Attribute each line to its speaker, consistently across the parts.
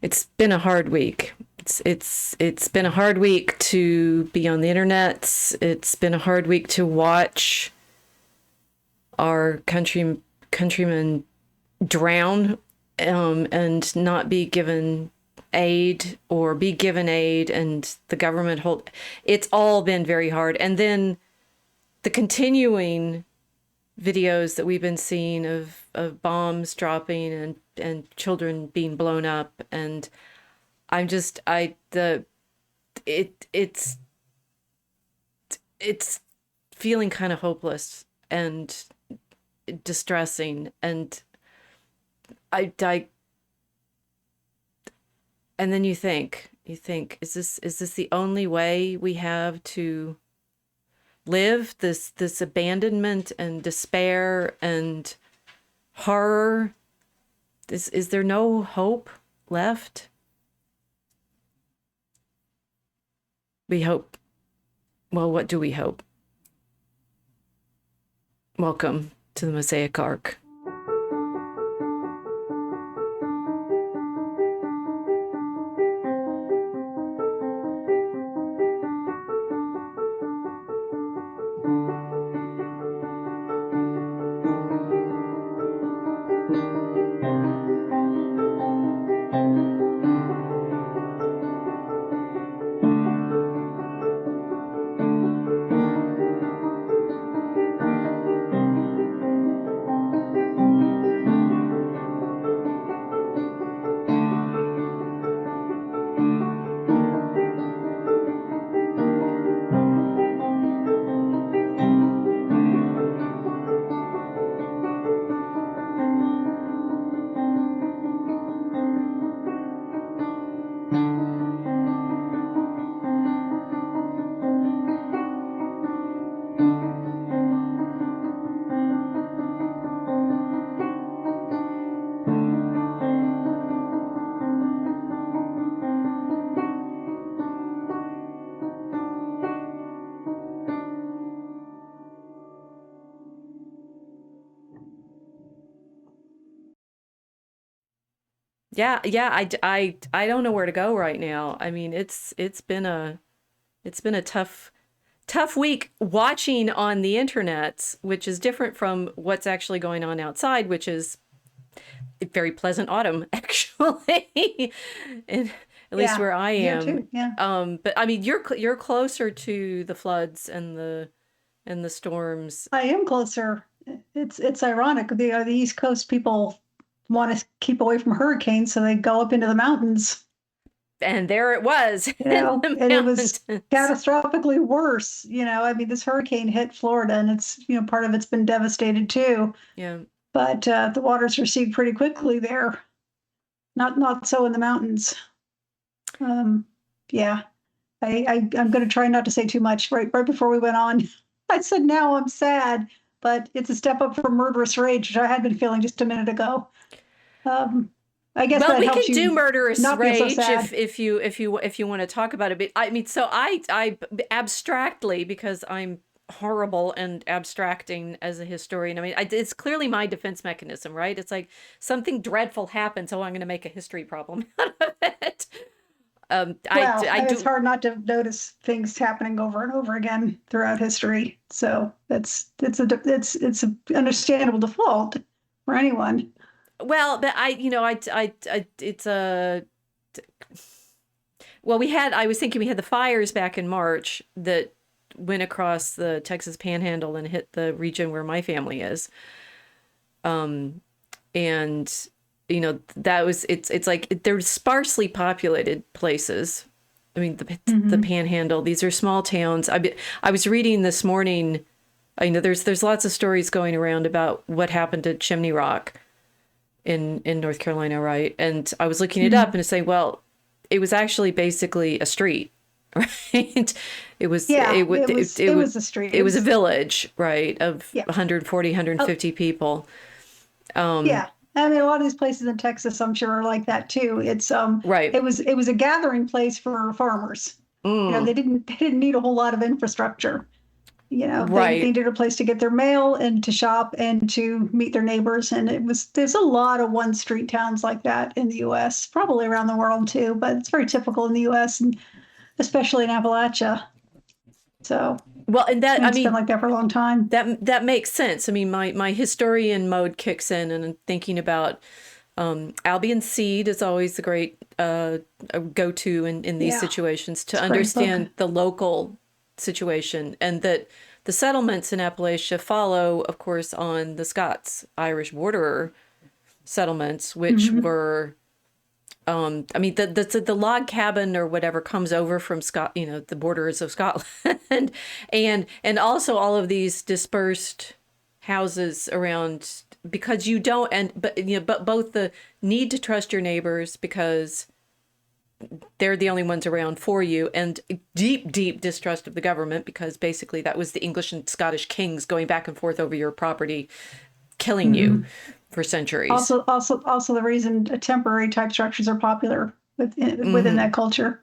Speaker 1: It's been a hard week. It's been a hard week to be on the internet. It's been a hard week to watch our countrymen drown, and not be given aid, or be given aid, and the government hold. It's all been very hard. And then the continuing videos that we've been seeing of bombs dropping, and children being blown up, and I'm just I the it it's feeling kind of hopeless and distressing. And I and then you think, is this the only way we have to live? This abandonment and despair and horror, is there no hope left? We hope. Well, what do we hope? Welcome to the Mosaic Ark. Yeah, I don't know where to go right now. I mean, it's been a tough week watching on the internet, which is different from what's actually going on outside, which is a very pleasant autumn, actually, and at least
Speaker 2: Yeah,
Speaker 1: where I
Speaker 2: here
Speaker 1: am.
Speaker 2: too. Yeah,
Speaker 1: But I mean, you're closer to the floods and the storms,
Speaker 2: I am closer. It's ironic. The East Coast people want to keep away from hurricanes, so they go up into the mountains.
Speaker 1: and there it was
Speaker 2: You
Speaker 1: in
Speaker 2: know,
Speaker 1: the
Speaker 2: and it was
Speaker 1: mountains.
Speaker 2: catastrophically worse. I mean, this hurricane hit Florida, and it's part of it's been devastated too.
Speaker 1: Yeah.
Speaker 2: But the waters recede pretty quickly there. Not so in the mountains. Um, yeah, I'm going to try not to say too much. Right before we went on, I said now I'm sad, but it's a step up from murderous rage, which I had been feeling just a minute ago. Um, I guess
Speaker 1: Well,
Speaker 2: that
Speaker 1: we can
Speaker 2: helps
Speaker 1: do
Speaker 2: you
Speaker 1: murderous
Speaker 2: not feel so
Speaker 1: rage
Speaker 2: sad.
Speaker 1: if you want to talk about it. But I mean, so I abstractly, because I'm horrible and abstracting as a historian. I mean, it's clearly my defense mechanism, right? It's like something dreadful happens, so I'm going to make a history problem out of it.
Speaker 2: Well,
Speaker 1: I
Speaker 2: it's
Speaker 1: do.
Speaker 2: hard not to notice things happening over and over again throughout history. So it's a understandable default for anyone.
Speaker 1: Well, but it's a. Well, I was thinking we had the fires back in March that went across the Texas Panhandle and hit the region where my family is. And that was it's like they're sparsely populated places. I mean, the
Speaker 2: Hmm.
Speaker 1: Panhandle, these are small towns. I was reading this morning. I know there's lots of stories going around about what happened to Chimney Rock in North Carolina, right? And I was looking it up
Speaker 2: Hmm.
Speaker 1: and saying, well, it was actually basically a street, right? It was
Speaker 2: Yeah,
Speaker 1: it would it, it
Speaker 2: it
Speaker 1: would
Speaker 2: was a street.
Speaker 1: it was a village, right, of
Speaker 2: Yeah.
Speaker 1: 140,
Speaker 2: Oh,
Speaker 1: 150 people. Um,
Speaker 2: yeah. I mean, a lot of these places in Texas, I'm sure, are like that too.
Speaker 1: right.
Speaker 2: It was a gathering place for farmers.
Speaker 1: Mm.
Speaker 2: They didn't need a whole lot of infrastructure. They
Speaker 1: Right.
Speaker 2: needed a place to get their mail and to shop and to meet their neighbors. And there's a lot of one street towns like that in the US, probably around the world too, but it's very typical in the US and especially in Appalachia. So
Speaker 1: Well,
Speaker 2: it's been like that for a long time.
Speaker 1: that makes sense. I mean, my historian mode kicks in, and I'm thinking about Albion Seed is always a great go-to in these
Speaker 2: Yeah,
Speaker 1: situations to
Speaker 2: it's a great book.
Speaker 1: understand the local situation, and that the settlements in Appalachia follow, of course, on the Scots-Irish border settlements, which
Speaker 2: Hmm.
Speaker 1: were I mean, the log cabin or whatever comes over from the borders of Scotland, and also all of these dispersed houses around, because you don't, but both the need to trust your neighbors because they're the only ones around for you, and deep distrust of the government because basically that was the English and Scottish kings going back and forth over your property, killing you
Speaker 2: Hmm.
Speaker 1: for centuries.
Speaker 2: Also, the reason temporary type structures are popular within
Speaker 1: Hmm.
Speaker 2: that culture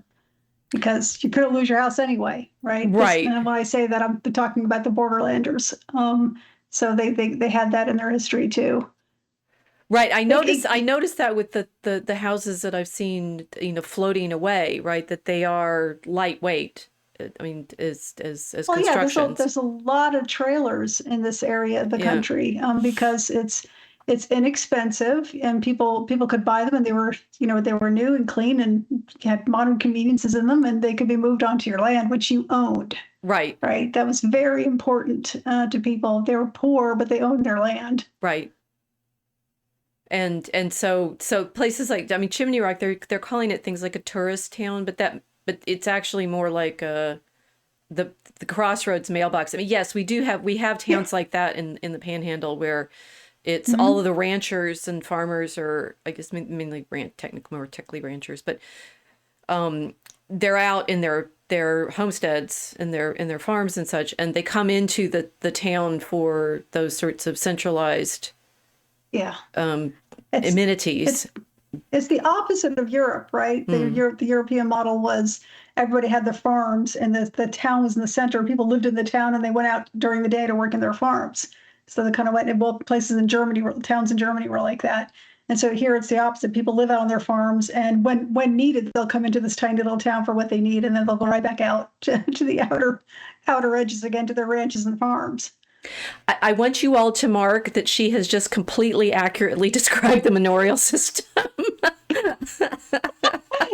Speaker 2: because you could lose your house anyway, right?
Speaker 1: Right.
Speaker 2: And when I say that, I'm talking about the borderlanders. So they had that in their history too.
Speaker 1: Right. I
Speaker 2: It,
Speaker 1: noticed that with the houses that I've seen, floating away, right? That they are lightweight. I mean, as
Speaker 2: well, yeah,
Speaker 1: constructions.
Speaker 2: there's a lot of trailers in this area of the
Speaker 1: Yeah.
Speaker 2: country because it's inexpensive and people could buy them and they were new and clean and had modern conveniences in them and they could be moved onto your land which you owned.
Speaker 1: Right.
Speaker 2: Right, that was very important to people. They were poor, but they owned their land.
Speaker 1: Right. And so places like, I mean, Chimney Rock, they're calling it things like a tourist town, but it's actually more like the Crossroads mailbox. I mean, yes, we have
Speaker 2: Yeah.
Speaker 1: towns like that in the Panhandle where it's all of
Speaker 2: Hmm.
Speaker 1: the ranchers and farmers, or I guess mainly more technically ranchers, but they're out in their homesteads and their farms and such, and they come into the town for those sorts of centralized
Speaker 2: Yeah. It's
Speaker 1: amenities.
Speaker 2: it's it's the opposite of Europe, right?
Speaker 1: Mm,
Speaker 2: The European model was everybody had their farms and the town was in the center. People lived in the town and they went out during the day to work in their farms. So they kind of went in both places in Germany, towns in Germany were like that. And so here it's the opposite. People live out on their farms, and when needed, they'll come into this tiny little town for what they need, and then they'll go right back out to the outer edges again to their ranches and farms.
Speaker 1: I want you all to mark that she has just completely accurately described the manorial system.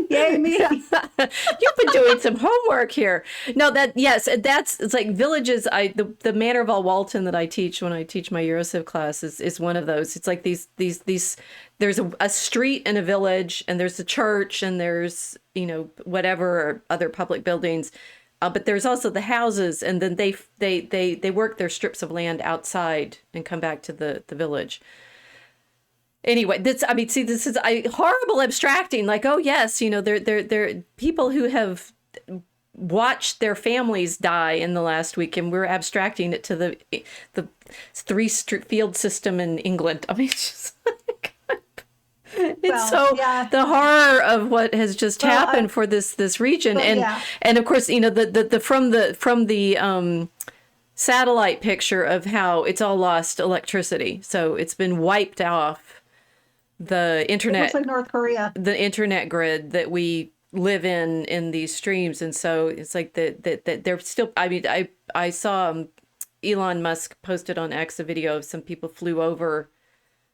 Speaker 2: Yay me!
Speaker 1: You've been doing some homework here. No, yes, it's like villages. The manor of Walton that I teach when I teach my Eurociv class is one of those. It's like these. There's a street and a village, and there's a church, and there's whatever other public buildings. But there's also the houses, and then they work their strips of land outside and come back to the village. Anyway, this is horrible abstracting. Like, oh yes, they're people who have watched their families die in the last week, and we're abstracting it to the field system in England. I mean, it's just it's
Speaker 2: Well,
Speaker 1: so
Speaker 2: yeah.
Speaker 1: the horror of what has just
Speaker 2: Well,
Speaker 1: happened for this region,
Speaker 2: but yeah.
Speaker 1: and of course, the from the satellite picture of how it's all lost electricity, so it's been wiped off the
Speaker 2: It looks
Speaker 1: internet
Speaker 2: like North Korea.
Speaker 1: the internet grid that we live in these streams. And so it's like that they're still, I mean, I saw Elon Musk posted on X a video of some people flew over.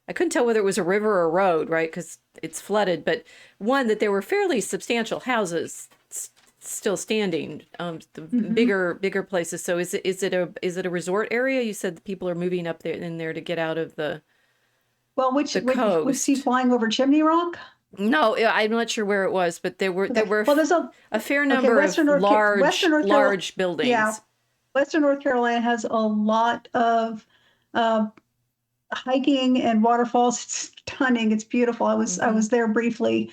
Speaker 1: I couldn't tell whether it was a river or a road, right? Because it's flooded, but one that there were fairly substantial houses still standing, the
Speaker 2: Hmm.
Speaker 1: bigger places. So is it a resort area? You said the people are moving up there in there to get out of
Speaker 2: Well,
Speaker 1: the
Speaker 2: was he
Speaker 1: coast.
Speaker 2: flying over Chimney Rock?
Speaker 1: No, I'm not sure where it was, but there
Speaker 2: Okay.
Speaker 1: were
Speaker 2: Well, there's
Speaker 1: a fair
Speaker 2: okay.
Speaker 1: number of
Speaker 2: Western North Carolina.
Speaker 1: large
Speaker 2: Yeah,
Speaker 1: buildings.
Speaker 2: Western North Carolina has a lot of uh, hiking and waterfalls. It's stunning. It's beautiful. I
Speaker 1: Hmm.
Speaker 2: was there briefly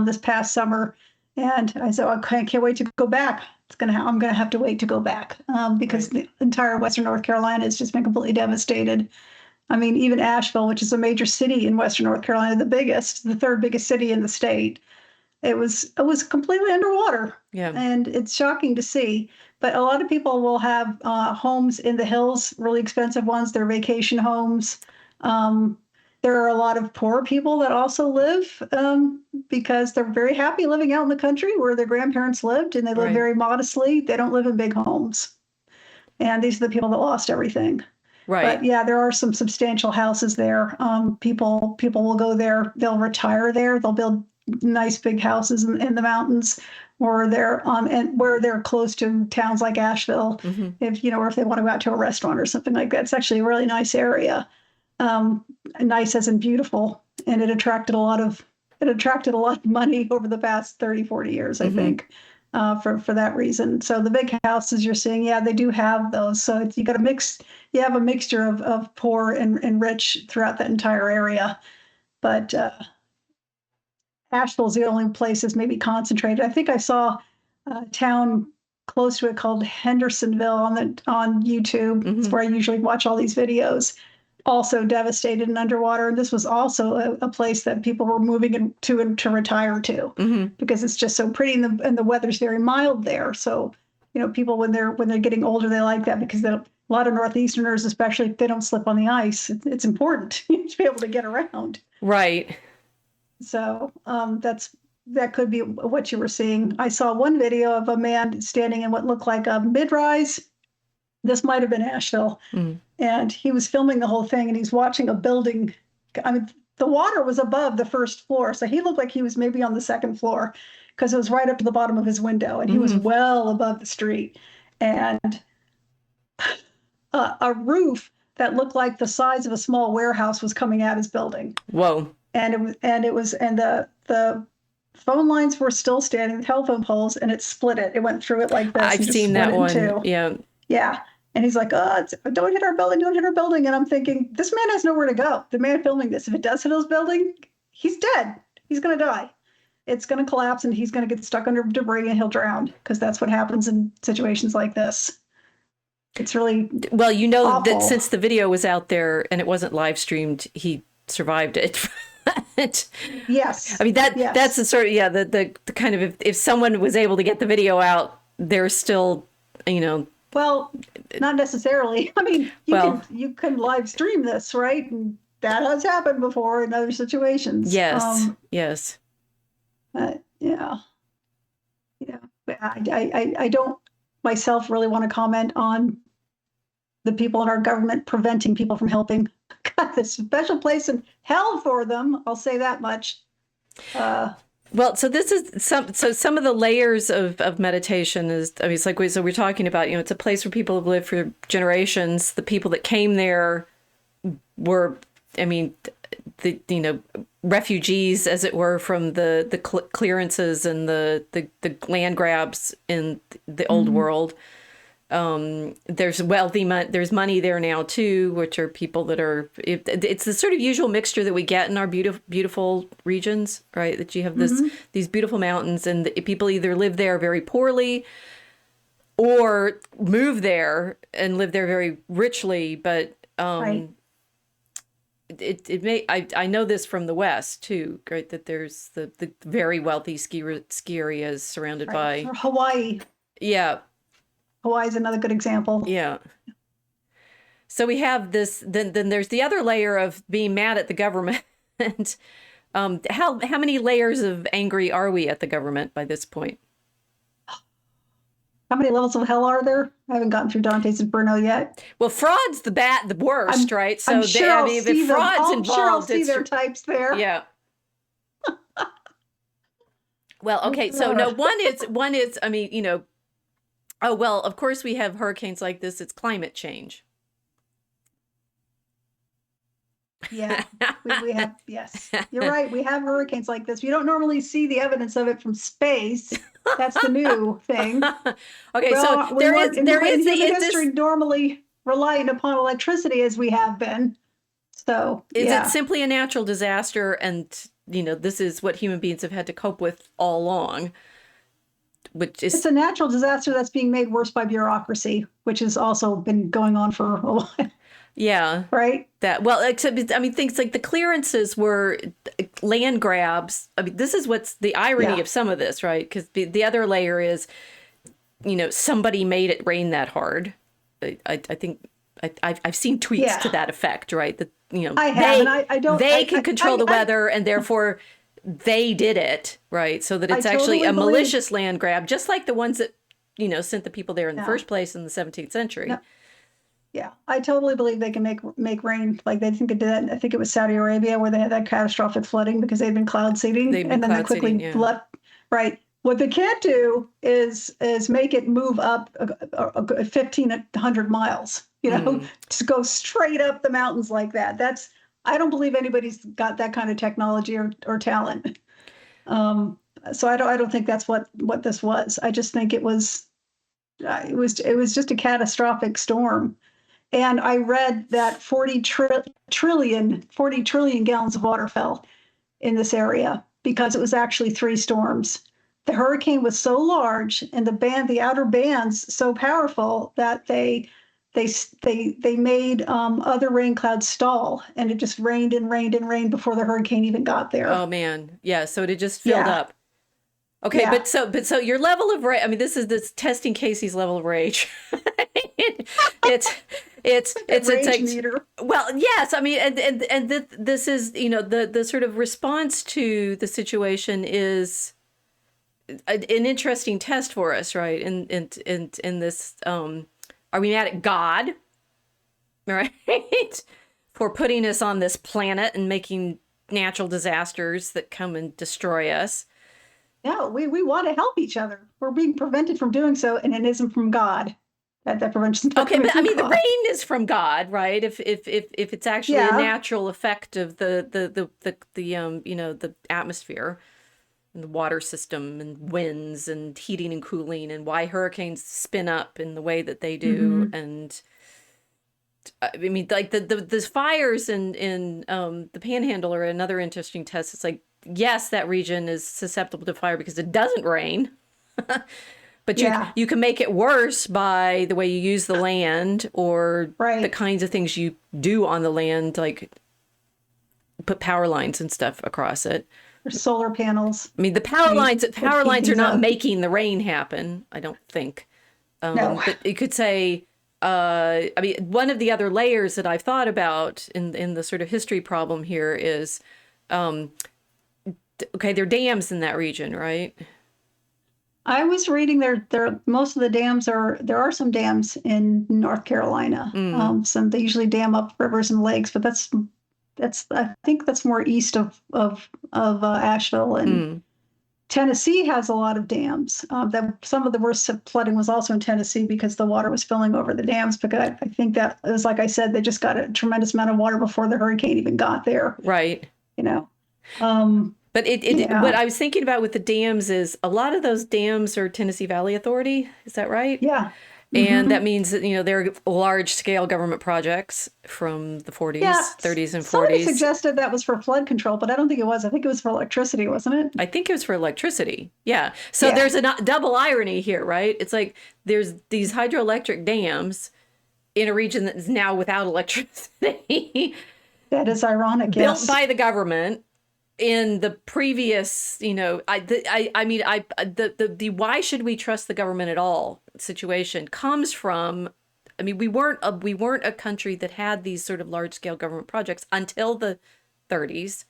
Speaker 2: this past summer, and I said I can't wait to go back. I'm gonna have to wait to go back because
Speaker 1: Right.
Speaker 2: the entire Western North Carolina has just been completely devastated. I mean, even Asheville, which is a major city in Western North Carolina, the third biggest city in the state, it was completely underwater,
Speaker 1: Yeah.
Speaker 2: and it's shocking to see. But a lot of people will have homes in the hills, really expensive ones. They're vacation homes. Um, there are a lot of poor people that also live because they're very happy living out in the country where their grandparents lived, and they live
Speaker 1: Right.
Speaker 2: very modestly. They don't live in big homes, and these are the people that lost everything. But
Speaker 1: Right.
Speaker 2: yeah, there are some substantial houses there. People will go there. They'll retire there. They'll build nice big houses in the mountains, or they're and where they're close to towns like Asheville.
Speaker 1: Hmm.
Speaker 2: If you know, or if they want to go out to a restaurant or something like that, it's actually a really nice area. Um, Nice as in beautiful, and it attracted a lot of money over the past 30, 40 years, I
Speaker 1: Hmm.
Speaker 2: think, for that reason. So the big houses you're seeing, yeah, they do have those. So you got a mix, you have a mixture of poor and rich throughout that entire area. But Asheville's the only place that's maybe concentrated. I think I saw a town close to it called Hendersonville on YouTube. It's
Speaker 1: Hmm.
Speaker 2: where I usually watch all these videos. Also devastated and underwater. And this was also a place that people were moving to retire to
Speaker 1: Hmm.
Speaker 2: because it's just so pretty and the weather's very mild there. So, people when they're getting older, they like that because a lot of Northeasterners, especially if they don't slip on the ice, it's important to be able to get around.
Speaker 1: Right.
Speaker 2: So that could be what you were seeing. I saw one video of a man standing in what looked like a mid-rise. This might have been Asheville,
Speaker 1: Mm.
Speaker 2: and he was filming the whole thing, and he's watching a building. I mean, the water was above the first floor, so he looked like he was maybe on the second floor because it was right up to the bottom of his window, and he was
Speaker 1: Hmm.
Speaker 2: well above the street. And a roof that looked like the size of a small warehouse was coming at his building.
Speaker 1: Whoa.
Speaker 2: And the phone lines were still standing, the telephone poles, and it split it. It went through it like this
Speaker 1: I've
Speaker 2: and just
Speaker 1: seen
Speaker 2: split
Speaker 1: that
Speaker 2: it in
Speaker 1: one.
Speaker 2: two.
Speaker 1: Yeah.
Speaker 2: Yeah. And he's like, oh, don't hit our building, don't hit our building. And I'm thinking, this man has nowhere to go. The man filming this, if it does hit his building, he's dead. He's going to die. It's going to collapse and he's going to get stuck under debris and he'll drown because that's what happens in situations like this. It's really
Speaker 1: Well, you know that
Speaker 2: awful.
Speaker 1: since the video was out there and it wasn't live streamed, he survived it.
Speaker 2: Yes.
Speaker 1: I mean that's
Speaker 2: Yes.
Speaker 1: the sort of the kind of if someone was able to get the video out, there's still you know
Speaker 2: Well, not necessarily. I mean,
Speaker 1: well
Speaker 2: you can live stream this, right? And that has happened before in other situations.
Speaker 1: yes, yes.
Speaker 2: Yeah, but I don't myself really want to comment on the people in our government preventing people from helping. Got this special place in hell for them. I'll say that much. Uh,
Speaker 1: Well, so this is some of the layers of meditation is, I mean, it's like so we're talking about, it's a place where people have lived for generations. The people that came there were, I mean, the refugees, as it were, from the clearances and the land grabs in the old
Speaker 2: mhm.
Speaker 1: world. There's there's money there now too, which are people that are, it's the sort of usual mixture that we get in our beautiful regions, right? That you have these beautiful mountains and people either live there very poorly or move there and live there very richly. But,
Speaker 2: Right.
Speaker 1: it may, I know this from the West too, right? That there's the very wealthy ski areas surrounded
Speaker 2: Right.
Speaker 1: by,
Speaker 2: For Hawaii.
Speaker 1: yeah,
Speaker 2: Hawaii is another good example.
Speaker 1: yeah. So we have this. Then there's the other layer of being mad at the government. And how many layers of angry are we at the government by this point?
Speaker 2: How many levels of hell are there? I haven't gotten through Dante's Inferno yet.
Speaker 1: Well, fraud's the worst,
Speaker 2: I'm
Speaker 1: right?
Speaker 2: I'm
Speaker 1: So
Speaker 2: sure
Speaker 1: I
Speaker 2: I'll
Speaker 1: mean,
Speaker 2: see
Speaker 1: if
Speaker 2: them.
Speaker 1: fraud's
Speaker 2: I'm sure I'll
Speaker 1: involved,
Speaker 2: see
Speaker 1: it's
Speaker 2: their types there.
Speaker 1: yeah. Well, okay. So no,
Speaker 2: Ugh.
Speaker 1: one is. I mean, oh well. Of course, we have hurricanes like this. It's climate change.
Speaker 2: Yeah, we have, yes, you're right. We have hurricanes like this. We don't normally see the evidence of it from space. That's the new thing.
Speaker 1: Okay, so
Speaker 2: We weren't
Speaker 1: there
Speaker 2: in
Speaker 1: is
Speaker 2: human
Speaker 1: this.
Speaker 2: history normally relying upon electricity as we have been. So,
Speaker 1: Is it
Speaker 2: yeah,
Speaker 1: simply a natural disaster? And, this is what human beings have had to cope with all along, which
Speaker 2: it's
Speaker 1: is,
Speaker 2: a natural disaster that's being made worse by bureaucracy, which has also been going on for a while.
Speaker 1: Yeah.
Speaker 2: right?
Speaker 1: That, well, except, I mean, things like the clearances were land grabs. I mean, this is what's the irony
Speaker 2: Yeah,
Speaker 1: of some of this, right? Because the other layer is, somebody made it rain that hard. I think I've seen tweets to
Speaker 2: yeah.
Speaker 1: that effect, right? That,
Speaker 2: I have, and
Speaker 1: they
Speaker 2: I don't.
Speaker 1: they can control the weather and therefore they did it, right? So that
Speaker 2: I
Speaker 1: it's actually
Speaker 2: totally
Speaker 1: a
Speaker 2: believe.
Speaker 1: malicious land grab, just like the ones that, sent the people there in the
Speaker 2: Yeah.
Speaker 1: first place in the 17th century.
Speaker 2: No, yeah, I totally believe they can make rain. Like they think it did that. I think it was Saudi Arabia where they had that catastrophic flooding because they'd been cloud seeding,
Speaker 1: They've been
Speaker 2: and then they
Speaker 1: cloud seeding,
Speaker 2: quickly
Speaker 1: yeah.
Speaker 2: left. Right. What they can't do is make it move up 1,500 miles.
Speaker 1: Mm.
Speaker 2: To go straight up the mountains like that. That's I don't believe anybody's got that kind of technology or talent. Um, so I don't think that's what this was. I just think it was just a catastrophic storm. And I read that 40 trillion gallons of water fell in this area because it was actually three storms. The hurricane was so large and the outer bands so powerful that they made other rain clouds stall, and it just rained and rained and rained before the hurricane even got there.
Speaker 1: Oh man. Yeah. So it had just filled
Speaker 2: Yeah,
Speaker 1: up. Okay,
Speaker 2: yeah.
Speaker 1: but so your level of rage, I mean, this testing Casey's level of rage. it's it's
Speaker 2: Rage
Speaker 1: like,
Speaker 2: meter.
Speaker 1: well, yes, I mean, and this is, the sort of response to the situation is an interesting test for us, right? In this, are we mad at God, right? For putting us on this planet and making natural disasters that come and destroy us?
Speaker 2: No, we want to help each other. We're being prevented from doing so, and it isn't from God. That prevention's not
Speaker 1: Okay,
Speaker 2: coming
Speaker 1: but I
Speaker 2: from
Speaker 1: mean, the
Speaker 2: God.
Speaker 1: rain is from God, right? If it's actually a
Speaker 2: Yeah.
Speaker 1: natural effect of the atmosphere and the water system and winds and heating and cooling and why hurricanes spin up in the way that they do.
Speaker 2: Hmm.
Speaker 1: And I mean, like the fires in the Panhandle are another interesting test. It's like, yes, that region is susceptible to fire because it doesn't rain. But you
Speaker 2: Yeah.
Speaker 1: you can make it worse by the way you use the land or the
Speaker 2: Right.
Speaker 1: kinds of things you do on the land, like put power lines and stuff across it.
Speaker 2: There's solar panels.
Speaker 1: I mean, the
Speaker 2: Would
Speaker 1: power
Speaker 2: heat
Speaker 1: lines are
Speaker 2: things
Speaker 1: not
Speaker 2: up.
Speaker 1: making the rain happen, I don't think.
Speaker 2: No.
Speaker 1: But you could say, I mean, one of the other layers that I've thought about in the sort of history problem here is, okay, there are dams in that region, right?
Speaker 2: I was reading there most of the dams there are some dams in North Carolina.
Speaker 1: Mm,
Speaker 2: Some they usually dam up rivers and lakes, but that's I think that's more east of Asheville, and
Speaker 1: mm,
Speaker 2: Tennessee has a lot of dams. That some of the worst flooding was also in Tennessee because the water was filling over the dams. Because I think that it was like I said, they just got a tremendous amount of water before the hurricane even got there.
Speaker 1: right.
Speaker 2: You know, um,
Speaker 1: But what
Speaker 2: yeah,
Speaker 1: I was thinking about with the dams is a lot of those dams are Tennessee Valley Authority. Is that right?
Speaker 2: yeah,
Speaker 1: And
Speaker 2: hmm
Speaker 1: that means that, they're large scale government projects from the
Speaker 2: yeah.
Speaker 1: 40s, 30s, and
Speaker 2: Somebody
Speaker 1: 40s.
Speaker 2: suggested that was for flood control, but I don't think it was. I think it was for electricity, wasn't it?
Speaker 1: I think it was for electricity. Yeah. So
Speaker 2: Yeah,
Speaker 1: there's a double irony here, right? It's like there's these hydroelectric dams in a region that is now without electricity,
Speaker 2: that is ironic.
Speaker 1: built
Speaker 2: Yes.
Speaker 1: by the government in the previous, I mean, the why should we trust the government at all situation comes from, I mean, we weren't a country that had these sort of large scale government projects until the 30s,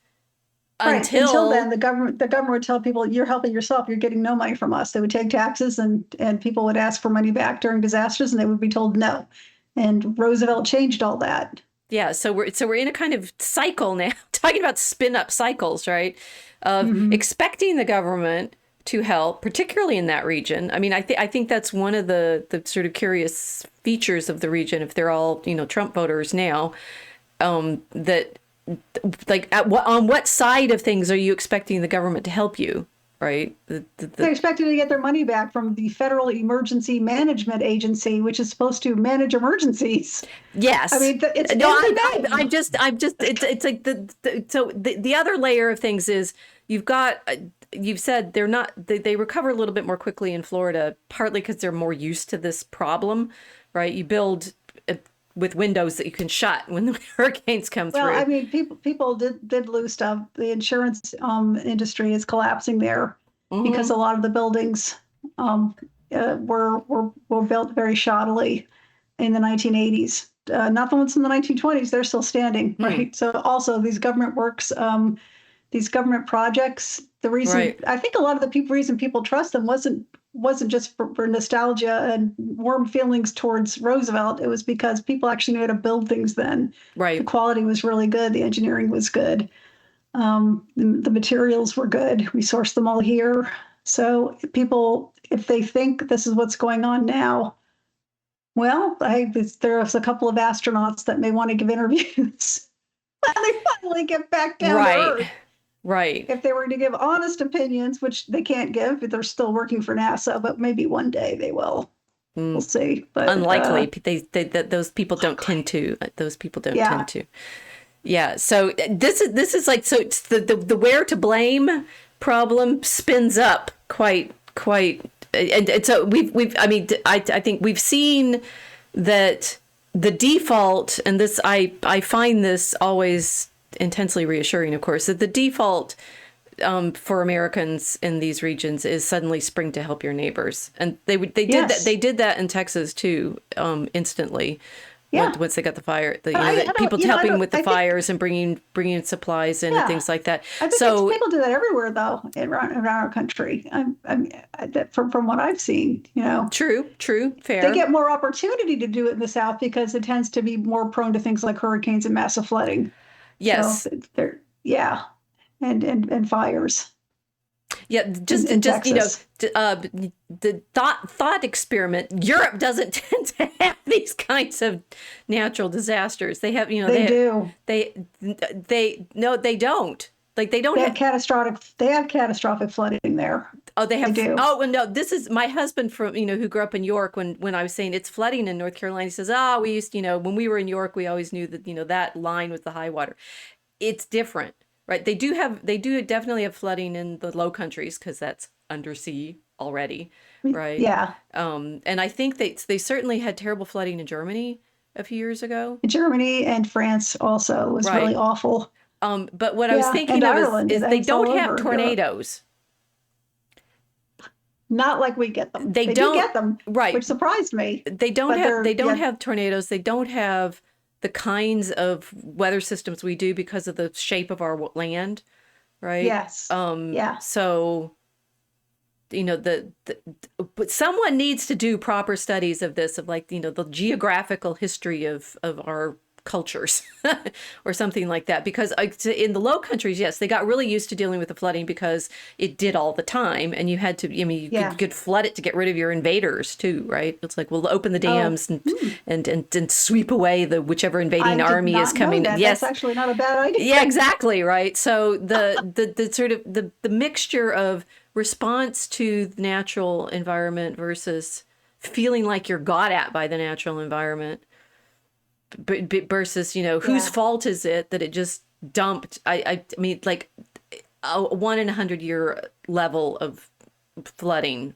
Speaker 2: Right. Until then,
Speaker 1: until,
Speaker 2: the government would tell people, "You're helping yourself. You're getting no money from us." They would take taxes, and people would ask for money back during disasters, and they would be told no. And Roosevelt changed all that.
Speaker 1: yeah. So we're in a kind of cycle now, talking about spin up cycles, right? Of
Speaker 2: Hmm.
Speaker 1: expecting the government to help, particularly in that region. I mean, I think that's one of the sort of curious features of the region. If they're all Trump voters now, that like on what side of things are you expecting the government to help you, right?
Speaker 2: They're expected to get their money back from the Federal Emergency Management Agency, which is supposed to manage emergencies. I
Speaker 1: Yes.
Speaker 2: mean, it's in
Speaker 1: No,
Speaker 2: the
Speaker 1: I'm
Speaker 2: name.
Speaker 1: just it's like so the other layer of things is you've got you've said they recover a little bit more quickly in Florida, partly because they're more used to this problem, right? You build with windows that you can shut when the hurricanes come
Speaker 2: Well,
Speaker 1: through.
Speaker 2: I mean, people did lose stuff. The insurance industry is collapsing there because a lot of the buildings um, were built very shoddily in the 1980s. Not the ones in the 1920s; they're still standing, right? So also these government works, these government projects. The reason
Speaker 1: Right.
Speaker 2: I think a lot of the reason people trust them wasn't just for nostalgia and warm feelings towards Roosevelt. It was because people actually knew how to build things then. The
Speaker 1: Right.
Speaker 2: quality was really good. The engineering was good. The materials were good. We sourced them all here. So people, if they think this is what's going on now, well, there's a couple of astronauts that may want to give interviews when they finally get back down to
Speaker 1: Right.
Speaker 2: Earth.
Speaker 1: Right.
Speaker 2: If they were to give honest opinions, which they can't give, but they're still working for NASA, but maybe one day they will. We'll see. But
Speaker 1: Unlikely. Those people don't tend to. Those people don't
Speaker 2: yeah.
Speaker 1: tend to. Yeah. So this is like, so it's the where to blame problem spins up quite, and so I mean, I think we've seen that the default, and this, I find this always intensely reassuring, of course, that the default for Americans in these regions is suddenly spring to help your neighbors, and they did that in Texas too, instantly.
Speaker 2: Yeah.
Speaker 1: Once they got the fire, people
Speaker 2: you know,
Speaker 1: helping with the
Speaker 2: I think-
Speaker 1: fires and bringing supplies in and things like that.
Speaker 2: I think people do that everywhere, though, around our country. From what I've seen, you know,
Speaker 1: True, fair.
Speaker 2: they get more opportunity to do it in the South because it tends to be more prone to things like hurricanes and massive flooding.
Speaker 1: Yes.
Speaker 2: So and fires.
Speaker 1: Yeah, just
Speaker 2: in
Speaker 1: you know,
Speaker 2: Texas.
Speaker 1: the thought experiment. Europe doesn't tend to have these kinds of natural disasters. They have, you know,
Speaker 2: They do.
Speaker 1: No, they don't. Like they don't
Speaker 2: They
Speaker 1: have.
Speaker 2: have catastrophic flooding there.
Speaker 1: Oh, they have.
Speaker 2: They do.
Speaker 1: Oh, and no, this is my husband from, you know, who grew up in York. When I was saying it's flooding in North Carolina, he says, we used, you know, when we were in York, we always knew that, you know, that line was the high water. It's different. Right. They do definitely have flooding in the Low Countries because that's undersea already. Right.
Speaker 2: Yeah.
Speaker 1: And I think they certainly had terrible flooding in Germany a few years ago.
Speaker 2: Germany and France also was really awful.
Speaker 1: But what I was thinking of
Speaker 2: Ireland,
Speaker 1: is they don't have
Speaker 2: over
Speaker 1: tornadoes.
Speaker 2: Not like we get them. They
Speaker 1: don't
Speaker 2: do get them,
Speaker 1: right,
Speaker 2: which surprised me.
Speaker 1: They don't have tornadoes. They don't have the kinds of weather systems we do because of the shape of our land, right?
Speaker 2: Yes. Yeah.
Speaker 1: So, you know, but someone needs to do proper studies of this, of like, you know, the geographical history of our cultures or something like that, because in the Low Countries, yes, they got really used to dealing with the flooding because it did all the time, and you had to, I mean, you could flood it to get rid of your invaders too, right? It's like, we'll open the dams and sweep away the whichever invading army is coming.
Speaker 2: Yes, that's actually not a bad idea.
Speaker 1: Yeah, exactly, right. So the sort of the mixture of response to the natural environment versus feeling like you're got at by the natural environment, versus, you know, whose fault is it that it just dumped? I mean, like a 1 in 100 year level of flooding.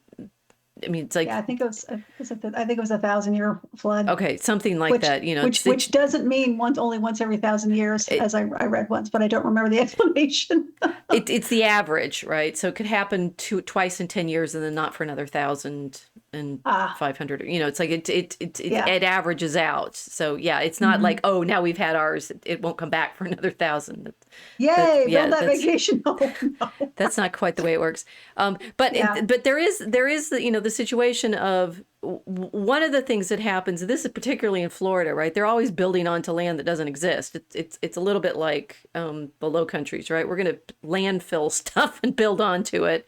Speaker 1: I mean, it's like,
Speaker 2: I think it was 1,000-year flood.
Speaker 1: Okay, something like that. You know,
Speaker 2: which doesn't mean only once every 1,000 years, as I read once, but I don't remember the explanation.
Speaker 1: It's the average, right? So it could happen twice in 10 years, and then not for another 1,500. You know, it's like it averages out. So yeah, it's not like, oh, now we've had ours, it won't come back for another 1,000.
Speaker 2: Yay! Build that vacation home. No.
Speaker 1: That's not quite the way it works. But there is the, you know, the situation of one of the things that happens. This is particularly in Florida, right? They're always building onto land that doesn't exist. It's a little bit like the Low Countries, right? We're going to landfill stuff and build onto it.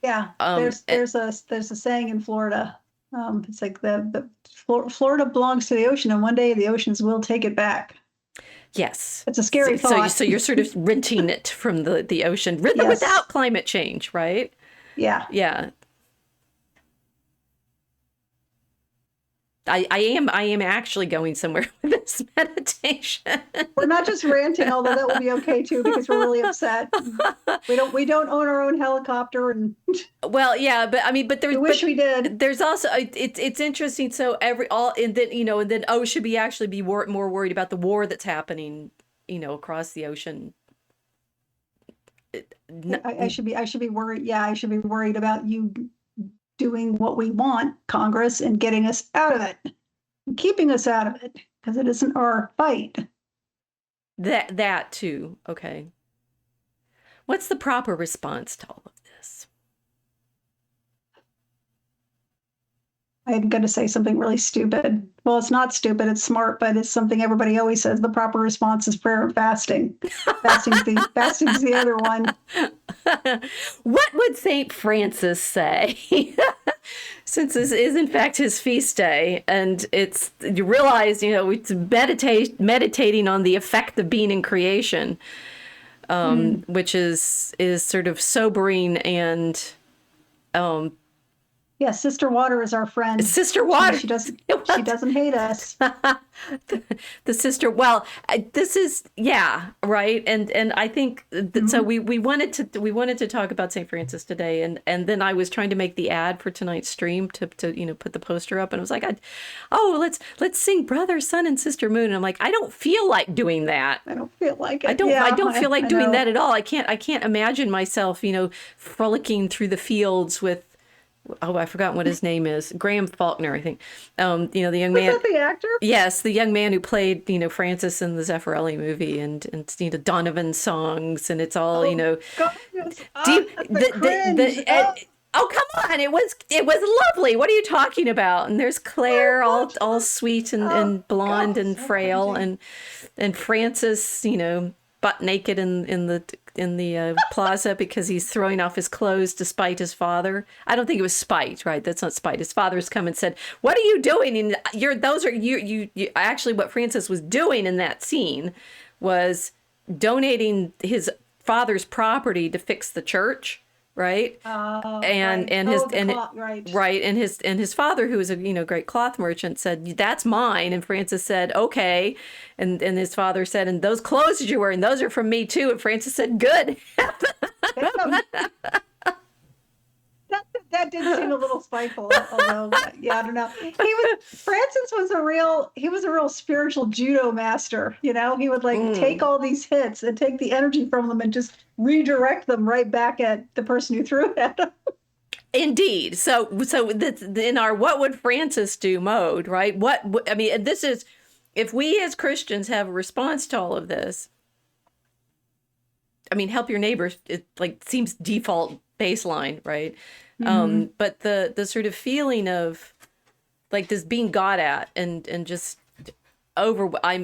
Speaker 2: Yeah, there's a saying in Florida. It's like the Florida belongs to the ocean, and one day the oceans will take it back.
Speaker 1: Yes,
Speaker 2: it's a scary thought.
Speaker 1: So you're sort of renting it from the ocean, without climate change, right?
Speaker 2: Yeah.
Speaker 1: Yeah. I am actually going somewhere with this meditation.
Speaker 2: We're not just ranting, although that will be okay too, because we're really upset. We don't own our own helicopter, and
Speaker 1: Well, yeah, but I mean, but
Speaker 2: we wish we did.
Speaker 1: there's also it's interesting. So and then and then should we actually be more worried about the war that's happening, across the ocean?
Speaker 2: I should be worried. Yeah, I should be worried about you doing what we want, Congress, and getting us out of it, and keeping us out of it, because it isn't our fight.
Speaker 1: That too. Okay. What's the proper response to all of this?
Speaker 2: I'm going to say something really stupid. Well, it's not stupid, it's smart, but it's something everybody always says. The proper response is prayer and fasting. Fasting's the other one.
Speaker 1: What would St. Francis say? Since this is in fact his feast day, and you realize, it's meditating on the effect of being in creation, which is sort of sobering and
Speaker 2: yeah, Sister Water is our friend.
Speaker 1: Sister Water.
Speaker 2: She doesn't hate us.
Speaker 1: The sister. Well, this is right. And I think that, so we wanted to talk about St. Francis today, and then I was trying to make the ad for tonight's stream to put the poster up, and I was like, let's sing Brother, Sun, and Sister Moon. And I'm like, I don't feel like doing that.
Speaker 2: I don't feel like it.
Speaker 1: I don't feel like doing that at all. I can't imagine myself frolicking through the fields with. Oh, I forgot what his name is. Graham Faulkner, I think. The young man.
Speaker 2: Was that the actor?
Speaker 1: Yes, the young man who played, Francis in the Zeffirelli movie, and Donovan songs, and it's all,
Speaker 2: God, yes.
Speaker 1: Oh, come on! It was lovely. What are you talking about? And there's Claire, all sweet and blonde and frail, and Francis, butt naked in the plaza because he's throwing off his clothes despite his father. I don't think it was spite, right? That's not spite. His father's come and said, "What are you doing?" And you actually, what Francis was doing in that scene was donating his father's property to fix the church. Right. And his father, who was a great cloth merchant, said, "That's mine." And Francis said, "Okay." And his father said, "And those clothes that you're wearing, those are from me too." And Francis said, "Good."
Speaker 2: That did seem a little spiteful, although I don't know. Francis was a real spiritual judo master. He would take all these hits and take the energy from them and just redirect them right back at the person who threw it at him.
Speaker 1: Indeed. So in our "what would Francis do" mode, right? This is, if we as Christians have a response to all of this. Help your neighbor. It seems default baseline, right? Mm-hmm. But the sort of feeling of this being got at and just over. I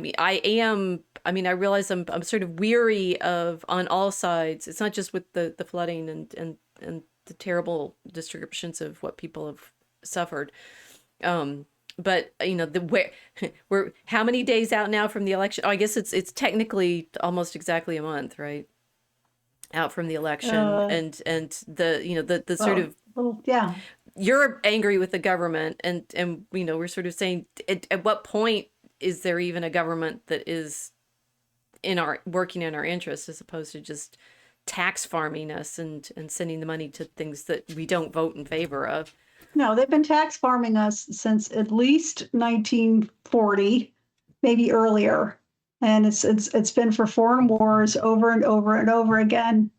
Speaker 1: realize I'm sort of weary of, on all sides. It's not just with the flooding and the terrible descriptions of what people have suffered. But we're how many days out now from the election? Oh, I guess it's technically almost exactly a month, right? Out from the election, and the sort of.
Speaker 2: Yeah.
Speaker 1: You're angry with the government, and we're sort of saying, at what point is there even a government that is working in our interests, as opposed to just tax farming us and sending the money to things that we don't vote in favor of?
Speaker 2: No, they've been tax farming us since at least 1940, maybe earlier, and it's been for foreign wars over and over and over again.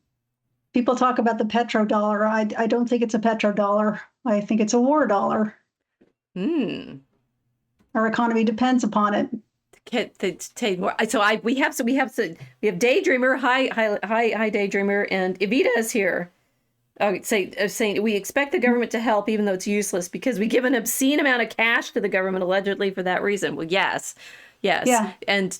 Speaker 2: People talk about the petrodollar. I don't think it's a petrodollar. I think it's a war dollar. Our economy depends upon it.
Speaker 1: So we have Daydreamer. Hi Daydreamer, and Evita is here. Saying we expect the government to help even though it's useless because we give an obscene amount of cash to the government allegedly for that reason. Well, yes. Yeah. And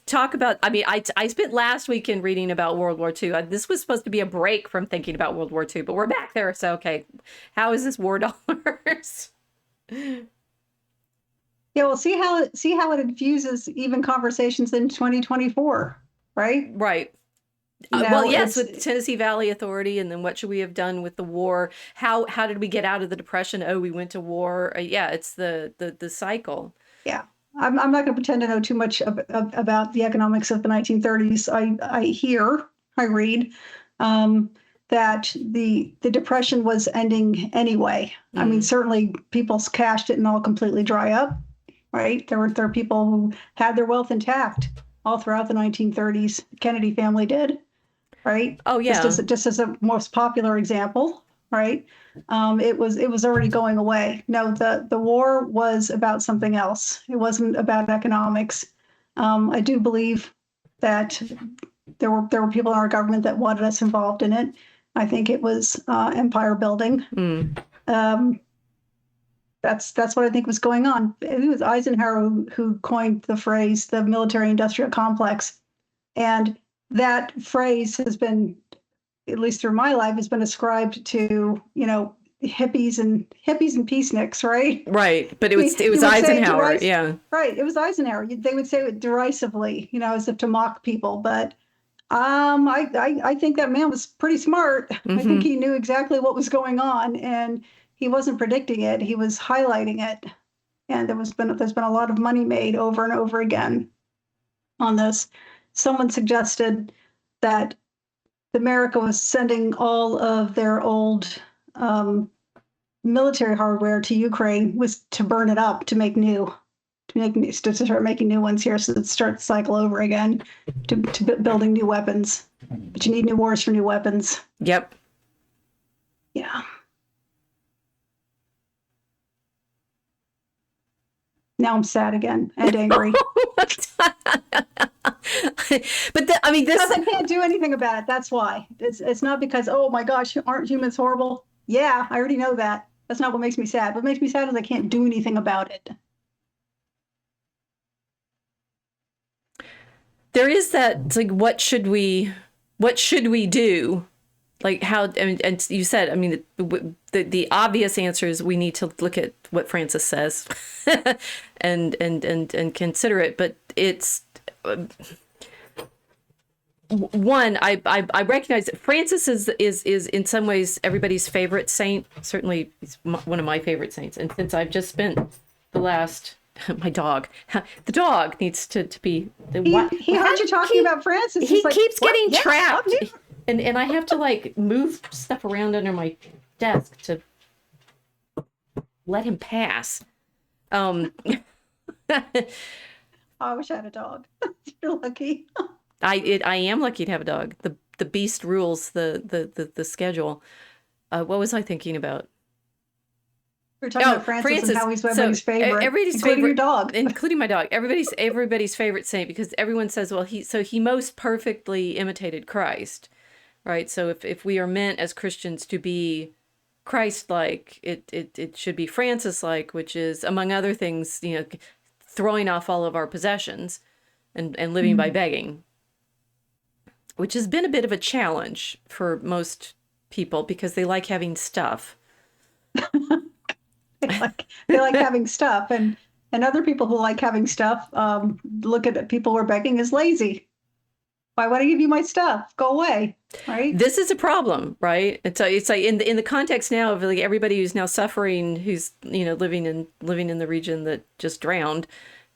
Speaker 1: talk about, I spent last weekend reading about World War II. This was supposed to be a break from thinking about World War II, but we're back there. So, okay, how is this war dollars?
Speaker 2: Yeah, well, see how it infuses even conversations in 2024, right?
Speaker 1: Right. Well, yes, with the Tennessee Valley Authority, and then what should we have done with the war? How did we get out of the Depression? Oh, we went to war. Yeah, it's the cycle.
Speaker 2: Yeah. I'm not going to pretend to know too much about the economics of the 1930s. I read that the Depression was ending anyway. I mean, certainly people's cash didn't all completely dry up, right? There were people who had their wealth intact all throughout the 1930s. The Kennedy family did, right?
Speaker 1: Oh, yeah.
Speaker 2: Just as a most popular example, right? It was already going away. No, the war was about something else. It wasn't about economics. I do believe that there were people in our government that wanted us involved in it. I think it was empire building. That's what I think was going on. It was Eisenhower who coined the phrase the military-industrial complex, and that phrase has been, at least through my life, has been ascribed to, hippies and peaceniks, right?
Speaker 1: Right, but it was Eisenhower, yeah.
Speaker 2: Right, it was Eisenhower. They would say it derisively, as if to mock people. But I think that man was pretty smart. I think he knew exactly what was going on, and he wasn't predicting it. He was highlighting it, and there's been a lot of money made over and over again on this. Someone suggested that America was sending all of their old military hardware to Ukraine was to burn it up to make new, to start making new ones here, so that start the cycle over again to building new weapons. But you need new wars for new weapons.
Speaker 1: Yep.
Speaker 2: Yeah. Now I'm sad again and angry.
Speaker 1: But this,
Speaker 2: because I can't do anything about it. That's why. It's not because, oh my gosh, aren't humans horrible? Yeah, I already know that. That's not what makes me sad. What makes me sad is I can't do anything about it.
Speaker 1: There is that, it's like, what should we do? Like how, and you said, the obvious answer is we need to look at what Francis says and consider it. But it's one, I recognize that Francis is in some ways everybody's favorite saint. Certainly he's one of my favorite saints. And since I've just spent the last, the dog needs to be.
Speaker 2: He heard you talking about Francis.
Speaker 1: He keeps getting trapped. And I have to move stuff around under my desk to let him pass.
Speaker 2: I wish I had a dog. You're lucky.
Speaker 1: I am lucky to have a dog. The beast rules the schedule. What was I thinking about?
Speaker 2: We're talking about Francis and how he's everybody's favorite, including your dog,
Speaker 1: including my dog. Everybody's favorite saint, because everyone says, well, he most perfectly imitated Christ. Right. So if we are meant as Christians to be Christ-like, it should be Francis-like, which is, among other things, throwing off all of our possessions and living by begging, which has been a bit of a challenge for most people because they like having stuff.
Speaker 2: they like having stuff, and other people who like having stuff look at people who are begging as lazy. Why would I give you my stuff? Go away, right?
Speaker 1: This is a problem, right? It's like in the context now of everybody who's now suffering, who's living in the region that just drowned,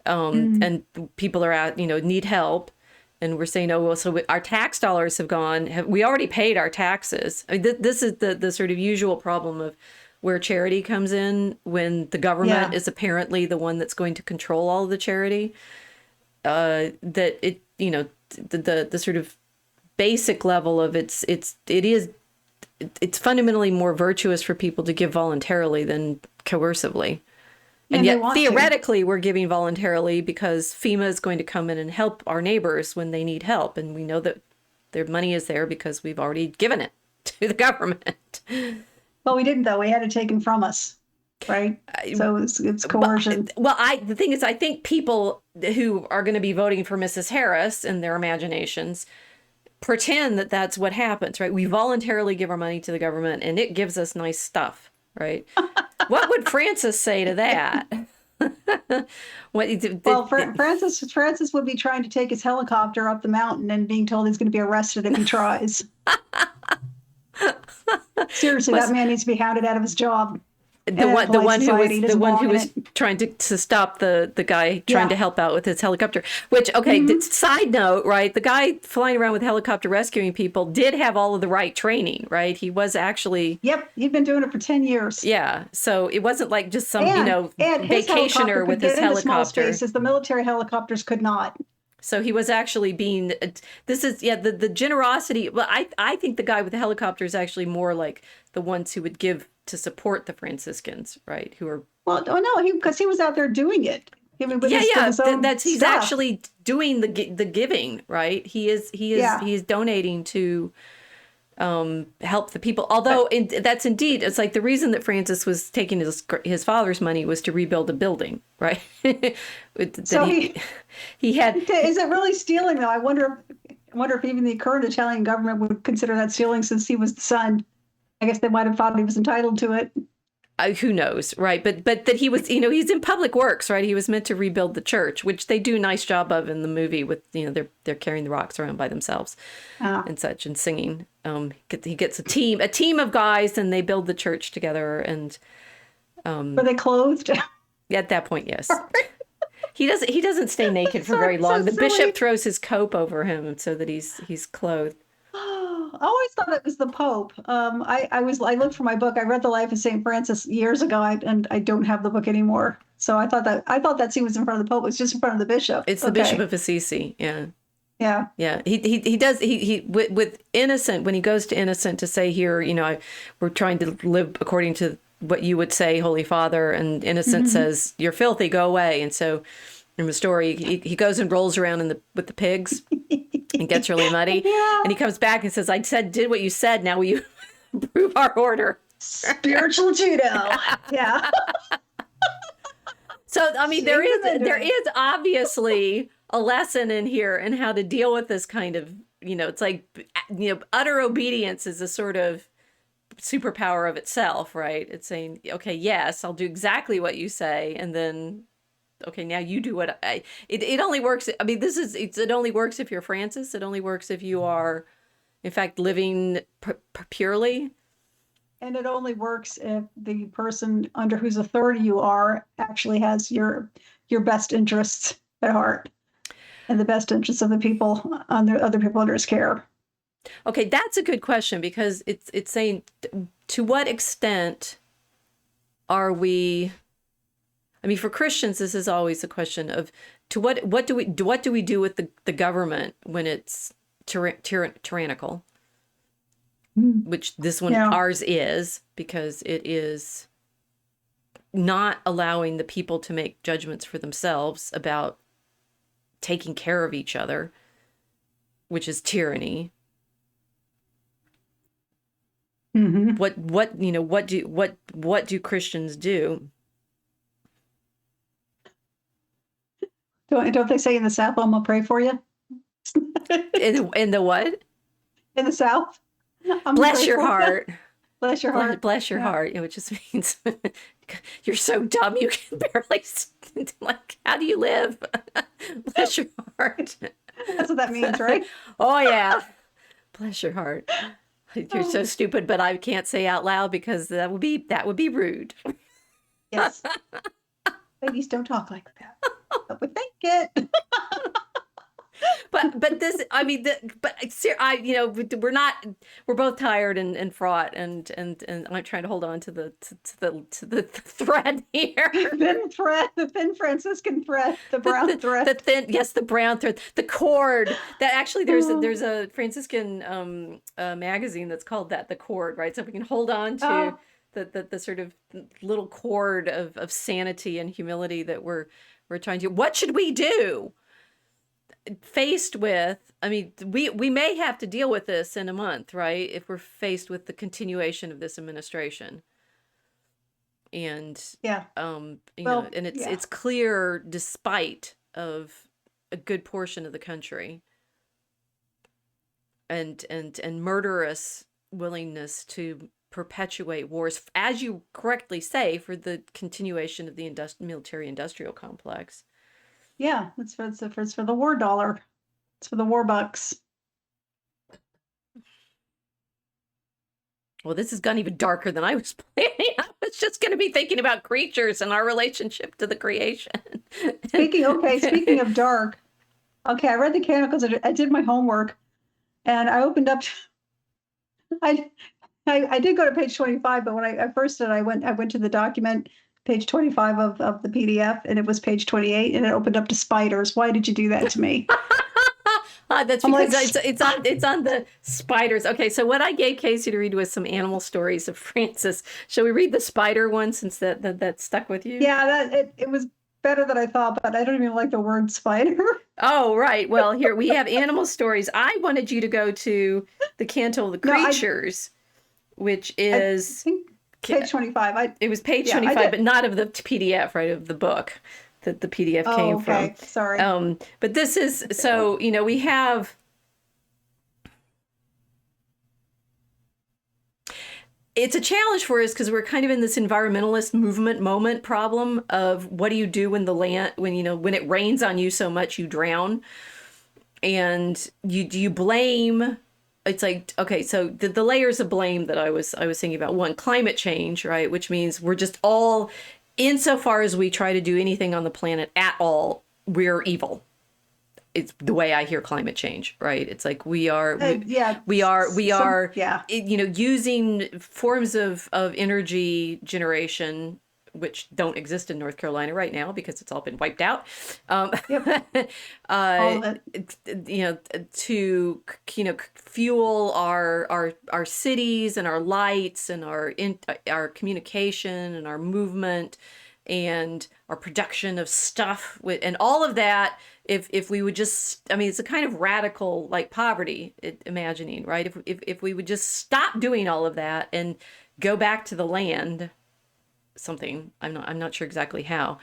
Speaker 1: and people are out need help, and we're saying, oh well, so our tax dollars have gone. We already paid our taxes. This is the sort of usual problem of where charity comes in when the government is apparently the one that's going to control all of the charity. That it the sort of basic level of it's fundamentally more virtuous for people to give voluntarily than coercively. And yet theoretically we're giving voluntarily because FEMA is going to come in and help our neighbors when they need help. And we know that their money is there because we've already given it to the government.
Speaker 2: Well, we didn't though. We had it taken from us. Right. So it's coercion.
Speaker 1: Well, the thing is, I think people who are going to be voting for Mrs. Harris in their imaginations pretend that that's what happens, right? We voluntarily give our money to the government and it gives us nice stuff, right? What would Francis say to that? What
Speaker 2: Well, Francis would be trying to take his helicopter up the mountain and being told he's going to be arrested if he tries. Seriously, that
Speaker 1: was
Speaker 2: man needs to be hounded out of his job.
Speaker 1: the
Speaker 2: And
Speaker 1: one the
Speaker 2: polite
Speaker 1: one who
Speaker 2: society
Speaker 1: was the
Speaker 2: doesn't
Speaker 1: one
Speaker 2: belong
Speaker 1: who
Speaker 2: in
Speaker 1: was
Speaker 2: it.
Speaker 1: trying to stop the guy trying
Speaker 2: Yeah.
Speaker 1: to help out with his helicopter. Which, okay, side note, right? The guy flying around with a helicopter rescuing people did have all of the right training, right? He was actually,
Speaker 2: Yep, he'd been doing it for 10 years.
Speaker 1: yeah. So it wasn't like just some,
Speaker 2: And his helicopter
Speaker 1: vacationer
Speaker 2: could
Speaker 1: with his
Speaker 2: get into small
Speaker 1: helicopter.
Speaker 2: spaces the military helicopters could not.
Speaker 1: So he was actually being, this is, yeah, the generosity. Well, I think the guy with the helicopter is actually more like the ones who would give to support the Franciscans, right? Who are,
Speaker 2: Well, oh no, because he was out there doing it. I mean, with
Speaker 1: yeah, yeah,
Speaker 2: his own
Speaker 1: that's, he's
Speaker 2: stuff.
Speaker 1: actually doing the giving, right?
Speaker 2: Yeah.
Speaker 1: He is donating to help the people. Although that's indeed, it's like the reason that Francis was taking his father's money was to rebuild a building, right?
Speaker 2: So
Speaker 1: he had,
Speaker 2: is it really stealing though? I wonder if even the current Italian government would consider that stealing since he was the son. I guess they might have thought he was entitled to it.
Speaker 1: who knows, right? But that he was, he's in public works, right? He was meant to rebuild the church, which they do a nice job of in the movie with, they're carrying the rocks around by themselves and such and singing. He gets a team of guys and they build the church together. And
Speaker 2: Were they clothed?
Speaker 1: at that point, yes. He doesn't stay naked for very
Speaker 2: So
Speaker 1: long. The
Speaker 2: silly.
Speaker 1: bishop throws his cope over him so that he's clothed.
Speaker 2: I always thought it was the Pope. I looked for my book. I read The Life of Saint Francis years ago, and I don't have the book anymore. So I thought that scene was in front of the Pope. It was just in front of the bishop.
Speaker 1: It's the Bishop of Assisi. Yeah.
Speaker 2: Yeah.
Speaker 1: Yeah, he does with Innocent, when he goes to Innocent to say, here, we're trying to live according to what you would say, Holy Father, and Innocent says, you're filthy, go away. And so in the story, he goes and rolls around with the pigs and gets really muddy.
Speaker 2: Yeah.
Speaker 1: And he comes back and says, did what you said, now will you prove our order?
Speaker 2: Spiritual judo. Yeah.
Speaker 1: So I mean, there
Speaker 2: Shame
Speaker 1: is obviously a lesson in here in how to deal with this kind of, it's like, utter obedience is a sort of superpower of itself, right? It's saying, okay, yes, I'll do exactly what you say, and then, okay, now you do what it only works. I mean, it only works if you're Francis. It only works if you are, in fact, living purely.
Speaker 2: And it only works if the person under whose authority you are actually has your best interests at heart and the best interests of the people other people under his care.
Speaker 1: Okay, that's a good question, because it's saying, to what extent are we? I mean, for Christians, this is always a question of what do we do with the government when it's tyrannical, which this one, ours is, because it is not allowing the people to make judgments for themselves about taking care of each other, which is tyranny.
Speaker 2: Mm-hmm.
Speaker 1: What do Christians do?
Speaker 2: Don't they say in the South, I'm gonna pray for you?
Speaker 1: In the what?
Speaker 2: In the South?
Speaker 1: Bless your heart.
Speaker 2: Bless your heart.
Speaker 1: Bless your heart. It just means you're so dumb you can barely, like, how do you live? Bless your heart.
Speaker 2: That's what that means, right?
Speaker 1: Oh yeah. Bless your heart. You're so stupid, but I can't say out loud because that would be rude.
Speaker 2: Yes. Ladies, don't talk like that. But we think it.
Speaker 1: But this, I mean, we're both tired and fraught, and I'm trying to hold on to the thread here.
Speaker 2: The thin Franciscan thread, the brown thread.
Speaker 1: The brown thread, the cord. That actually, there's a Franciscan magazine that's called that, the cord, right? So if we can hold on to the sort of little cord of sanity and humility that we're trying to. What should we do? Faced with, I mean, we may have to deal with this in a month, right? If we're faced with the continuation of this administration. And and it's clear, despite of a good portion of the country and murderous willingness to perpetuate wars, as you correctly say, for the continuation of the military-industrial complex.
Speaker 2: Yeah, it's for the war dollar. It's for the war bucks.
Speaker 1: Well, this has gone even darker than I was planning. I was just going to be thinking about creatures and our relationship to the creation.
Speaker 2: Speaking of dark, okay, I read the Canticles. I did my homework, and I opened up. I did go to page 25, but when I first did, I went to the document, page 25 of the PDF, and it was page 28, and it opened up to spiders. Why did you do that to me?
Speaker 1: That's because it's on the spiders. Okay, so what I gave Casey to read was some animal stories of Francis. Shall we read the spider one, since that stuck with you?
Speaker 2: Yeah, it was better than I thought, but I don't even like the word spider.
Speaker 1: Oh, right. Well, here we have animal stories. I wanted you to go to the Canticle of the Creatures, which is
Speaker 2: page 25.
Speaker 1: It was page 25, but not of the PDF, right? Of the book that the PDF came from.
Speaker 2: Sorry.
Speaker 1: But this is, so, we have, it's a challenge for us because we're kind of in this environmentalist movement moment problem of what do you do when when it rains on you so much you drown, and you blame. It's like, okay, so the layers of blame that I was thinking about. One, climate change, right? Which means we're just all, insofar as we try to do anything on the planet at all, we're evil. It's the way I hear climate change, right? It's like we are using forms of energy generation which don't exist in North Carolina right now because it's all been wiped out. To fuel our cities and our lights and our communication and our movement and our production of stuff and all of that. If we would just, it's a kind of radical, like poverty imagining, right? If we would just stop doing all of that and go back to the land. Something I'm not sure exactly how,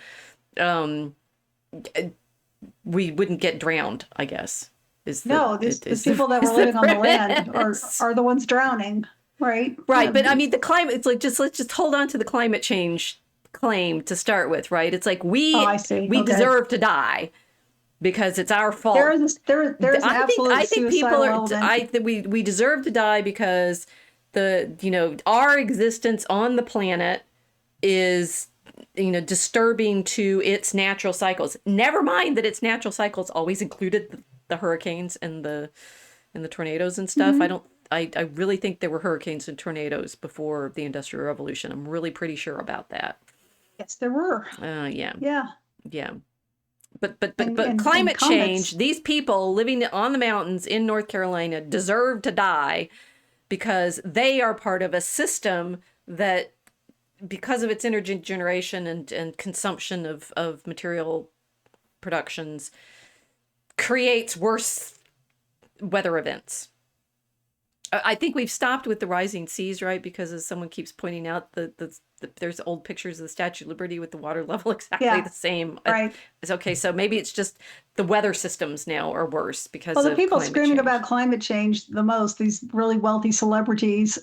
Speaker 1: we wouldn't get drowned, I guess.
Speaker 2: The people that were living on the land are the ones drowning, right?
Speaker 1: Right, but the climate, it's like, let's just hold on to the climate change claim to start with, right? It's like we deserve to die because it's our fault.
Speaker 2: There's an absolute suicidal element.
Speaker 1: We deserve to die because our existence on the planet is disturbing to its natural cycles. Never mind that its natural cycles always included the hurricanes and the tornadoes and stuff.
Speaker 2: Mm-hmm.
Speaker 1: I really think there were hurricanes and tornadoes before the Industrial Revolution. I'm really pretty sure about that.
Speaker 2: Yes, there were.
Speaker 1: Yeah. But climate change, these people living on the mountains in North Carolina deserve to die because they are part of a system that, because of its energy generation and consumption of material productions, creates worse weather events. I think we've stopped with the rising seas, right? Because as someone keeps pointing out, there's old pictures of the Statue of Liberty with the water level exactly the same.
Speaker 2: Right.
Speaker 1: It's okay. So maybe it's just the weather systems now are worse because of
Speaker 2: the people screaming
Speaker 1: change.
Speaker 2: About climate change the most, these really wealthy celebrities,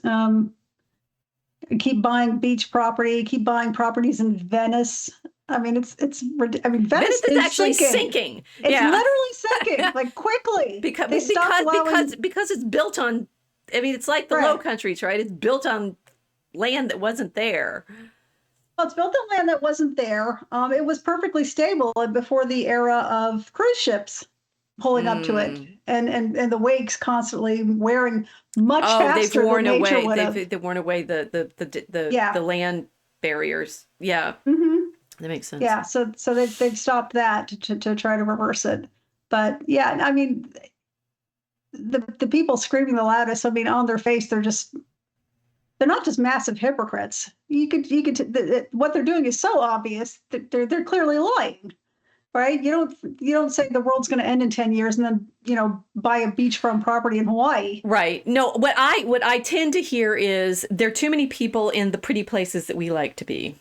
Speaker 2: keep buying beach property, keep buying properties in Venice. Venice
Speaker 1: is actually sinking.
Speaker 2: It's literally sinking, like quickly.
Speaker 1: because it's built on, it's like the Low Countries, right? It's built on land that wasn't there.
Speaker 2: Well, it's built on land that wasn't there. It was perfectly stable before the era of cruise ships pulling up to it, and the wakes constantly wearing much faster than nature would have.
Speaker 1: They've worn away the land barriers. Yeah, that makes sense.
Speaker 2: Yeah, so they've stopped that to try to reverse it. But yeah, the people screaming the loudest, on their face, they're not just massive hypocrites. What they're doing is so obvious that they're clearly lying. Right? You don't say the world's going to end in 10 years and then, buy a beachfront property in Hawaii.
Speaker 1: Right. No, what I tend to hear is there are too many people in the pretty places that we like to be.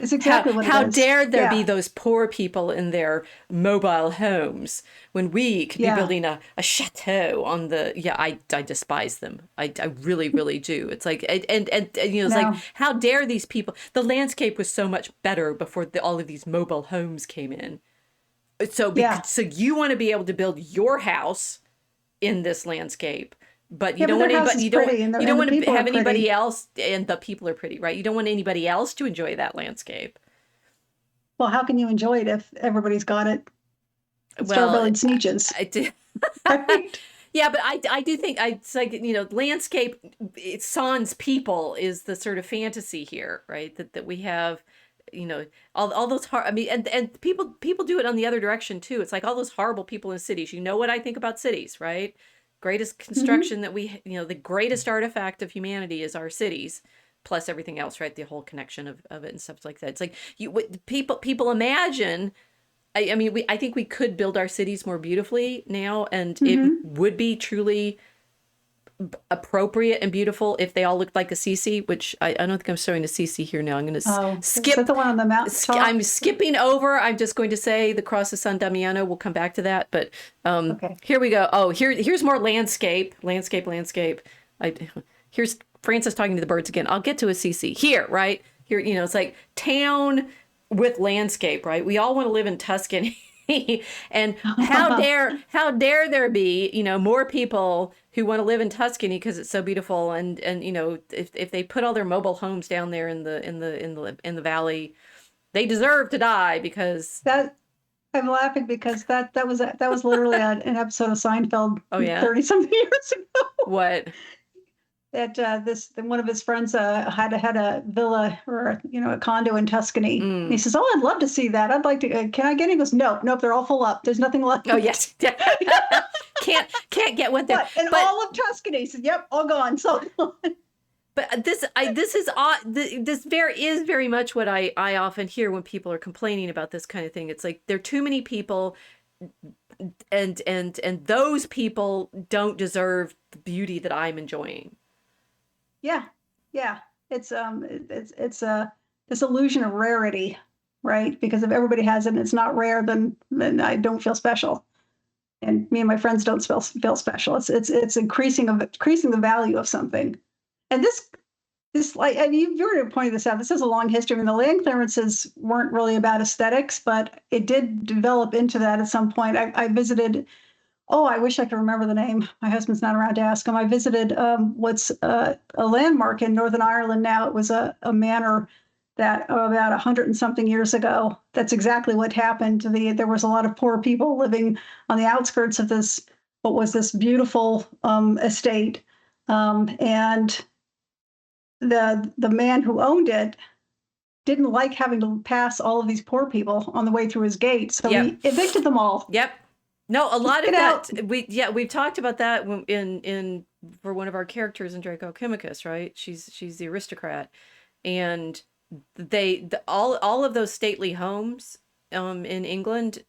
Speaker 2: It's exactly what it
Speaker 1: How
Speaker 2: is.
Speaker 1: dare there be
Speaker 2: Yeah.
Speaker 1: those poor people in their mobile homes when we could be
Speaker 2: Yeah.
Speaker 1: building a chateau on the, yeah, I despise them. I really, really do. It's like, you know, it's like,
Speaker 2: No.
Speaker 1: how dare these people? The landscape was so much better before all of these mobile homes came in. So,
Speaker 2: Yeah.
Speaker 1: so you want to be able to build your house in this landscape, but you
Speaker 2: Yeah, but
Speaker 1: don't
Speaker 2: their
Speaker 1: want
Speaker 2: house
Speaker 1: anybody,
Speaker 2: is pretty
Speaker 1: you don't
Speaker 2: and the
Speaker 1: want to
Speaker 2: people are
Speaker 1: have anybody
Speaker 2: pretty.
Speaker 1: else, and the people are pretty, right? You don't want anybody else to enjoy that landscape.
Speaker 2: Well, how can you enjoy it if everybody's got it?
Speaker 1: Well,
Speaker 2: Star-bellied sneeches,
Speaker 1: I do.
Speaker 2: right?
Speaker 1: Yeah, but I do think it's like, you know, landscape, it's sans people is the sort of fantasy here, right? That we have, you know, all those hard, I mean, and people do it on the other direction too. It's like all those horrible people in cities. You know what I think about cities, right? Greatest
Speaker 2: Hmm.
Speaker 1: construction that we, you know, the greatest artifact of humanity is our cities, plus everything else, right? The whole connection of it and stuff like that. It's like people imagine. I mean, I think we could build our cities more beautifully now, and it
Speaker 2: Hmm.
Speaker 1: would be truly appropriate and beautiful if they all looked like Assisi, which I don't think I'm showing Assisi here now. I'm going to
Speaker 2: Oh, is that
Speaker 1: skip.
Speaker 2: the one on the mountaintop?
Speaker 1: I'm skipping over. I'm just going to say the Cross of San Damiano. We'll come back to that, but
Speaker 2: Okay.
Speaker 1: here we go. Oh, here's more landscape. I here's Francis talking to the birds again. I'll get to Assisi here, right here. You know, it's like town with landscape, right? We all want to live in Tuscany. And how dare there be, you know, more people who want to live in Tuscany because it's so beautiful, and you know, if they put all their mobile homes down there in the valley, they deserve to die because,
Speaker 2: That I'm laughing because that was literally an episode of Seinfeld
Speaker 1: oh yeah,
Speaker 2: 30 something years ago.
Speaker 1: what?
Speaker 2: That one of his friends had a villa or a condo in Tuscany. And he
Speaker 1: Mm.
Speaker 2: says, "Oh, I'd love to see that. I'd like to. Can I get it?" He goes, "No, nope, they're all full up. There's nothing
Speaker 1: Oh
Speaker 2: left."
Speaker 1: yes. Can't get one there,
Speaker 2: What? And
Speaker 1: but
Speaker 2: all of Tuscany. He said, "Yep, all gone." So
Speaker 1: this is this is very much what I often hear when people are complaining about this kind of thing. It's like there are too many people, and those people don't deserve the beauty that I'm enjoying.
Speaker 2: yeah, yeah, it's this illusion of rarity, right? Because if everybody has it and it's not rare, then I don't feel special. And me and my friends don't feel special. It's increasing the value of something. And this like and you already pointed this out. This has a long history. I mean, the land clearances weren't really about aesthetics, but it did develop into that at some point. I visited. Oh, I wish I could remember the name. My husband's not around to ask him. I visited what's a landmark in Northern Ireland now. It was a manor that about 100 and something years ago. That's exactly what happened. There was a lot of poor people living on the outskirts of what was this beautiful estate. And the man who owned it didn't like having to pass all of these poor people on the way through his gate. So
Speaker 1: Yep.
Speaker 2: he evicted them all.
Speaker 1: Yep. No, a
Speaker 2: Just
Speaker 1: lot
Speaker 2: get
Speaker 1: of
Speaker 2: out.
Speaker 1: that we've talked about that in for one of our characters in Draco Chemicus, right? She's the aristocrat, and all of those stately homes in England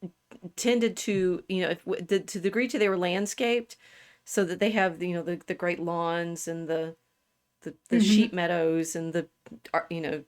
Speaker 1: tended to, you know, to the degree to they were landscaped, so that they have, you know, the great lawns and the sheep
Speaker 2: Hmm.
Speaker 1: meadows and the, you know,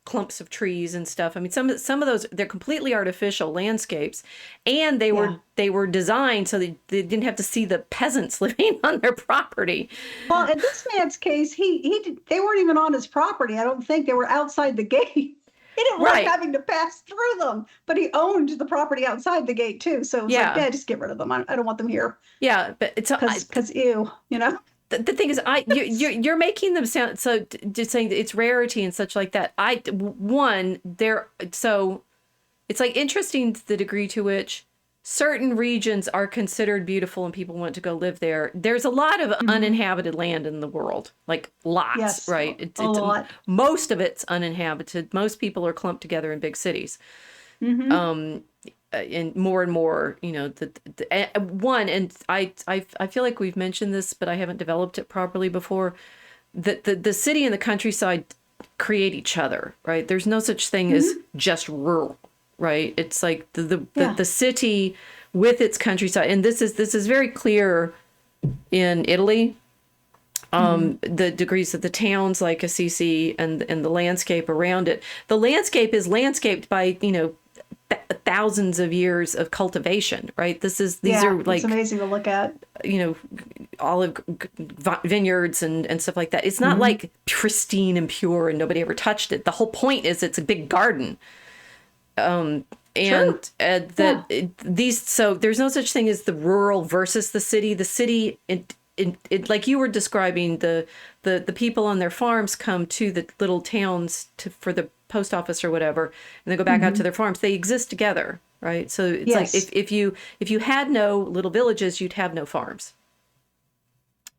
Speaker 1: clumps of trees and stuff. I mean, some of those, they're completely artificial landscapes, and
Speaker 2: Yeah.
Speaker 1: they were designed so they didn't have to see the peasants living on their property.
Speaker 2: Well, in this man's case, they weren't even on his property. I don't think they were outside the gate. He didn't like
Speaker 1: Right.
Speaker 2: having to pass through them, but he owned the property outside the gate too. So it was like,
Speaker 1: Yeah.
Speaker 2: yeah, just get rid of them. I don't want them here
Speaker 1: Yeah, but it's
Speaker 2: because ew, you know.
Speaker 1: the thing is, you're making them sound so, just saying that it's rarity and such like that. One there, so it's like interesting the degree to which certain regions are considered beautiful and people want to go live there. There's a lot of
Speaker 2: Hmm.
Speaker 1: uninhabited land in the world, like lots,
Speaker 2: Yes,
Speaker 1: right?
Speaker 2: a lot.
Speaker 1: Most of it's uninhabited. Most people are clumped together in big cities.
Speaker 2: Hmm.
Speaker 1: And more, you know, one, and I feel like we've mentioned this, but I haven't developed it properly before. That the city and the countryside create each other, right? There's no such thing as
Speaker 2: Hmm.
Speaker 1: just rural, right? It's like
Speaker 2: Yeah.
Speaker 1: the city with its countryside, and this is very clear in Italy. The degrees of the towns like Assisi and the landscape around it. The landscape is landscaped by, thousands of years of cultivation, right? These are like,
Speaker 2: it's amazing to look at.
Speaker 1: Olive vineyards and stuff like that. It's not like pristine and pure and nobody ever touched it. The whole point is it's a big garden. So there's no such thing as the rural versus the city. The city, it like you were describing, the people on their farms come to the little towns for the post office or whatever, and they go back out to their farms. They exist together, right? So it's like if you had no little villages, you'd have no farms,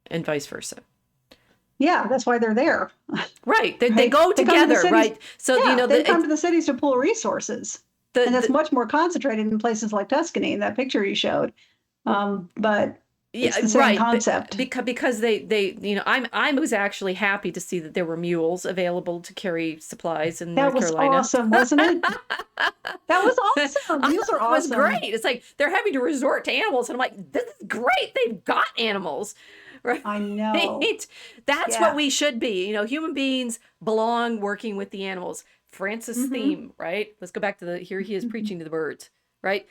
Speaker 1: and vice versa.
Speaker 2: Yeah, that's why they're there.
Speaker 1: Right. They go together, right? So,
Speaker 2: they come to the cities to pull resources. And that's much more concentrated in places like Tuscany, in that picture you showed. But it's the same concept.
Speaker 1: Because they I was actually happy to see that there were mules available to carry supplies in North Carolina.
Speaker 2: That was awesome, wasn't it? That was awesome. Mules are awesome.
Speaker 1: It was great. It's like they're having to resort to animals. And I'm like, this is great. They've got animals. Right?
Speaker 2: I know.
Speaker 1: That's what we should be. Human beings belong working with the animals. Francis' theme, right? Let's go back to here he is preaching to the birds, right?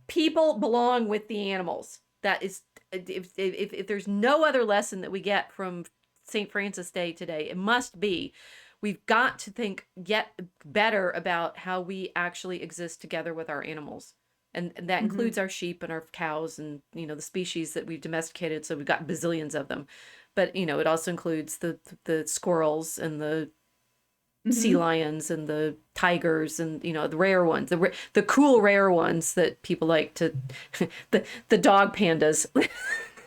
Speaker 1: People belong with the animals. That is, if there's no other lesson that we get from St. Francis Day today, it must be we've got to get better about how we actually exist together with our animals. And that includes our sheep and our cows and, the species that we've domesticated. So we've got bazillions of them. But, it also includes the squirrels and the sea lions and the tigers and, the rare ones, the cool rare ones that people like to, the dog pandas.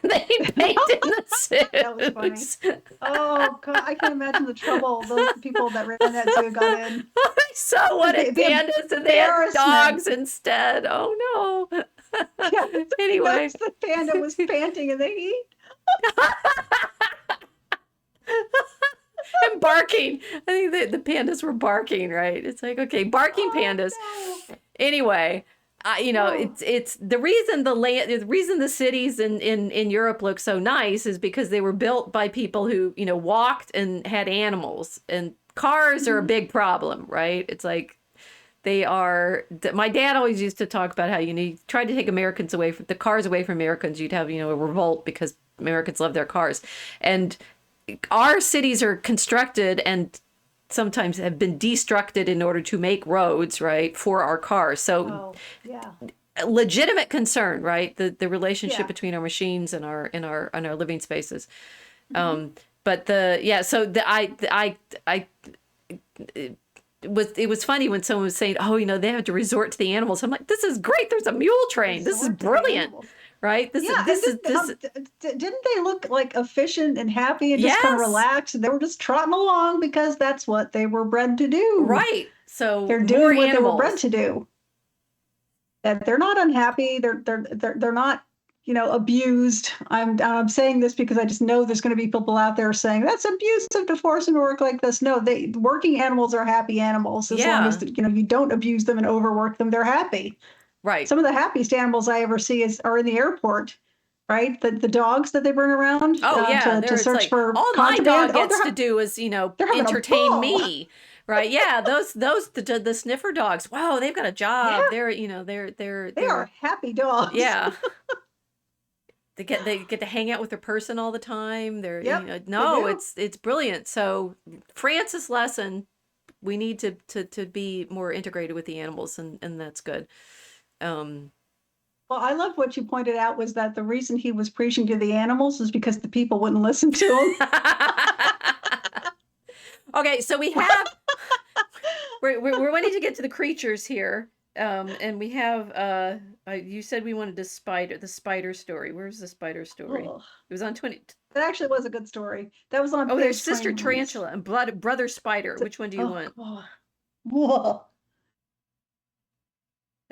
Speaker 1: They painted the zoo.
Speaker 2: That was funny. Oh, God, I can imagine the trouble those people that ran that zoo got in.
Speaker 1: I saw one at pandas and they had dogs instead. Oh, no.
Speaker 2: Yeah,
Speaker 1: anyway.
Speaker 2: The panda was panting in the heat.
Speaker 1: And barking. I think the pandas were barking, right? It's like, okay, barking pandas. No. Anyway. It's the reason the reason the cities in Europe look so nice is because they were built by people who, walked and had animals, and cars are a big problem, right? It's like my dad always used to talk about how, you tried to take Americans away from the cars away from Americans. You'd have, a revolt because Americans love their cars. And our cities are constructed and sometimes have been destructed in order to make roads, right, for our cars. So legitimate concern, right? The relationship between our machines and our living spaces. It was funny when someone was saying, oh, they have to resort to the animals. I'm like, this is great. There's a mule train. This is brilliant. Right? Didn't
Speaker 2: they look like efficient and happy and just kind of relaxed? And they were just trotting along because that's what they were bred to do.
Speaker 1: Right. So
Speaker 2: they're doing what they were bred to do. That they're not unhappy. They're not, abused. I'm saying this because I just know there's going to be people out there saying that's abusive to force them to work like this. No, working animals are happy animals as long as you don't abuse them and overwork them. They're happy.
Speaker 1: Right.
Speaker 2: Some of the happiest animals I ever see are in the airport, right? The dogs that they bring around to search for
Speaker 1: all
Speaker 2: contraband.
Speaker 1: My dog gets to do is, entertain me. Right. Yeah. The sniffer dogs. Wow. They've got a job. Yeah. They
Speaker 2: are happy dogs.
Speaker 1: Yeah. They get to hang out with their person all the time. It's brilliant. So Francis' lesson, we need to be more integrated with the animals, and that's good.
Speaker 2: Well, I love what you pointed out was that the reason he was preaching to the animals is because the people wouldn't listen to him.
Speaker 1: Okay, so we have we're wanting to get to the creatures here, and we have you said we wanted the spider story. Where's the spider story? Oh. It was on 20.
Speaker 2: That actually was a good story. That was on.
Speaker 1: Oh, there's Sister Tarantula and Brother Spider. Which one do you want?
Speaker 2: Oh. Whoa.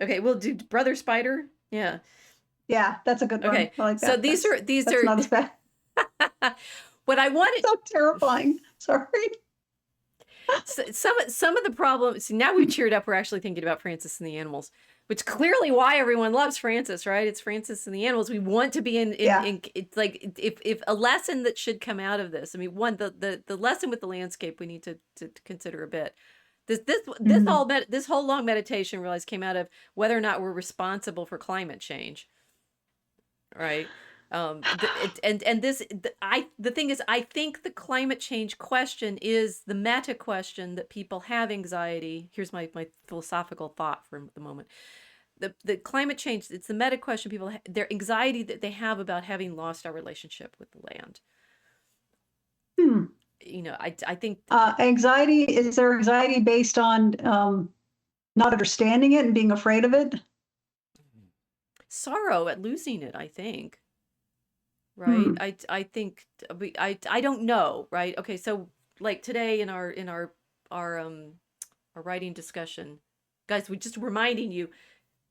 Speaker 1: Okay, we'll do Brother Spider. Yeah.
Speaker 2: Yeah, that's a good one.
Speaker 1: Okay,
Speaker 2: I like that.
Speaker 1: So these are
Speaker 2: not as bad.
Speaker 1: What I wanted.
Speaker 2: So terrifying. Sorry.
Speaker 1: Some of the problems. See, now we've cheered up. We're actually thinking about Francis and the animals. which clearly why everyone loves Francis, right? It's Francis and the animals. We want to be in it's like if a lesson that should come out of this. I mean, one the lesson with the landscape we need to consider a bit. This whole long meditation realized came out of whether or not we're responsible for climate change, right? The thing is, I think the climate change question is the meta question that people have anxiety. Here's my philosophical thought for the moment. The climate change, it's the meta question people their anxiety that they have about having lost our relationship with the land. You know, I think
Speaker 2: anxiety, is there anxiety based on not understanding it and being afraid of it?
Speaker 1: sorrow at losing it, I think. Right? I think I don't know, right? Okay, so like today in our writing discussion, guys, we just reminding you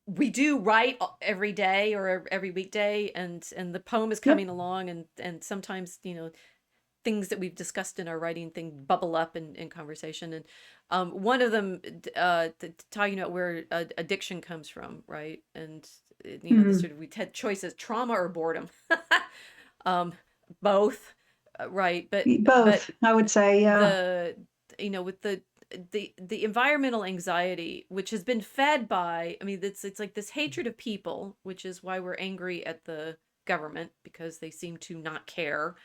Speaker 1: we do write every day or every weekday, and the poem is coming along, and sometimes, you know, things that we've discussed in our writing thing bubble up in conversation, and one of them talking about where addiction comes from, right? And you know, the sort of we had choices: trauma or boredom. Both, right? But
Speaker 2: I would say, yeah.
Speaker 1: The you know, with the environmental anxiety, which has been fed by, I mean, it's like this hatred of people, which is why we're angry at the government, because they seem to not care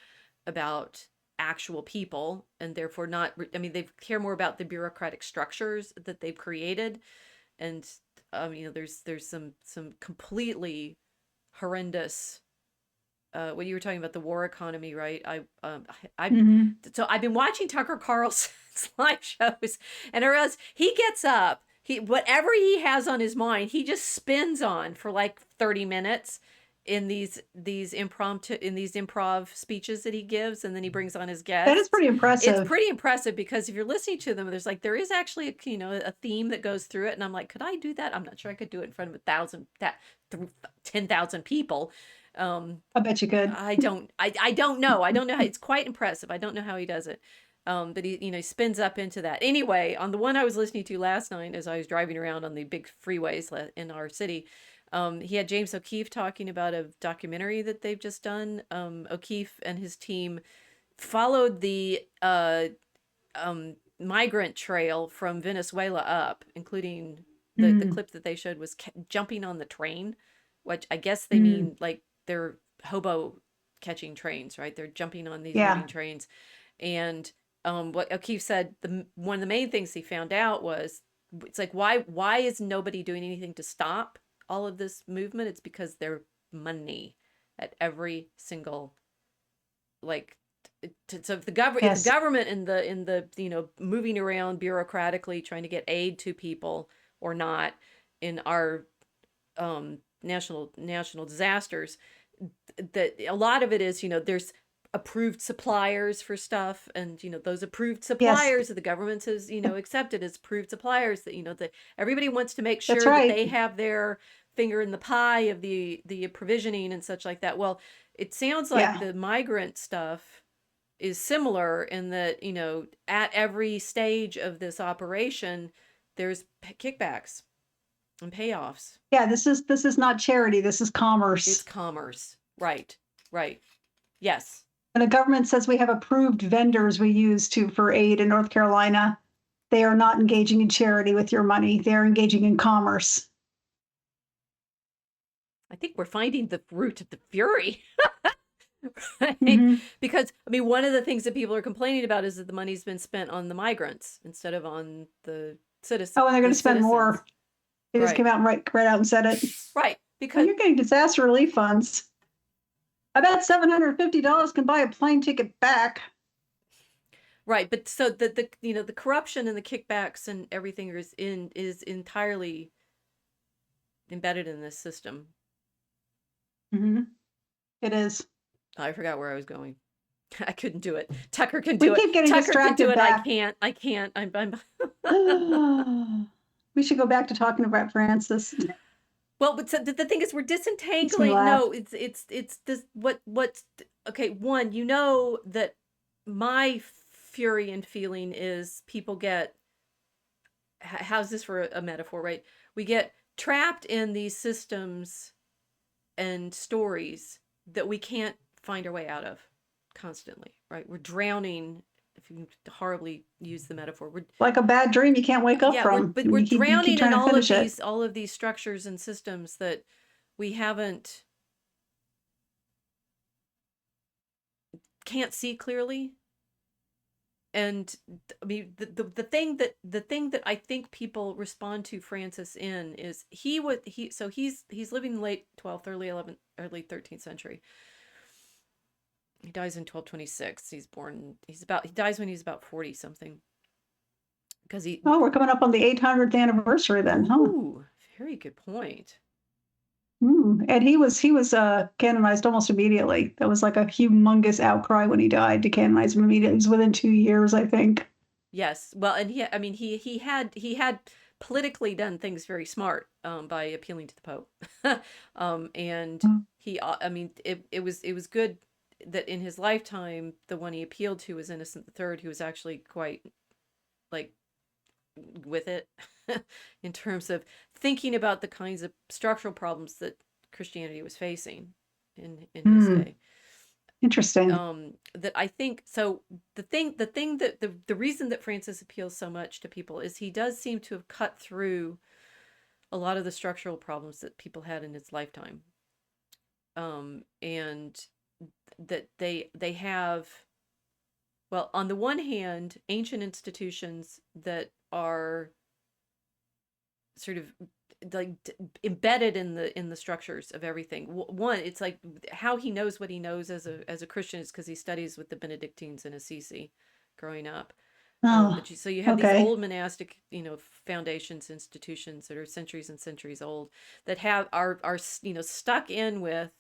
Speaker 1: about actual people, and therefore not, I mean, they care more about the bureaucratic structures that they've created. And you know, there's some completely horrendous what you were talking about, the war economy, right? So I've been watching Tucker Carlson's live shows, and I realize he gets up, whatever he has on his mind, he just spins on for like 30 minutes in these improv speeches that he gives, and then he brings on his guests.
Speaker 2: That is pretty impressive.
Speaker 1: It's pretty impressive, because if you're listening to them, there is actually a theme that goes through it, and I'm like, could I do that? I'm not sure I could do it in front of 10,000 people.
Speaker 2: I bet you could.
Speaker 1: I don't know. I don't know how. It's quite impressive. I don't know how he does it. But he, you know, spins up into that. Anyway, on the one I was listening to last night as I was driving around on the big freeways in our city, he had James O'Keefe talking about a documentary that they've just done. O'Keefe and his team followed the migrant trail from Venezuela up, including the clip that they showed was jumping on the train, which I guess they mean like they're hobo catching trains, right? They're jumping on these moving trains. And what O'Keefe said, one of the main things he found out was, it's like, why is nobody doing anything to stop all of this movement? It's because there's money at every single, like, so if the government in the you know, moving around bureaucratically trying to get aid to people or not in our national disasters, that a lot of it is, you know, there's approved suppliers for stuff, and you know, those approved suppliers that the government has, you know, accepted as approved suppliers, that, you know, that everybody wants to make sure that they have their finger in the pie of the provisioning and such like that. Well, it sounds like the migrant stuff is similar in that, you know, at every stage of this operation there's kickbacks and payoffs.
Speaker 2: Yeah, this is not charity. This is commerce.
Speaker 1: It's commerce. Right. Yes.
Speaker 2: And the government says we have approved vendors we use for aid in North Carolina. They are not engaging in charity with your money. They're engaging in commerce.
Speaker 1: I think we're finding the root of the fury. Right? Because, I mean, one of the things that people are complaining about is that the money's been spent on the migrants instead of on the citizens.
Speaker 2: Oh, and they're going to spend more. They just came out and right out and said it.
Speaker 1: Right. Because
Speaker 2: you're getting disaster relief funds. I bet $750 can buy a plane ticket back.
Speaker 1: Right, but so the you know, the corruption and the kickbacks and everything is entirely embedded in this system.
Speaker 2: It is.
Speaker 1: I forgot where I was going. I couldn't do it. Tucker can do it.
Speaker 2: We keep getting
Speaker 1: Tucker can do it.
Speaker 2: back.
Speaker 1: I can't. I'm
Speaker 2: We should go back to talking about Francis.
Speaker 1: Well, but so the thing is, we're disentangling. No, it's this. What's okay? One, you know that my fury and feeling is people get. How's this for a metaphor, right? We get trapped in these systems and stories that we can't find our way out of constantly, right? We're drowning, if you horribly use the metaphor.
Speaker 2: Like a bad dream you can't wake up
Speaker 1: Yeah,
Speaker 2: from.
Speaker 1: we're
Speaker 2: You keep
Speaker 1: drowning in
Speaker 2: trying to finish it.
Speaker 1: all of these structures and systems that we haven't can't see clearly. And I mean, the thing that I think people respond to Francis in is he's living late 12th, early 11th, early 13th century. He dies in 1226. He dies when he's about 40 something. Because he
Speaker 2: Oh, we're coming up on the 800th anniversary then, huh?
Speaker 1: Ooh, very good point.
Speaker 2: And he was canonized almost immediately. That was like a humongous outcry when he died to canonize him immediately. It was within 2 years, I think.
Speaker 1: Yes. Well, and I mean, he had politically done things very smart by appealing to the Pope, and
Speaker 2: Mm.
Speaker 1: I mean, it was good that in his lifetime, the one he appealed to was Innocent III, who was actually quite like with it in terms of thinking about the kinds of structural problems that Christianity was facing in his
Speaker 2: Hmm.
Speaker 1: day.
Speaker 2: Interesting.
Speaker 1: That I think so the thing that the reason that Francis appeals so much to people is he does seem to have cut through a lot of the structural problems that people had in his lifetime. And that they have, well, on the one hand, ancient institutions that are sort of like embedded in the structures of everything. One, it's like how he knows what he knows as a Christian is because he studies with the Benedictines in Assisi growing up.
Speaker 2: Oh,
Speaker 1: But so you have these
Speaker 2: okay.
Speaker 1: old monastic, foundations, institutions that are centuries and centuries old that are stuck in with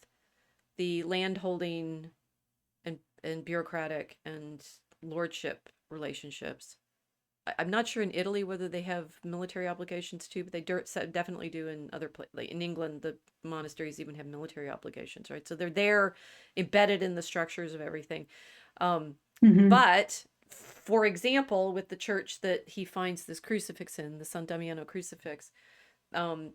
Speaker 1: the landholding and bureaucratic and lordship relationships. I'm not sure in Italy whether they have military obligations too, but they definitely do in other places. Like in England, the monasteries even have military obligations, right? So they're there, embedded in the structures of everything. Um,
Speaker 2: Hmm.
Speaker 1: but for example, with the church that he finds this crucifix in, the San Damiano crucifix, um,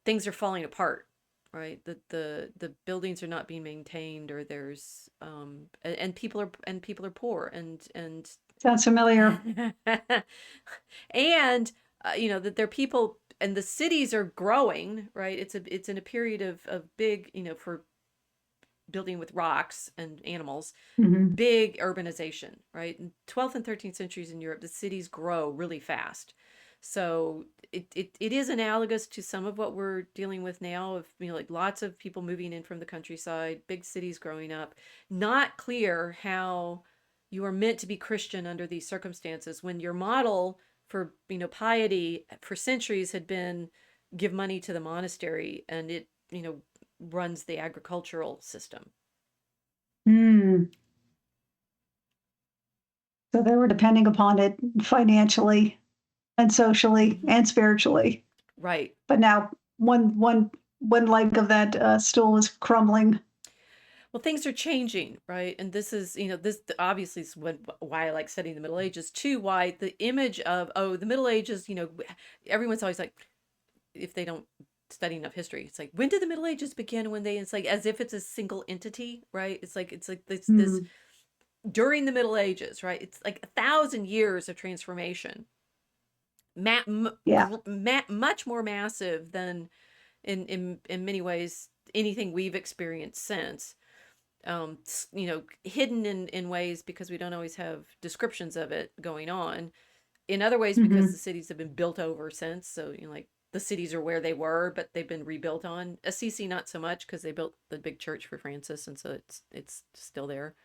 Speaker 1: things are falling apart, right? The buildings are not being maintained, or there's and people are poor and
Speaker 2: Sounds familiar.
Speaker 1: and that there are people, and the cities are growing, right? It's in a period of big, for building with rocks and animals,
Speaker 2: Hmm.
Speaker 1: big urbanization, right? In 12th and 13th centuries in Europe, the cities grow really fast. So it is analogous to some of what we're dealing with now of, like lots of people moving in from the countryside, big cities growing up. Not clear how you are meant to be Christian under these circumstances when your model for, piety for centuries had been give money to the monastery, and it, runs the agricultural system.
Speaker 2: Hmm. So they were depending upon it financially and socially
Speaker 1: Mhm.
Speaker 2: and spiritually.
Speaker 1: Right.
Speaker 2: But now one leg of that stool is crumbling.
Speaker 1: Well, things are changing, right? And this is, this obviously is why I like studying the Middle Ages too. Why the image of, oh, the Middle Ages, everyone's always like, if they don't study enough history, it's like, when did the Middle Ages begin? When they, it's like as if it's a single entity, right? It's like this
Speaker 2: Hmm.
Speaker 1: during the Middle Ages, right? It's like 1,000 years of transformation,
Speaker 2: Yeah.
Speaker 1: much more massive than in many ways anything we've experienced since. Hidden in ways because we don't always have descriptions of it going on. In other ways, because the
Speaker 2: Hmm.
Speaker 1: cities have been built over since. So, like the cities are where they were, but they've been rebuilt on. Assisi, not so much because they built the big church for Francis, and so it's still there.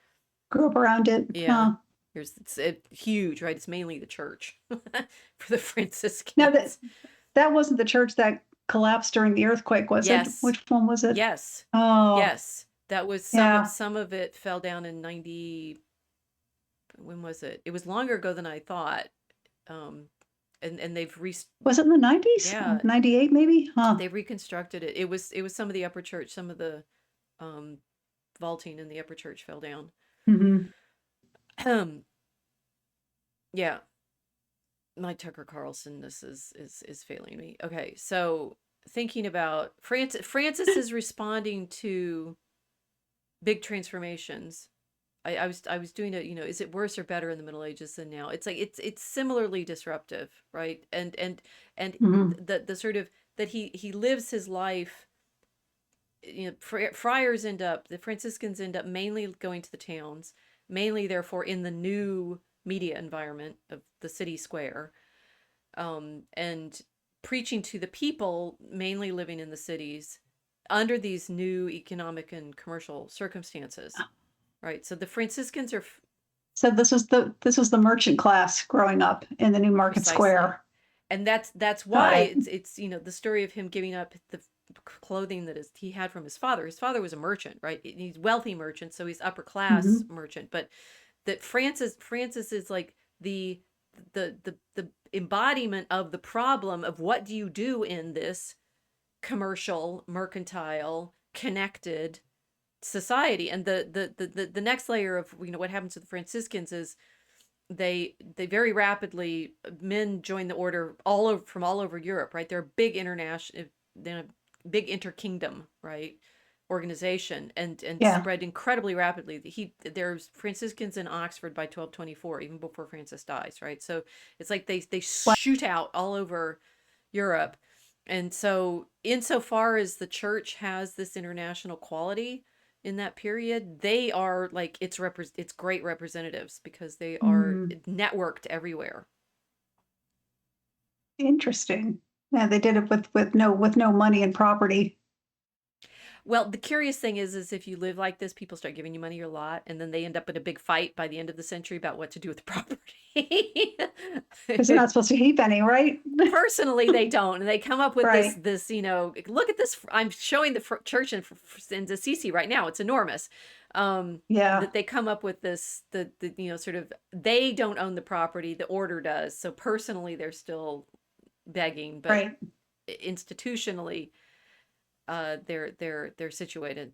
Speaker 2: Grew up around it.
Speaker 1: Yeah,
Speaker 2: Huh.
Speaker 1: it's huge, right? It's mainly the church for the
Speaker 2: Now
Speaker 1: Franciscans.
Speaker 2: that wasn't the church that collapsed during the earthquake, was it?
Speaker 1: Yes,
Speaker 2: Which one was it?
Speaker 1: yes,
Speaker 2: Oh,
Speaker 1: yes. That was
Speaker 2: yeah.
Speaker 1: some of it fell down in 90. When was it? It was longer ago than I thought. Um, and they've
Speaker 2: Was it in the 90s?
Speaker 1: yeah,
Speaker 2: 98 maybe? Huh.
Speaker 1: they've reconstructed it. It was some of the upper church, some of the um vaulting in the upper church fell down.
Speaker 2: Hmm.
Speaker 1: Um, yeah, my Tucker Carlson this is failing me. Okay, so thinking about Francis is responding to big transformations. I was doing a, is it worse or better in the Middle Ages than now? It's like it's similarly disruptive, right? And
Speaker 2: Hmm.
Speaker 1: the sort of that he lives his life. Friars end up, the Franciscans end up mainly going to the towns, mainly therefore in the new media environment of the city square, and preaching to the people mainly living in the cities under these new economic and commercial circumstances, right? So the Franciscans are
Speaker 2: So this was the merchant class growing up in the New Market
Speaker 1: precisely,
Speaker 2: Square.
Speaker 1: and that's
Speaker 2: Got
Speaker 1: why
Speaker 2: it.
Speaker 1: it's the story of him giving up the clothing that he had from his father. His father was a merchant, right? He's wealthy merchant, so he's upper class
Speaker 2: Hmm.
Speaker 1: merchant. But that Francis is like the embodiment of the problem of what do you do in this commercial, mercantile, connected society. And the next layer of what happens to the Franciscans is they very rapidly, men join the order all over from all over Europe, right? They're a big international, then a big interkingdom, right? Organization, and
Speaker 2: Yeah.
Speaker 1: spread incredibly rapidly. There's Franciscans in Oxford by 1224, even before Francis dies, right? So it's like they
Speaker 2: Wow.
Speaker 1: shoot out all over Europe. And so insofar as the church has this international quality in that period, they are like it's great representatives because they are
Speaker 2: Mm,
Speaker 1: networked everywhere.
Speaker 2: interesting. Yeah, they did it with no money and property.
Speaker 1: Well, the curious thing is if you live like this, people start giving you money a lot, and then they end up in a big fight by the end of the century about what to do with the property.
Speaker 2: Because they're not supposed to keep any, right?
Speaker 1: Personally, they don't, and they come up with this
Speaker 2: Right.
Speaker 1: look at this. I'm showing the church in Assisi right now. It's enormous.
Speaker 2: Yeah.
Speaker 1: That they come up with this the sort of, they don't own the property, the order does. So personally, they're still begging, but
Speaker 2: Right.
Speaker 1: institutionally, they're situated.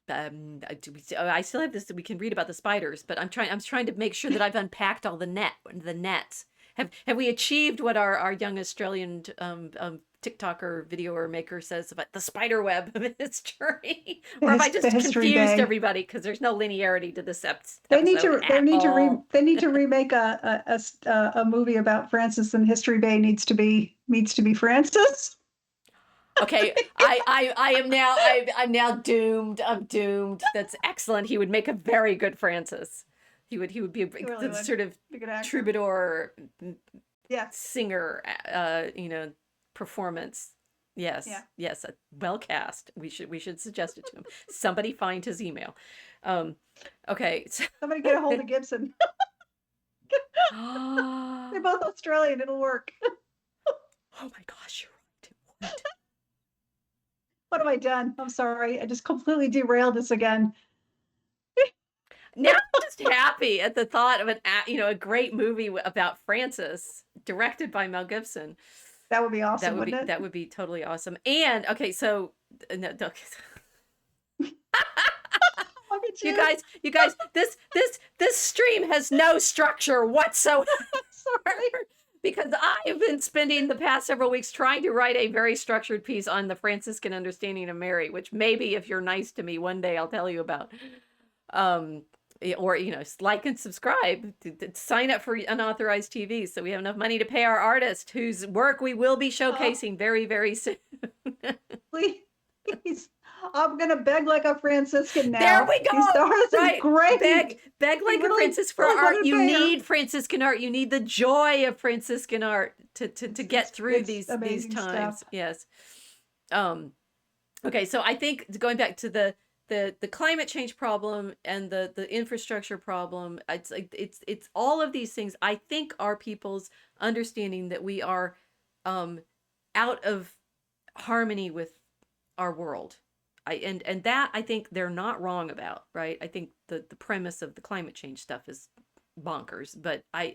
Speaker 1: I still have this. We can read about the spiders, but I'm trying to make sure that I've unpacked all the nets. Have we achieved what our young Australian TikToker videoer maker says about the spider web of history, or have I
Speaker 2: The
Speaker 1: just
Speaker 2: History
Speaker 1: confused
Speaker 2: Bay.
Speaker 1: everybody because there's no linearity to this
Speaker 2: They need
Speaker 1: episode
Speaker 2: to. They
Speaker 1: at
Speaker 2: need to re.
Speaker 1: all?
Speaker 2: They need to remake a movie about Francis, and History Bay needs to be Francis.
Speaker 1: Okay, I am now I'm now doomed. I'm doomed. That's excellent. He would make a very good Francis. He would be
Speaker 2: He really
Speaker 1: the
Speaker 2: would.
Speaker 1: sort of
Speaker 2: Be a good actor.
Speaker 1: troubadour,
Speaker 2: Yeah.
Speaker 1: singer, performance.
Speaker 2: Yeah.
Speaker 1: Yes, well cast. We should suggest it to him. Somebody find his email. Um, okay.
Speaker 2: Somebody get a hold of Gibson. They're
Speaker 1: Oh
Speaker 2: both Australian. It'll work.
Speaker 1: my gosh, you're right. It would.
Speaker 2: What have I done? I'm sorry. I just completely derailed this again.
Speaker 1: Now I'm just happy at the thought of a great movie about Francis, directed by Mel Gibson.
Speaker 2: That would be
Speaker 1: That
Speaker 2: awesome,
Speaker 1: would
Speaker 2: wouldn't
Speaker 1: be
Speaker 2: it?
Speaker 1: that would be totally awesome. And okay, so no, no,
Speaker 2: Look at
Speaker 1: you
Speaker 2: you.
Speaker 1: guys, this stream has no structure whatsoever.
Speaker 2: Sorry.
Speaker 1: Because I've been spending the past several weeks trying to write a very structured piece on the Franciscan understanding of Mary, which maybe if you're nice to me one day I'll tell you about. Um, or like and subscribe, sign up for unauthorized TV so we have enough money to pay our artist whose work we will be
Speaker 2: Oh,
Speaker 1: showcasing very, very soon.
Speaker 2: please. I'm gonna beg like a Franciscan
Speaker 1: There
Speaker 2: now.
Speaker 1: we go.
Speaker 2: This is
Speaker 1: Right.
Speaker 2: great.
Speaker 1: Beg
Speaker 2: We
Speaker 1: like a
Speaker 2: really,
Speaker 1: Francis for
Speaker 2: really
Speaker 1: art.
Speaker 2: wanted to
Speaker 1: You
Speaker 2: pay her.
Speaker 1: need Franciscan art. You need the joy of Franciscan art to get through
Speaker 2: It's
Speaker 1: these
Speaker 2: amazing
Speaker 1: times.
Speaker 2: stuff.
Speaker 1: Yes. Um, okay, so I think going back to the climate change problem and the infrastructure problem, it's like it's all of these things I think are people's understanding that we are um out of harmony with our world. And that I think they're not wrong about, right? I think the premise of the climate change stuff is bonkers, but I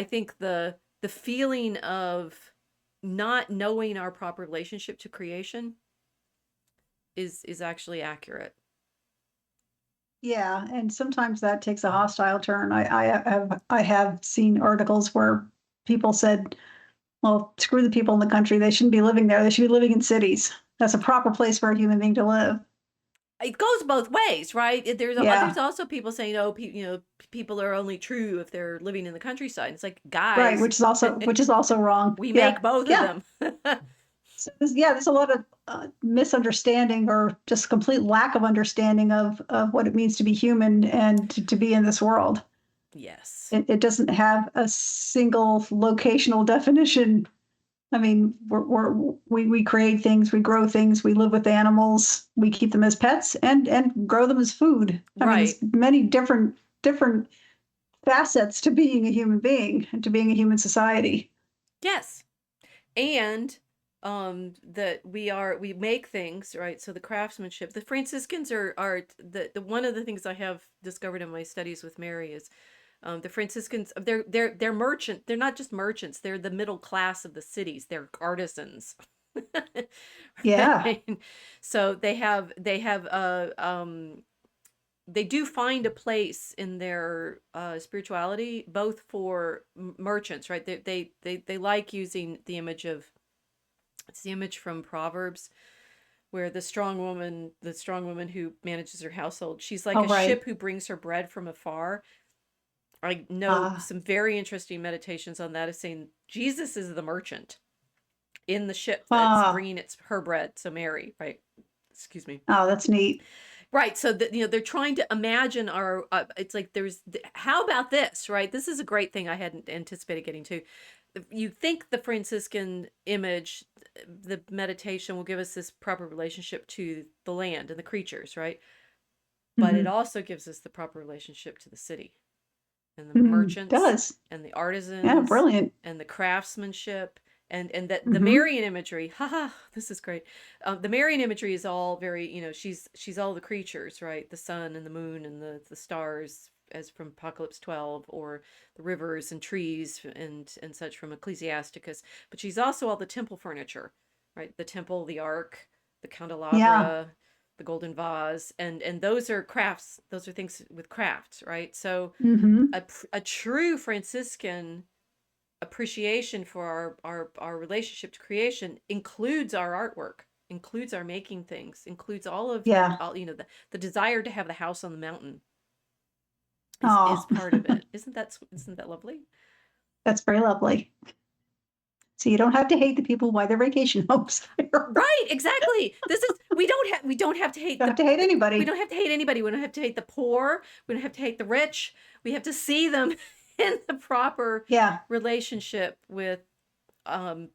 Speaker 1: think the feeling of not knowing our proper relationship to creation is actually accurate.
Speaker 2: Yeah, and sometimes that takes a hostile turn. I have seen articles where people said, "Well, screw the people in the country. They shouldn't be living there. They should be living in cities. That's a proper place for a human being to live."
Speaker 3: It goes both ways, right? There's
Speaker 2: Yeah,
Speaker 3: also people saying, oh, people are only true if they're living in the countryside. It's like,
Speaker 2: right,
Speaker 3: guys,
Speaker 2: which is also wrong.
Speaker 3: we
Speaker 2: Yeah,
Speaker 3: make both of
Speaker 2: yeah.
Speaker 3: them.
Speaker 2: So there's a lot of misunderstanding or just complete lack of understanding of what it means to be human and to be in this world.
Speaker 3: Yes.
Speaker 2: It doesn't have a single locational definition. I mean, we create things, we grow things, we live with animals, we keep them as pets and grow them as food. I mean,
Speaker 3: Right.
Speaker 2: there's many different facets to being a human being and to being a human society.
Speaker 3: Yes. And that we make things, right? So the craftsmanship, the Franciscans are the one of the things I have discovered in my studies with Mary is the Franciscans, they're merchant. They're not just merchants. They're the middle class of the cities. They're artisans.
Speaker 2: Yeah.
Speaker 3: Right? So they do find a place in their spirituality, both for merchants, right? They like using the image of, it's the image from Proverbs where the strong woman who manages her household, she's like
Speaker 2: Oh,
Speaker 3: a
Speaker 2: right.
Speaker 3: ship who brings her bread from afar. I know
Speaker 2: Ah,
Speaker 3: some very interesting meditations on that, of saying Jesus is the merchant in the ship that's
Speaker 2: ah,
Speaker 3: bringing her bread. So Mary, right? Excuse me.
Speaker 2: oh, that's neat.
Speaker 3: Right. So that, they're trying to imagine our, it's like how about this, right? This is a great thing I hadn't anticipated getting to. You think the Franciscan image, the meditation will give us this proper relationship to the land and the creatures, right? But it
Speaker 2: Hmm.
Speaker 3: also gives us the proper relationship to the city and the
Speaker 2: Hmm.
Speaker 3: merchants
Speaker 2: Does.
Speaker 3: and the
Speaker 2: Yeah,
Speaker 3: artisans
Speaker 2: brilliant.
Speaker 3: and the craftsmanship and that the
Speaker 2: Hmm.
Speaker 3: Marian imagery, haha, this is great. The Marian imagery is all very, she's all the creatures, right? The sun and the moon and the stars, as from Apocalypse 12, or the rivers and trees and such from Ecclesiasticus. But she's also all the temple furniture, right? The temple, the ark, the
Speaker 2: Yeah.
Speaker 3: candelabra, the golden vase, and those are crafts. Those are things with crafts, right? So
Speaker 2: Hmm.
Speaker 3: a true Franciscan appreciation for our relationship to creation includes our artwork, includes our making things, includes
Speaker 2: Yeah.
Speaker 3: all the desire to have the house on the mountain is
Speaker 2: Oh,
Speaker 3: part of it. Isn't that lovely?
Speaker 2: that's very lovely. So you don't have to hate the people why their vacation homes there.
Speaker 3: Right, exactly. This is we don't have to hate
Speaker 2: Don't have to hate
Speaker 3: we
Speaker 2: anybody.
Speaker 3: don't have to hate anybody. We don't have to hate the poor. We don't have to hate the rich. We have to see them in the proper
Speaker 2: Yeah.
Speaker 3: relationship with um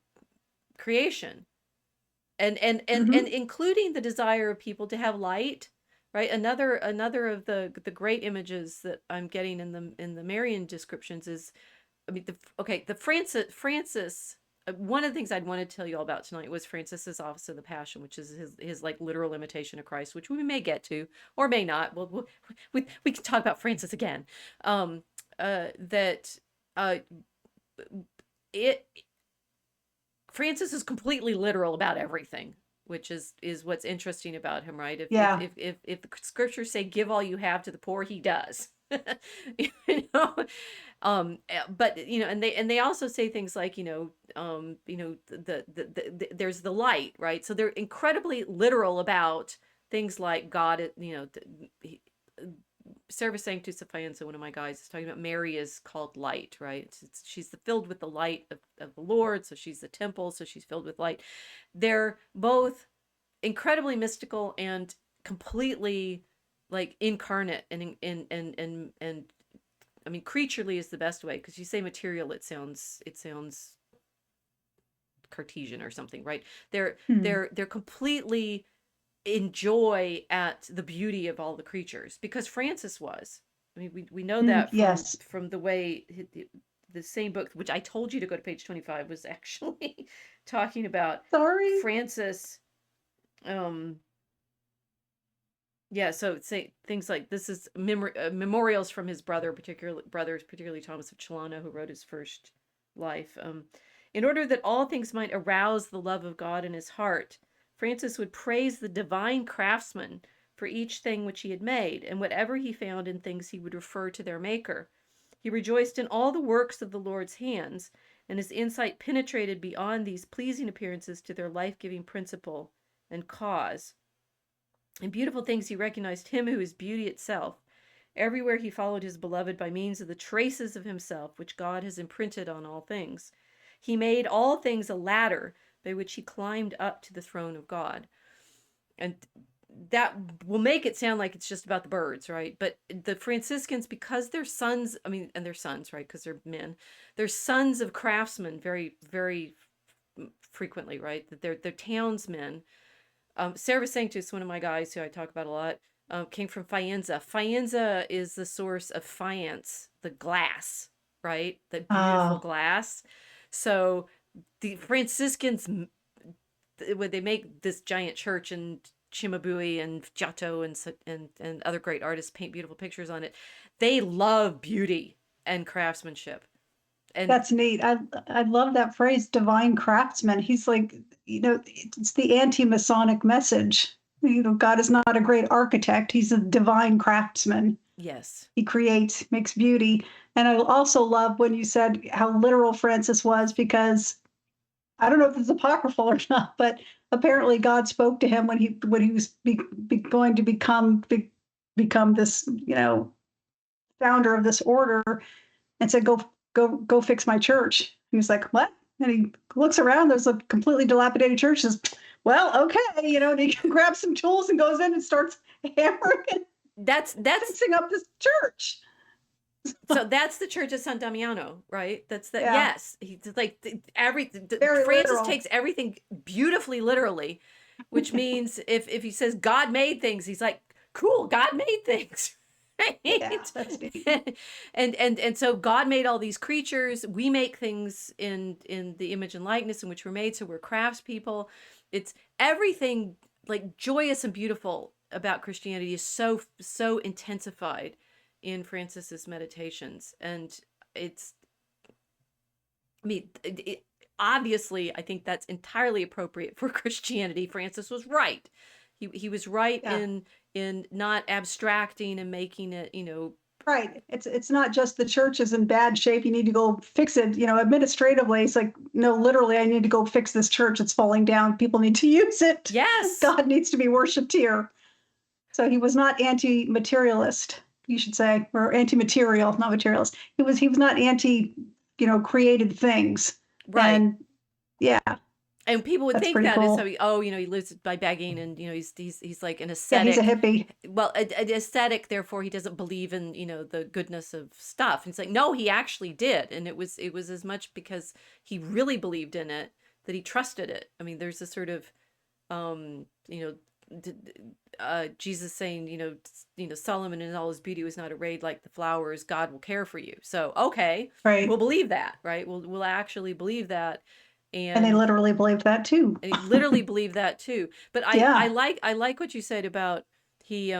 Speaker 3: creation. And
Speaker 2: Hmm.
Speaker 3: including the desire of people to have light, right? Another of the great images that I'm getting in the Marian descriptions is, I mean, the Francis. One of the things I'd want to tell you all about tonight was Francis's Office of the Passion, which is his like literal imitation of Christ, which we may get to or may not. We can talk about Francis again. That it Francis is completely literal about everything, which is what's interesting about him, right?
Speaker 2: Yeah.
Speaker 3: If the scriptures say give all you have to the poor, he does. you know, but and they also say things like there's the light, right? So they're incredibly literal about things like God, Servus Sanctus Sophienza, one of my guys, is talking about Mary is called light, right? She's filled with the light of the Lord, so she's the temple, so she's filled with light. They're both incredibly mystical and completely like incarnate and I mean creaturely is the best way, because you say material, it sounds Cartesian or something, right? They're
Speaker 2: Hmm.
Speaker 3: they're completely enjoy at the beauty of all the creatures, because Francis was. I mean, we know
Speaker 2: Mm,
Speaker 3: that
Speaker 2: yes.
Speaker 3: from the way the same book, which I told you to go to page 25, was actually talking about
Speaker 2: Sorry.
Speaker 3: Francis. Um, yeah, so say things like this is memorials from his brothers, particularly Thomas of Celano, who wrote his first life. In order that all things might arouse the love of God in his heart, Francis would praise the divine craftsman for each thing which he had made, and whatever he found in things he would refer to their maker. He rejoiced in all the works of the Lord's hands, and his insight penetrated beyond these pleasing appearances to their life-giving principle and cause. In beautiful things he recognized him who is beauty itself. Everywhere he followed his beloved by means of the traces of himself which God has imprinted on all things. He made all things a ladder by which he climbed up to the throne of God. And that will make it sound like it's just about the birds, right? But the Franciscans, because they're sons, and they're sons, right? Because they're men. They're sons of craftsmen very, very frequently, right? That they're townsmen. Serva Sanctus, one of my guys who I talk about a lot, came from Faenza. Faenza is the source of faience, the glass, right? The beautiful glass. So the Franciscans, when they make this giant church in Cimabue and Giotto and other great artists paint beautiful pictures on it, they love beauty and craftsmanship. And
Speaker 2: that's neat. I love that phrase, divine craftsman. He's like, it's the anti-Masonic message. God is not a great architect. He's a divine craftsman.
Speaker 3: yes,
Speaker 2: He creates, makes beauty. And I also love when you said how literal Francis was, because I don't know if it's apocryphal or not, but apparently God spoke to him when he was going to become this, founder of this order, and said, go fix my church. And he's like, what? And he looks around, there's a completely dilapidated church. Says, well, okay, and he grabs some tools and goes in and starts hammering and
Speaker 3: that's
Speaker 2: fixing up this church.
Speaker 3: so that's the Church of San Damiano, right? That's the
Speaker 2: Yeah.
Speaker 3: yes. He's like
Speaker 2: Very
Speaker 3: Francis
Speaker 2: literal.
Speaker 3: takes everything beautifully literally, which means if he says God made things, he's like, cool, God made things. Right?
Speaker 2: Yeah, that's neat.
Speaker 3: and so God made all these creatures. We make things in the image and likeness in which we're made. So we're craftspeople. It's everything like joyous and beautiful about Christianity is so intensified in Francis's meditations, and obviously I think that's entirely appropriate for Christianity. Francis was right. He was right
Speaker 2: Yeah.
Speaker 3: in not abstracting and making it,
Speaker 2: Right. It's not just the church is in bad shape. You need to go fix it. Administratively, it's like, no, literally, I need to go fix this church. It's falling down. People need to use it.
Speaker 3: yes.
Speaker 2: God needs to be worshipped here. So he was not anti-materialist, you should say, or anti-material, not materialist. He was not anti, created things.
Speaker 3: Right.
Speaker 2: And yeah,
Speaker 3: And people would
Speaker 2: that's
Speaker 3: think
Speaker 2: pretty
Speaker 3: that is
Speaker 2: cool.
Speaker 3: how he lives by begging, and he's like an
Speaker 2: Yeah,
Speaker 3: ascetic.
Speaker 2: he's a hippie.
Speaker 3: Well, an ascetic, therefore he doesn't believe in the goodness of stuff. And it's like, no, he actually did, and it was as much because he really believed in it that he trusted it. I mean, there's a sort of Jesus saying, Solomon in all his beauty was not arrayed like the flowers. God will care for you. So okay,
Speaker 2: Right.
Speaker 3: we'll believe that, right? We'll actually believe that.
Speaker 2: And they literally believed that too.
Speaker 3: And he literally believed that too. But
Speaker 2: Yeah.
Speaker 3: I like what you said about he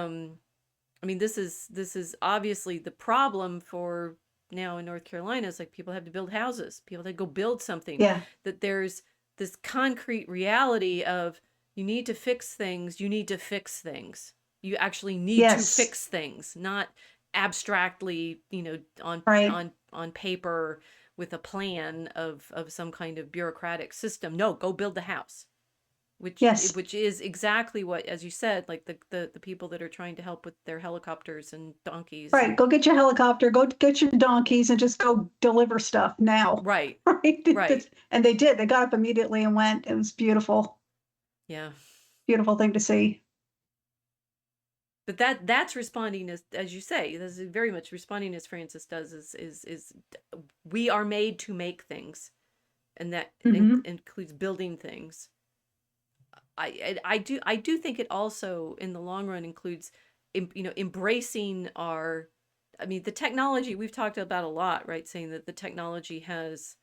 Speaker 3: this is obviously the problem for now in North Carolina is like people have to build houses. People have to go build something.
Speaker 2: Yeah.
Speaker 3: That there's this concrete reality of you need to fix things, you need to fix things. You actually need to fix things, not abstractly, on paper with a plan of some kind of bureaucratic system. No, go build the house. Which is exactly what, as you said, like the people that are trying to help with their helicopters and donkeys.
Speaker 2: Right. Go get your helicopter, go get your donkeys, and just go deliver stuff now.
Speaker 3: Right.
Speaker 2: Right.
Speaker 3: Right.
Speaker 2: And they did. They got up immediately and went. It was beautiful.
Speaker 3: Yeah.
Speaker 2: Beautiful thing to see.
Speaker 3: But that's responding as you say, this is very much responding as Francis does is we are made to make things, and that includes building things. I do think it also in the long run includes embracing the technology we've talked about a lot, right? Saying that the technology has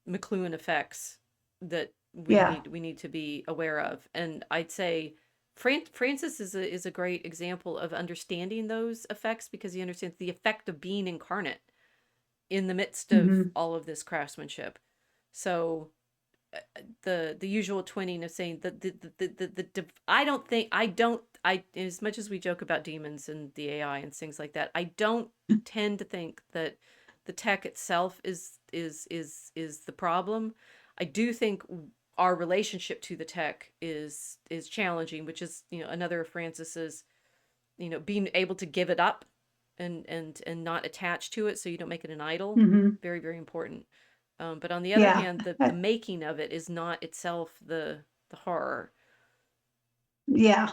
Speaker 3: McLuhan effects that we need to be aware of, and I'd say Francis is a great example of understanding those effects because he understands the effect of being incarnate in the midst of all of this craftsmanship. So the usual twinning of saying that I don't I as much as we joke about demons and the AI and things like that, I don't tend to think that the tech itself is the problem. I do think our relationship to the tech is challenging, which is, another of Francis's, being able to give it up and not attach to it so you don't make it an idol.
Speaker 2: Hmm.
Speaker 3: Very, very important. But on the other
Speaker 2: Yeah.
Speaker 3: hand, the making of it is not itself the horror.
Speaker 2: Yeah.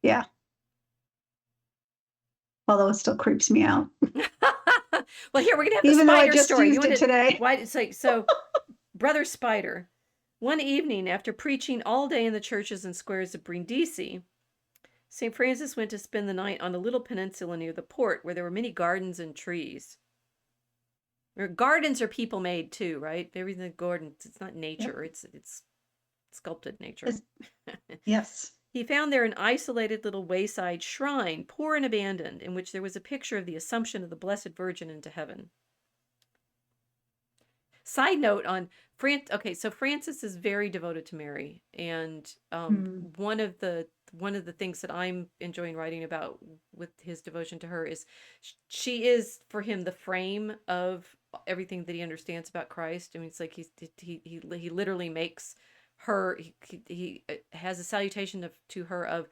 Speaker 2: Yeah. Although it still creeps me out.
Speaker 3: Well, here we're gonna have the
Speaker 2: Even though I
Speaker 3: spider
Speaker 2: just
Speaker 3: story.
Speaker 2: used it today.
Speaker 3: Why? It's like so. Brother Spider. One evening, after preaching all day in the churches and squares of Brindisi, St. Francis went to spend the night on a little peninsula near the port where there were many gardens and trees. Gardens are people made too, right? Everything gardens, it's not nature, it's sculpted nature.
Speaker 2: Yes.
Speaker 3: He found there an isolated little wayside shrine, poor and abandoned, in which there was a picture of the Assumption of the Blessed Virgin into heaven. Side note on okay, so Francis is very devoted to Mary, and one of the things that I'm enjoying writing about with his devotion to her is she is for him the frame of everything that he understands about Christ. I mean, it's like he literally makes her. He has a salutation to her of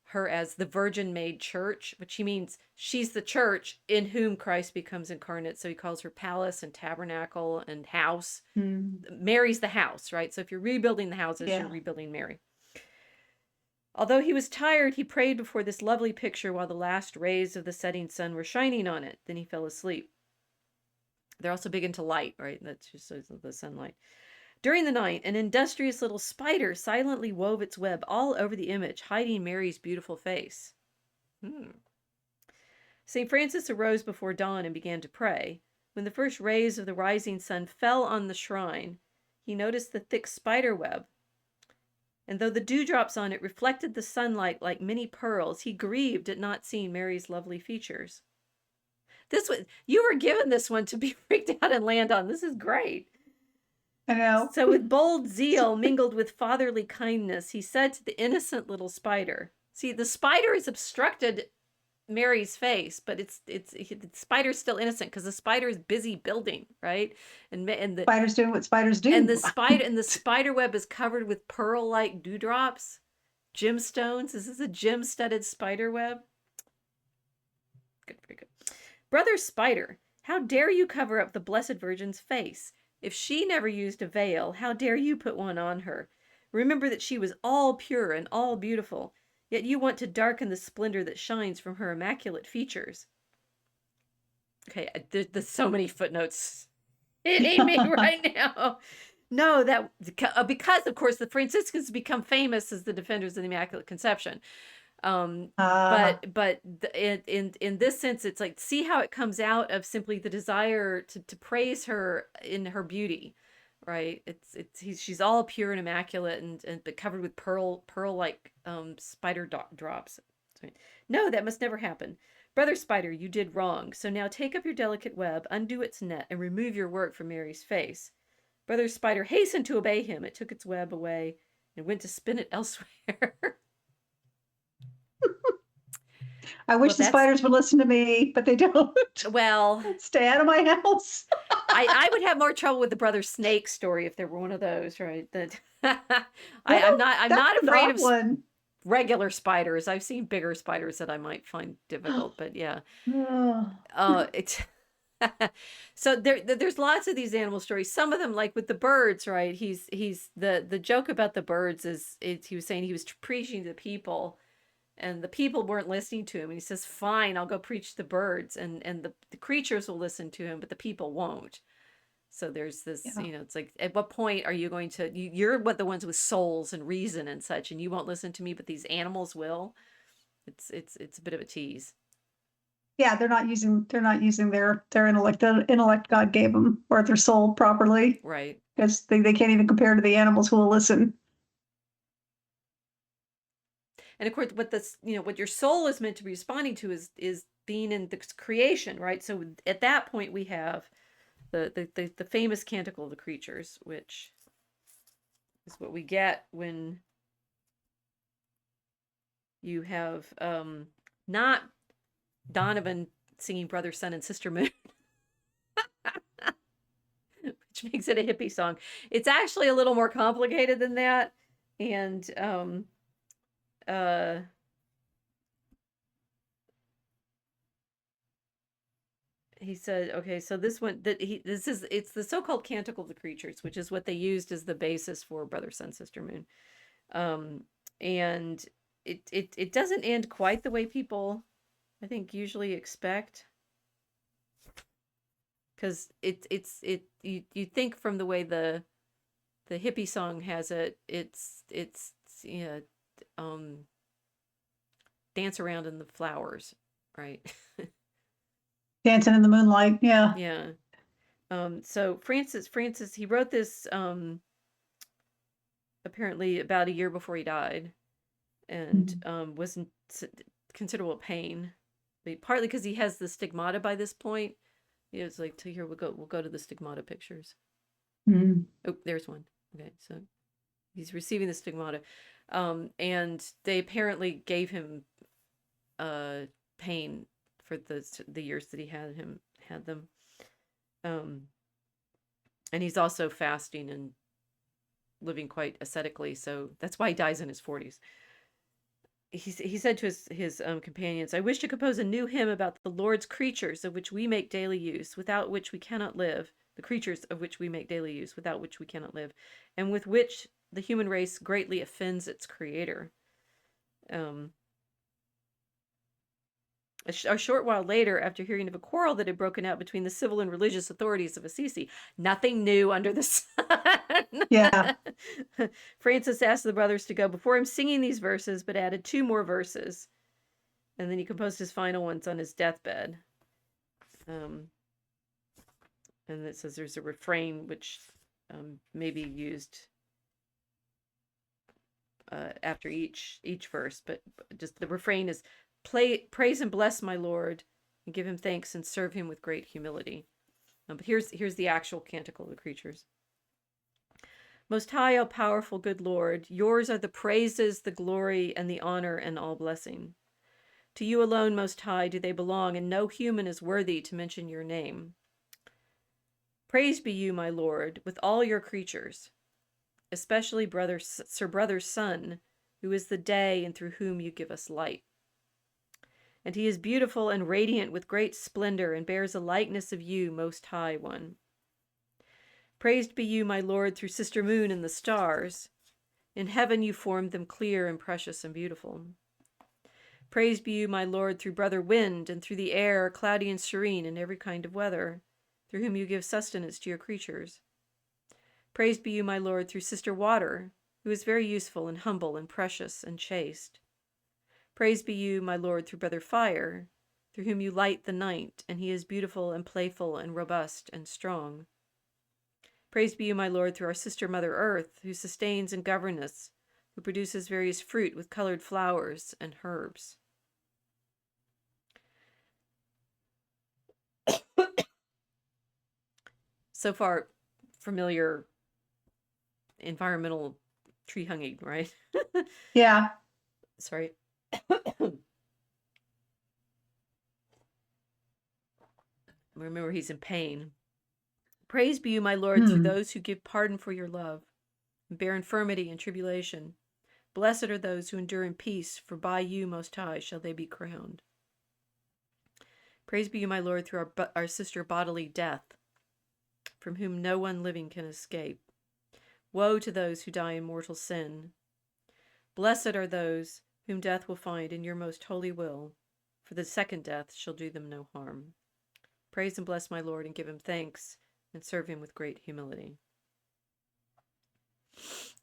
Speaker 3: her as the Virgin made church, which he means she's the church in whom Christ becomes incarnate. So he calls her palace and tabernacle and house. Mary's the house, right? So if you're rebuilding the houses, you're rebuilding Mary. Although he was tired, he prayed before this lovely picture while the last rays of the setting sun were shining on it. Then he fell asleep. They're also big into light, right? That's just the sunlight. During the night, an industrious little spider silently wove its web all over the image, hiding Mary's beautiful face. St. Francis arose before dawn and began to pray. When the first rays of the rising sun fell on the shrine, he noticed the thick spider web. And though the dewdrops on it reflected the sunlight like many pearls, he grieved at not seeing Mary's lovely features. You were given this one to be freaked out and land on. This is great.
Speaker 2: I know.
Speaker 3: So with bold zeal mingled with fatherly kindness, he said to the innocent little spider, see, the spider has obstructed Mary's face, but the spider's still innocent because the spider is busy building, right? And the
Speaker 2: spider's doing what spiders do.
Speaker 3: And the spider web is covered with pearl-like dewdrops, gemstones. This is a gem-studded spider web. Good, very good. Brother Spider, how dare you cover up the Blessed Virgin's face? If she never used a veil, how dare you put one on her? Remember that she was all pure and all beautiful, yet you want to darken the splendor that shines from her immaculate features. Okay, there's so many footnotes hitting me right now. No, because of course the Franciscans become famous as the defenders of the Immaculate Conception. But in this sense, it's like, see how it comes out of simply the desire to praise her in her beauty, right? She's all pure and immaculate and but covered with pearl like spider drops. No, that must never happen. Brother Spider, you did wrong. So now take up your delicate web, undo its net, and remove your work from Mary's face. Brother Spider hastened to obey him. It took its web away and went to spin it elsewhere.
Speaker 2: I wish the spiders would listen to me, but they don't.
Speaker 3: Well,
Speaker 2: stay out of my house.
Speaker 3: I would have more trouble with the Brother Snake story if there were one of those, right? That I'm not afraid of one. Regular spiders. I've seen bigger spiders that I might find difficult, but yeah. It's so there's lots of these animal stories. Some of them, like with the birds, right? He's the joke about the birds is he was saying he was preaching to the people, and the people weren't listening to him. And he says, "Fine, I'll go preach to the birds, and the creatures will listen to him, but the people won't." So there's this, it's like, at what point are you going to, you're what the ones with souls and reason and such, and you won't listen to me, but these animals will. It's a bit of a tease.
Speaker 2: Yeah, they're not using their intellect, the intellect God gave them, or their soul properly.
Speaker 3: Right.
Speaker 2: Because they can't even compare to the animals who will listen.
Speaker 3: And of course, what your soul is meant to be responding to is being in the creation, right? So at that point we have the famous Canticle of the Creatures, which is what we get when You have not Donovan singing Brother, Sun, and Sister Moon, which makes it a hippie song. It's actually a little more complicated than that. And uh he said, okay, so this one it's the so-called Canticle of the Creatures, which is what they used as the basis for Brother, Sun, Sister Moon. And it doesn't end quite the way people, I think, usually expect, because you think from the way the hippie song has it, it's you know, dance around in the flowers, right?
Speaker 2: Dancing in the moonlight. Yeah.
Speaker 3: Yeah. So Francis, he wrote this apparently about a year before he died, and was in considerable pain, partly because he has the stigmata by this point. It's like, to here, we'll go to the stigmata pictures.
Speaker 2: Mm.
Speaker 3: Oh, there's one. Okay, so he's receiving the stigmata, and they apparently gave him pain for the years that he had them, and he's also fasting and living quite ascetically, so that's why he dies in his 40s. He said to his companions, "I wish to compose a new hymn about the Lord's creatures, of which we make daily use, without which we cannot live, the creatures of which we make daily use, without which we cannot live, and with which the human race greatly offends its creator." A short while later, after hearing of a quarrel that had broken out between the civil and religious authorities of Assisi, nothing new under the sun.
Speaker 2: Yeah.
Speaker 3: Francis asked the brothers to go before him singing these verses, but added 2 more verses. And then he composed his final ones on his deathbed. And it says there's a refrain which may be used after each verse, but just the refrain is, praise and bless my Lord, and give him thanks and serve him with great humility. But here's the actual Canticle of the Creatures. Most high, all powerful, good Lord, yours are the praises, the glory, and the honor, and all blessing. To you alone, Most High, do they belong, and no human is worthy to mention your name. Praised be you, my Lord, with all your creatures, especially Sir Brother's Sun, who is the day and through whom you give us light. And he is beautiful and radiant with great splendor, and bears a likeness of you, Most High One. Praised be you, my Lord, through Sister Moon and the stars. In heaven you formed them clear and precious and beautiful. Praised be you, my Lord, through Brother Wind, and through the air, cloudy and serene in every kind of weather, through whom you give sustenance to your creatures. Praised be you, my Lord, through Sister Water, who is very useful and humble and precious and chaste. Praised be you, my Lord, through Brother Fire, through whom you light the night, and he is beautiful and playful and robust and strong. Praised be you, my Lord, through our Sister Mother Earth, who sustains and governs us, who produces various fruit with colored flowers and herbs. So far, familiar environmental tree hugging, right?
Speaker 2: Yeah.
Speaker 3: Sorry. Remember, he's in pain. Praise be you, my Lord, through those who give pardon for your love, and bear infirmity and tribulation. Blessed are those who endure in peace, for by you, Most High, shall they be crowned. Praise be you, my Lord, through our sister bodily death, from whom no one living can escape. Woe to those who die in mortal sin. Blessed are those whom death will find in your most holy will, for the second death shall do them no harm. Praise and bless my Lord, and give him thanks, and serve him with great humility.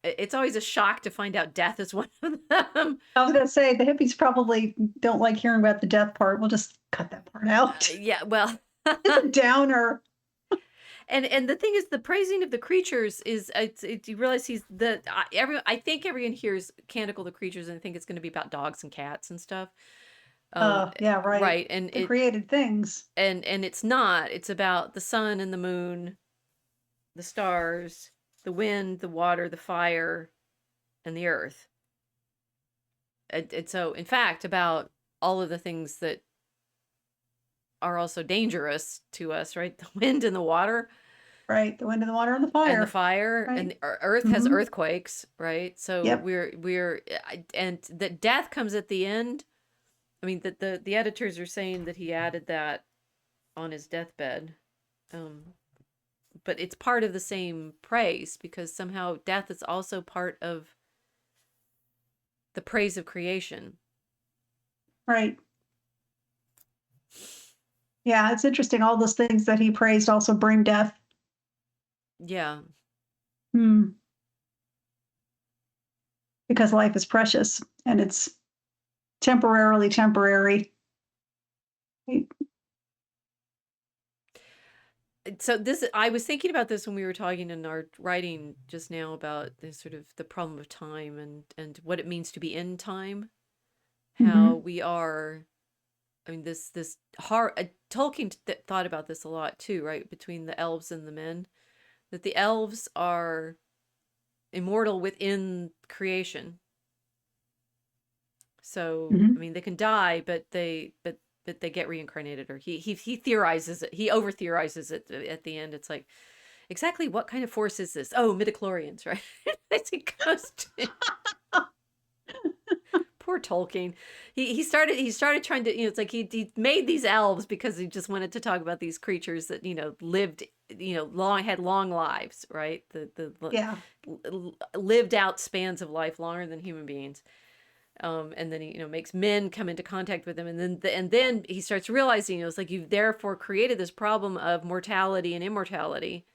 Speaker 3: It's always a shock to find out death is one of them.
Speaker 2: I was going to say, the hippies probably don't like hearing about the death part. We'll just cut that part out.
Speaker 3: Yeah, well.
Speaker 2: It's a downer.
Speaker 3: And the thing is, the praising of the creatures is, you realize I think everyone hears Canticle of the Creatures and I think it's going to be about dogs and cats and stuff.
Speaker 2: Yeah, right.
Speaker 3: Right. And
Speaker 2: the created things.
Speaker 3: And it's not. It's about the sun and the moon, the stars, the wind, the water, the fire, and the earth. and so, in fact, about all of the things that are also dangerous to us, right? The wind and the water
Speaker 2: Right. The wind and the water and the
Speaker 3: and the
Speaker 2: fire.
Speaker 3: fire, and
Speaker 2: Right.
Speaker 3: the Earth has
Speaker 2: Hmm.
Speaker 3: earthquakes, right? So
Speaker 2: Yep.
Speaker 3: we're and that death comes at the end. I mean, the editors are saying that he added that on his deathbed. Um, but it's part of the same praise, because somehow death is also part of the praise of creation.
Speaker 2: Right. Yeah, it's interesting. All those things that he praised also bring death.
Speaker 3: Yeah.
Speaker 2: Hmm. Because life is precious and it's temporarily temporary. Right.
Speaker 3: So this, I was thinking about this when we were talking in our writing just now about the sort of the problem of time and what it means to be in time. How
Speaker 2: Hmm.
Speaker 3: we are, I mean, this hard, Tolkien thought about this a lot too, right? Between the elves and the men, that the elves are immortal within creation. So, I
Speaker 2: Hmm.
Speaker 3: mean, they can die, but they get reincarnated, or he theorizes it. He over theorizes it at the end. It's like, exactly what kind of force is this? Oh, midichlorians, right? As he goes to poor Tolkien. He started trying to, it's like he made these elves because he just wanted to talk about these creatures that, lived, had long lives, right?
Speaker 2: Yeah.
Speaker 3: Lived out spans of life longer than human beings. And then he, makes men come into contact with him, and then he starts realizing, it's like, you've therefore created this problem of mortality and immortality.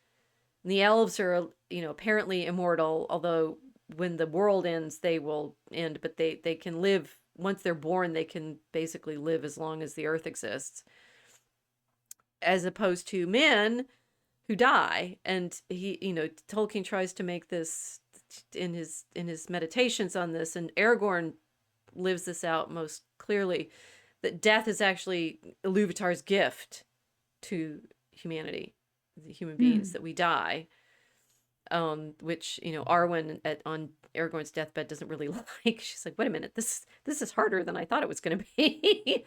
Speaker 3: And the elves are, apparently immortal, although when the world ends, they will end, but they can live. Once they're born, they can basically live as long as the earth exists, as opposed to men who die. And he, Tolkien tries to make this in his meditations on this, and Aragorn lives this out most clearly, that death is actually Iluvatar's gift to humanity, the human beings,
Speaker 2: Hmm.
Speaker 3: that we die. Which, Arwen on Aragorn's deathbed doesn't really like. She's like, wait a minute, this is harder than I thought it was going to be.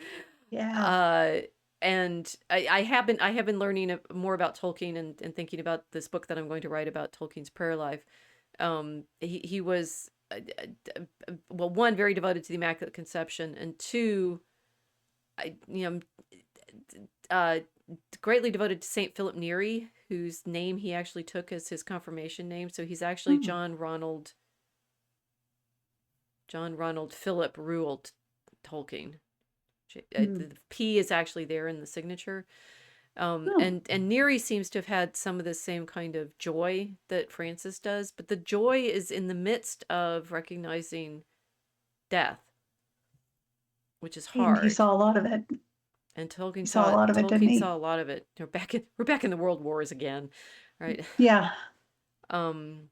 Speaker 2: Yeah.
Speaker 3: uh, and I have been learning more about Tolkien, and thinking about this book that I'm going to write about Tolkien's prayer life. He was, well, one, very devoted to the Immaculate Conception, and two, I you know uh, greatly devoted to Saint Philip Neri, whose name he actually took as his confirmation name. So he's actually
Speaker 2: Hmm.
Speaker 3: John Ronald Philip Ruled Tolkien.
Speaker 2: Hmm.
Speaker 3: The P is actually there in the signature.
Speaker 2: Oh.
Speaker 3: And Neri seems to have had some of the same kind of joy that Francis does, but the joy is in the midst of recognizing death, which is
Speaker 2: He
Speaker 3: hard.
Speaker 2: saw a lot of it.
Speaker 3: And
Speaker 2: He
Speaker 3: Tolkien
Speaker 2: saw a
Speaker 3: saw
Speaker 2: lot of it, didn't
Speaker 3: Tolkien
Speaker 2: he?
Speaker 3: saw a lot of it. We're back in the world wars again, right?
Speaker 2: Yeah.
Speaker 3: Um,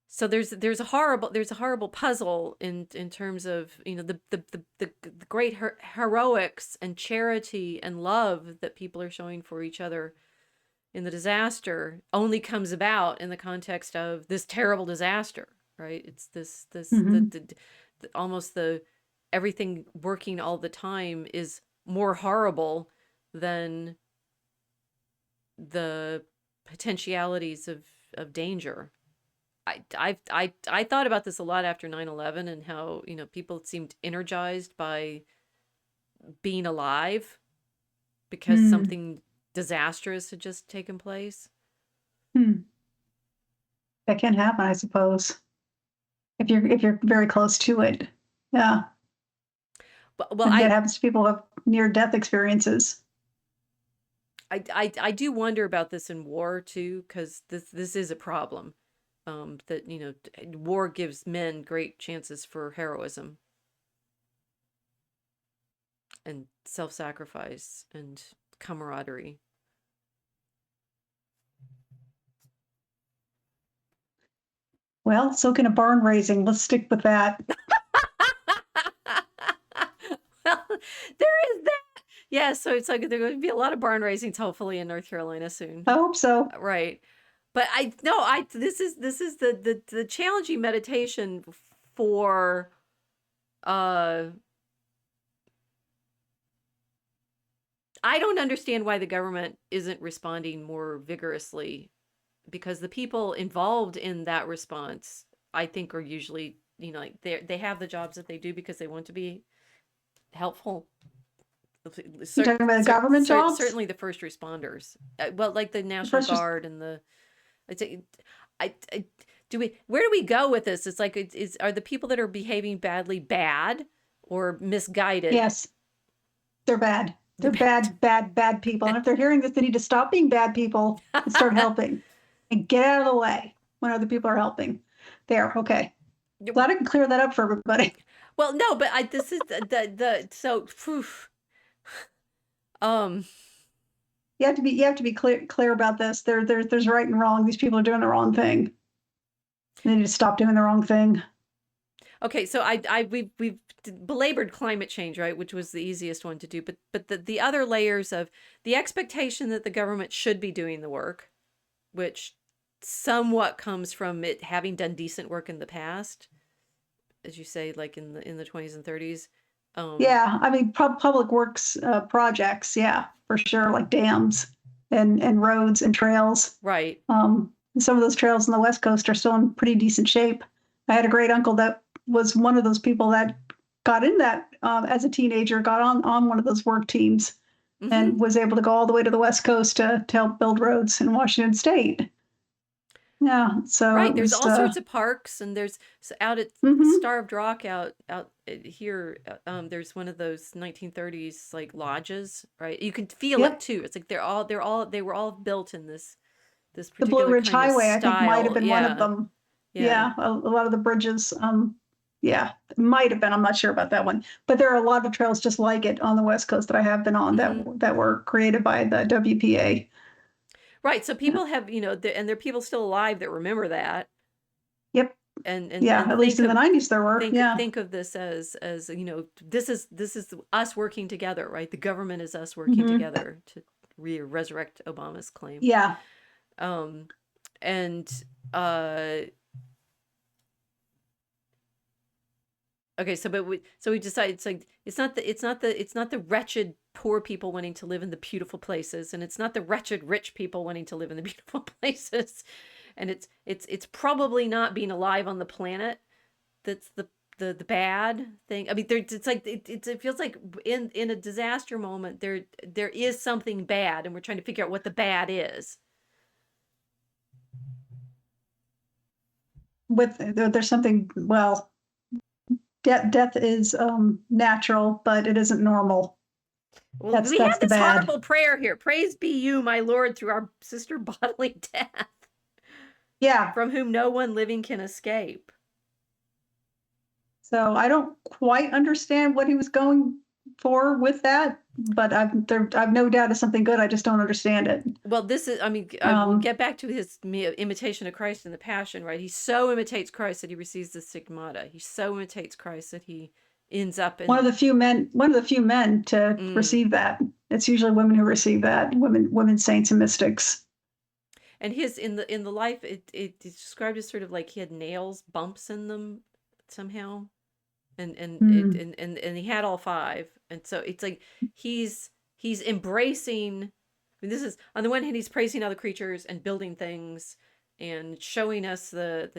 Speaker 3: so there's a horrible puzzle in terms of, the great heroics and charity and love that people are showing for each other in the disaster only comes about in the context of this terrible disaster, right? It's this
Speaker 2: Hmm.
Speaker 3: the almost the everything working all the time is more horrible than the potentialities of danger. I thought about this a lot after 9/11, and how, people seemed energized by being alive because
Speaker 2: Hmm.
Speaker 3: something disastrous had just taken place.
Speaker 2: Hmm. That can happen, I suppose, if you're very close to it. Yeah.
Speaker 3: But, well,
Speaker 2: And that happens to people who have near death experiences.
Speaker 3: I do wonder about this in war too, because this is a problem. That, war gives men great chances for heroism and self-sacrifice and camaraderie.
Speaker 2: Well, so can a barn raising. Let's stick with that.
Speaker 3: Well, there is that. Yeah, so it's like there's going to be a lot of barn raisings hopefully in North Carolina soon.
Speaker 2: I hope so.
Speaker 3: Right. But this is the challenging meditation for I don't understand why the government isn't responding more vigorously, because the people involved in that response, I think, are usually, like they have the jobs that they do because they want to be helpful.
Speaker 2: You talking about the government jobs?
Speaker 3: Certainly the first responders. Well, like the National
Speaker 2: First
Speaker 3: Guard and where do we go with this? It's like, are the people that are behaving badly bad or misguided?
Speaker 2: Yes, they're bad. They're bad people. And if they're hearing this, they need to stop being bad people and start helping and get out of the way when other people are helping. There, okay. Glad I can clear that up for everybody.
Speaker 3: Well, no, but this is
Speaker 2: you have to be clear about this. There's right and wrong. These people are doing the wrong thing. They need to stop doing the wrong thing.
Speaker 3: Okay, so we've belabored climate change, right, which was the easiest one to do, but the other layers of the expectation that the government should be doing the work, which somewhat comes from it having done decent work in the past, as you say, like in the 20s and 30s.
Speaker 2: Yeah, I mean, public works projects, yeah, for sure, like dams and roads and trails.
Speaker 3: Right.
Speaker 2: Some of those trails on the West Coast are still in pretty decent shape. I had a great uncle that was one of those people that got in that as a teenager, got on one of those work teams, and was able to go all the way to the West Coast to help build roads in Washington State. Yeah, so
Speaker 3: right. There's all sorts of parks, and there's out at Starved Rock out here. There's one of those 1930s like lodges, right? You can feel it too. It's like they were all built in this particular
Speaker 2: the Blue Ridge
Speaker 3: kind
Speaker 2: Highway,
Speaker 3: of style.
Speaker 2: I think, might have been one of them. Yeah, a lot of the bridges. Yeah, might have been. I'm not sure about that one, but there are a lot of trails just like it on the West Coast that I have been on that were created by the WPA.
Speaker 3: Right. So people have, and there are people still alive that remember that.
Speaker 2: Yep.
Speaker 3: And
Speaker 2: at least in the 90s there were.
Speaker 3: Think of this as this is us working together, right? The government is us working together to resurrect Obama's claim.
Speaker 2: Yeah.
Speaker 3: Okay, so we decided it's not the wretched poor people wanting to live in the beautiful places, and it's not the wretched rich people wanting to live in the beautiful places, and it's probably not being alive on the planet that's the bad thing. I mean, it's like it feels like in a disaster moment there is something bad, and we're trying to figure out what the bad is.
Speaker 2: There's something, well, death is natural, but it isn't normal.
Speaker 3: Well, we have this horrible prayer here. Praise be you, my Lord, through our sister bodily death.
Speaker 2: Yeah.
Speaker 3: From whom no one living can escape.
Speaker 2: So I don't quite understand what he was going for with that, but I've no doubt it's something good. I just don't understand it.
Speaker 3: Well, this is, I mean, we'll get back to his imitation of Christ in the Passion, right? He so imitates Christ that he receives the stigmata. He so imitates Christ that he ends up in
Speaker 2: one of the few men to receive that. It's usually women who receive that, women saints and mystics.
Speaker 3: And his in the life, it's described as sort of like he had nails, bumps in them somehow, and he had all five, and so it's like he's embracing. I mean, this is, on the one hand, he's praising other creatures and building things and showing us the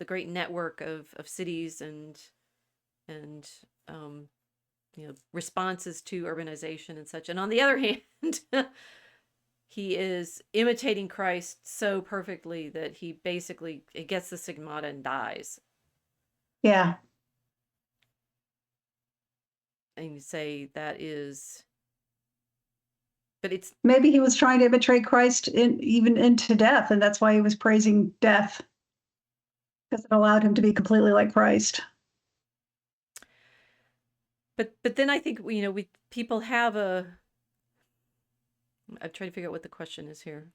Speaker 3: great network of cities and responses to urbanization and such. And on the other hand, he is imitating Christ so perfectly that he basically gets the stigmata and dies.
Speaker 2: Yeah.
Speaker 3: And you say that is, but it's,
Speaker 2: maybe he was trying to imitate Christ even into death, and that's why he was praising death, because it allowed him to be completely like Christ.
Speaker 3: But then I think, people have I'm trying to figure out what the question is here.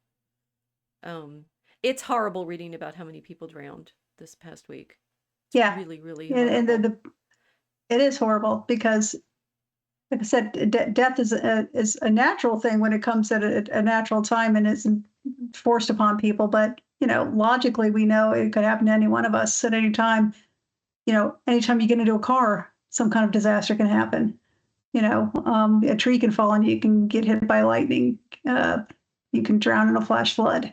Speaker 3: It's horrible reading about how many people drowned this past week. It's really, really horrible.
Speaker 2: And it is horrible because, like I said, death is a natural thing when it comes at a natural time and isn't forced upon people. But logically we know it could happen to any one of us at any time. Anytime you get into a car, some kind of disaster can happen. A tree can fall on you, you can get hit by lightning, you can drown in a flash flood.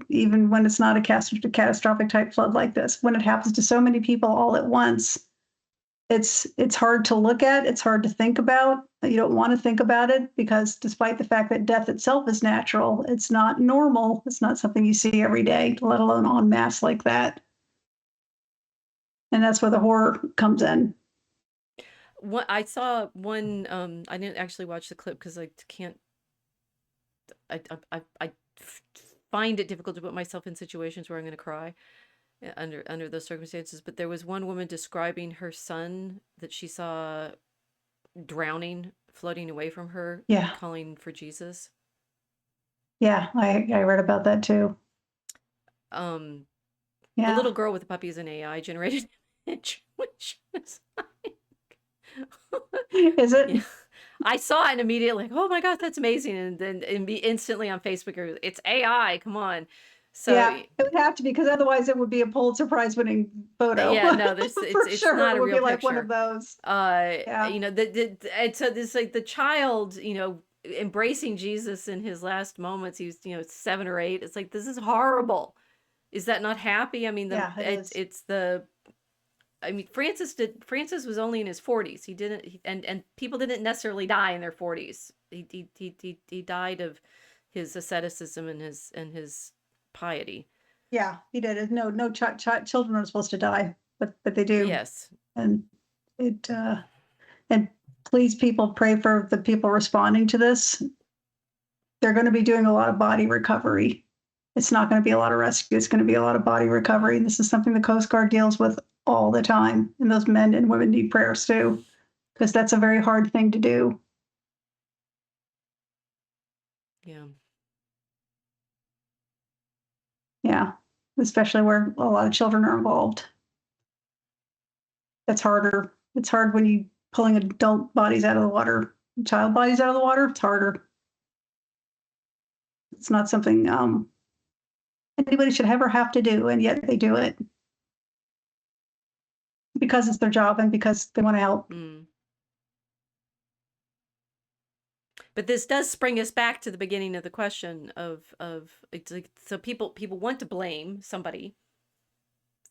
Speaker 2: Even when it's not a catastrophic type flood like this, when it happens to so many people all at once, it's hard to look at, it's hard to think about. You don't want to think about it because despite the fact that death itself is natural, it's not normal. It's not something you see every day, let alone en masse like that. And that's where the horror comes in.
Speaker 3: I saw one. I didn't actually watch the clip because I can't. I find it difficult to put myself in situations where I'm going to cry under those circumstances. But there was one woman describing her son that she saw drowning, floating away from her,
Speaker 2: Yeah.
Speaker 3: calling for Jesus.
Speaker 2: Yeah, I read about that too.
Speaker 3: The
Speaker 2: Yeah.
Speaker 3: little girl with the puppy is an AI generated image, which is
Speaker 2: Is it?
Speaker 3: yeah. I saw it and immediately like, oh my God, that's amazing. And then instantly on Facebook, it's AI, come on. So
Speaker 2: Yeah, it would have to be because otherwise it would be a Pulitzer Prize winning photo.
Speaker 3: yeah, no,
Speaker 2: For
Speaker 3: it's
Speaker 2: sure,
Speaker 3: not
Speaker 2: it
Speaker 3: a
Speaker 2: would be
Speaker 3: real
Speaker 2: like one
Speaker 3: picture.
Speaker 2: of those. Yeah.
Speaker 3: And so this like the child, embracing Jesus in his last moments. He was 7 or 8. It's like, this is horrible. Is that not happy? I mean,
Speaker 2: Yeah, it is.
Speaker 3: it's the. I mean, Francis was only in his 40s. He didn't, and people didn't necessarily die in their 40s. He died of his asceticism and his piety.
Speaker 2: Yeah, he did. No children are supposed to die, but they do.
Speaker 3: Yes.
Speaker 2: And and please, people, pray for the people responding to this. They're going to be doing a lot of body recovery. It's not going to be a lot of rescue. It's going to be a lot of body recovery. And this is something the Coast Guard deals with all the time. And those men and women need prayers too, because that's a very hard thing to do.
Speaker 3: Yeah.
Speaker 2: Yeah, especially where a lot of children are involved. That's harder. It's hard when you pulling adult bodies out of the water, child bodies out of the water. It's harder. It's not something anybody should ever have to do, and yet they do it because it's their job and because they want to help.
Speaker 3: But this does spring us back to the beginning of the question of it's like, so people want to blame somebody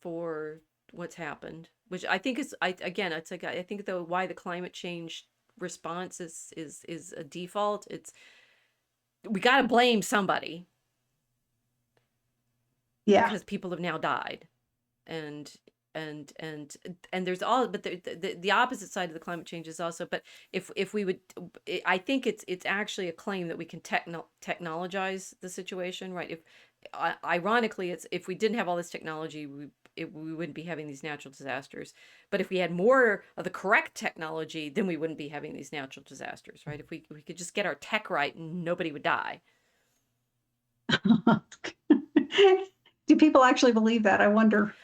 Speaker 3: for what's happened, which I think is it's like, I think why the climate change response is a default. It's, we got to blame somebody.
Speaker 2: Yeah.
Speaker 3: Because people have now died. And there's all, but the opposite side of the climate change is also, but if we would, I think it's actually a claim that we can technologize the situation, right? If ironically, it's, if we didn't have all this technology, we wouldn't be having these natural disasters. But if we had more of the correct technology, then we wouldn't be having these natural disasters, right? If we could just get our tech right, nobody would die.
Speaker 2: Do people actually believe that? I wonder.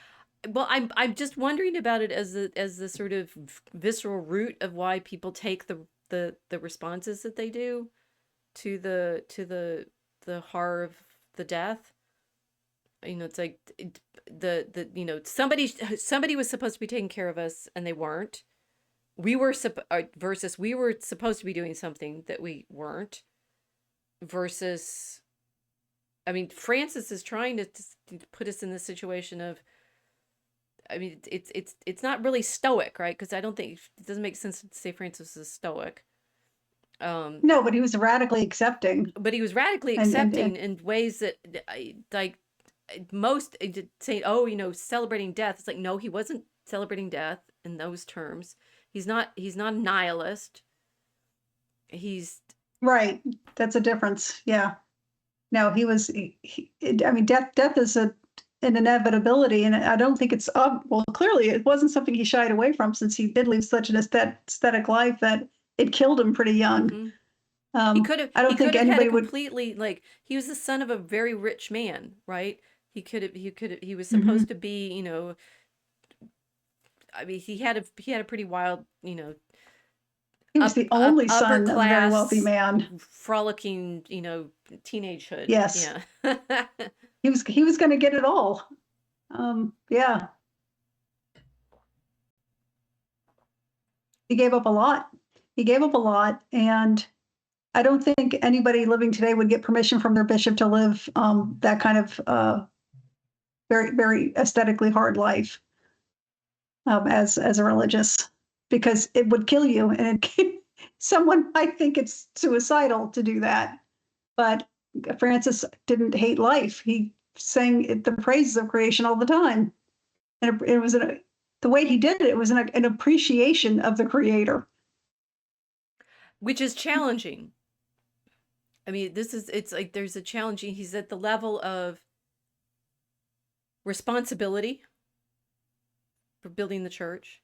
Speaker 3: Well, I'm just wondering about it as the sort of visceral root of why people take the responses that they do to the horror of the death. It's like somebody was supposed to be taking care of us and they weren't. We were versus we were supposed to be doing something that we weren't. Versus, I mean, Francis is trying to put us in this situation of, I mean, it's not really stoic, right? Because I don't think it doesn't make sense to say Francis is stoic.
Speaker 2: No, but he was radically accepting.
Speaker 3: But he was radically accepting in ways that, like, most say, oh, celebrating death. It's like, no, he wasn't celebrating death in those terms. He's not a nihilist. He's
Speaker 2: right. That's a difference. Yeah. No, he was. I mean, death is an inevitability, and I don't think it's well. Clearly, it wasn't something he shied away from, since he did lead such an aesthetic life that it killed him pretty young.
Speaker 3: Mm-hmm. He could have.
Speaker 2: I don't think anybody would
Speaker 3: completely, like, he was the son of a very rich man, right? He was supposed to be, I mean, he had a pretty wild,
Speaker 2: he was the only son of a very wealthy man.
Speaker 3: Frolicking, teenagehood.
Speaker 2: Yes.
Speaker 3: Yeah.
Speaker 2: he was going to get it all. Yeah, he gave up a lot. He gave up a lot, and I don't think anybody living today would get permission from their bishop to live that kind of very, very aesthetically hard life as a religious, because it would kill you, and someone might think it's suicidal to do that. But Francis didn't hate life. He sang the praises of creation all the time, and it was the way he did it. It was an appreciation of the Creator,
Speaker 3: which is challenging. I mean, it's like there's a challenging, he's at the level of responsibility for building the church,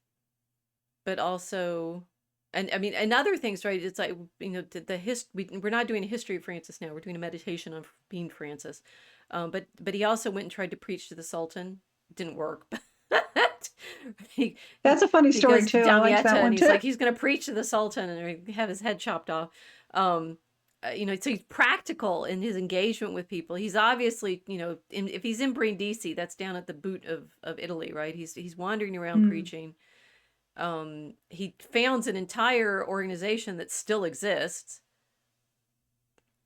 Speaker 3: but also, and I mean, and other things, right? It's like, you know, we're not doing a history of Francis now. We're doing a meditation on being Francis. But he also went and tried to preach to the Sultan. Didn't work.
Speaker 2: That's a funny story
Speaker 3: goes
Speaker 2: too.
Speaker 3: to
Speaker 2: I like
Speaker 3: Damietta
Speaker 2: that one
Speaker 3: and he's
Speaker 2: too.
Speaker 3: like, he's going to preach to the Sultan and have his head chopped off. You know, so he's practical in his engagement with people. He's obviously, you know, if he's in Brindisi, that's down at the boot of Italy, right? He's wandering around preaching. He founds an entire organization that still exists,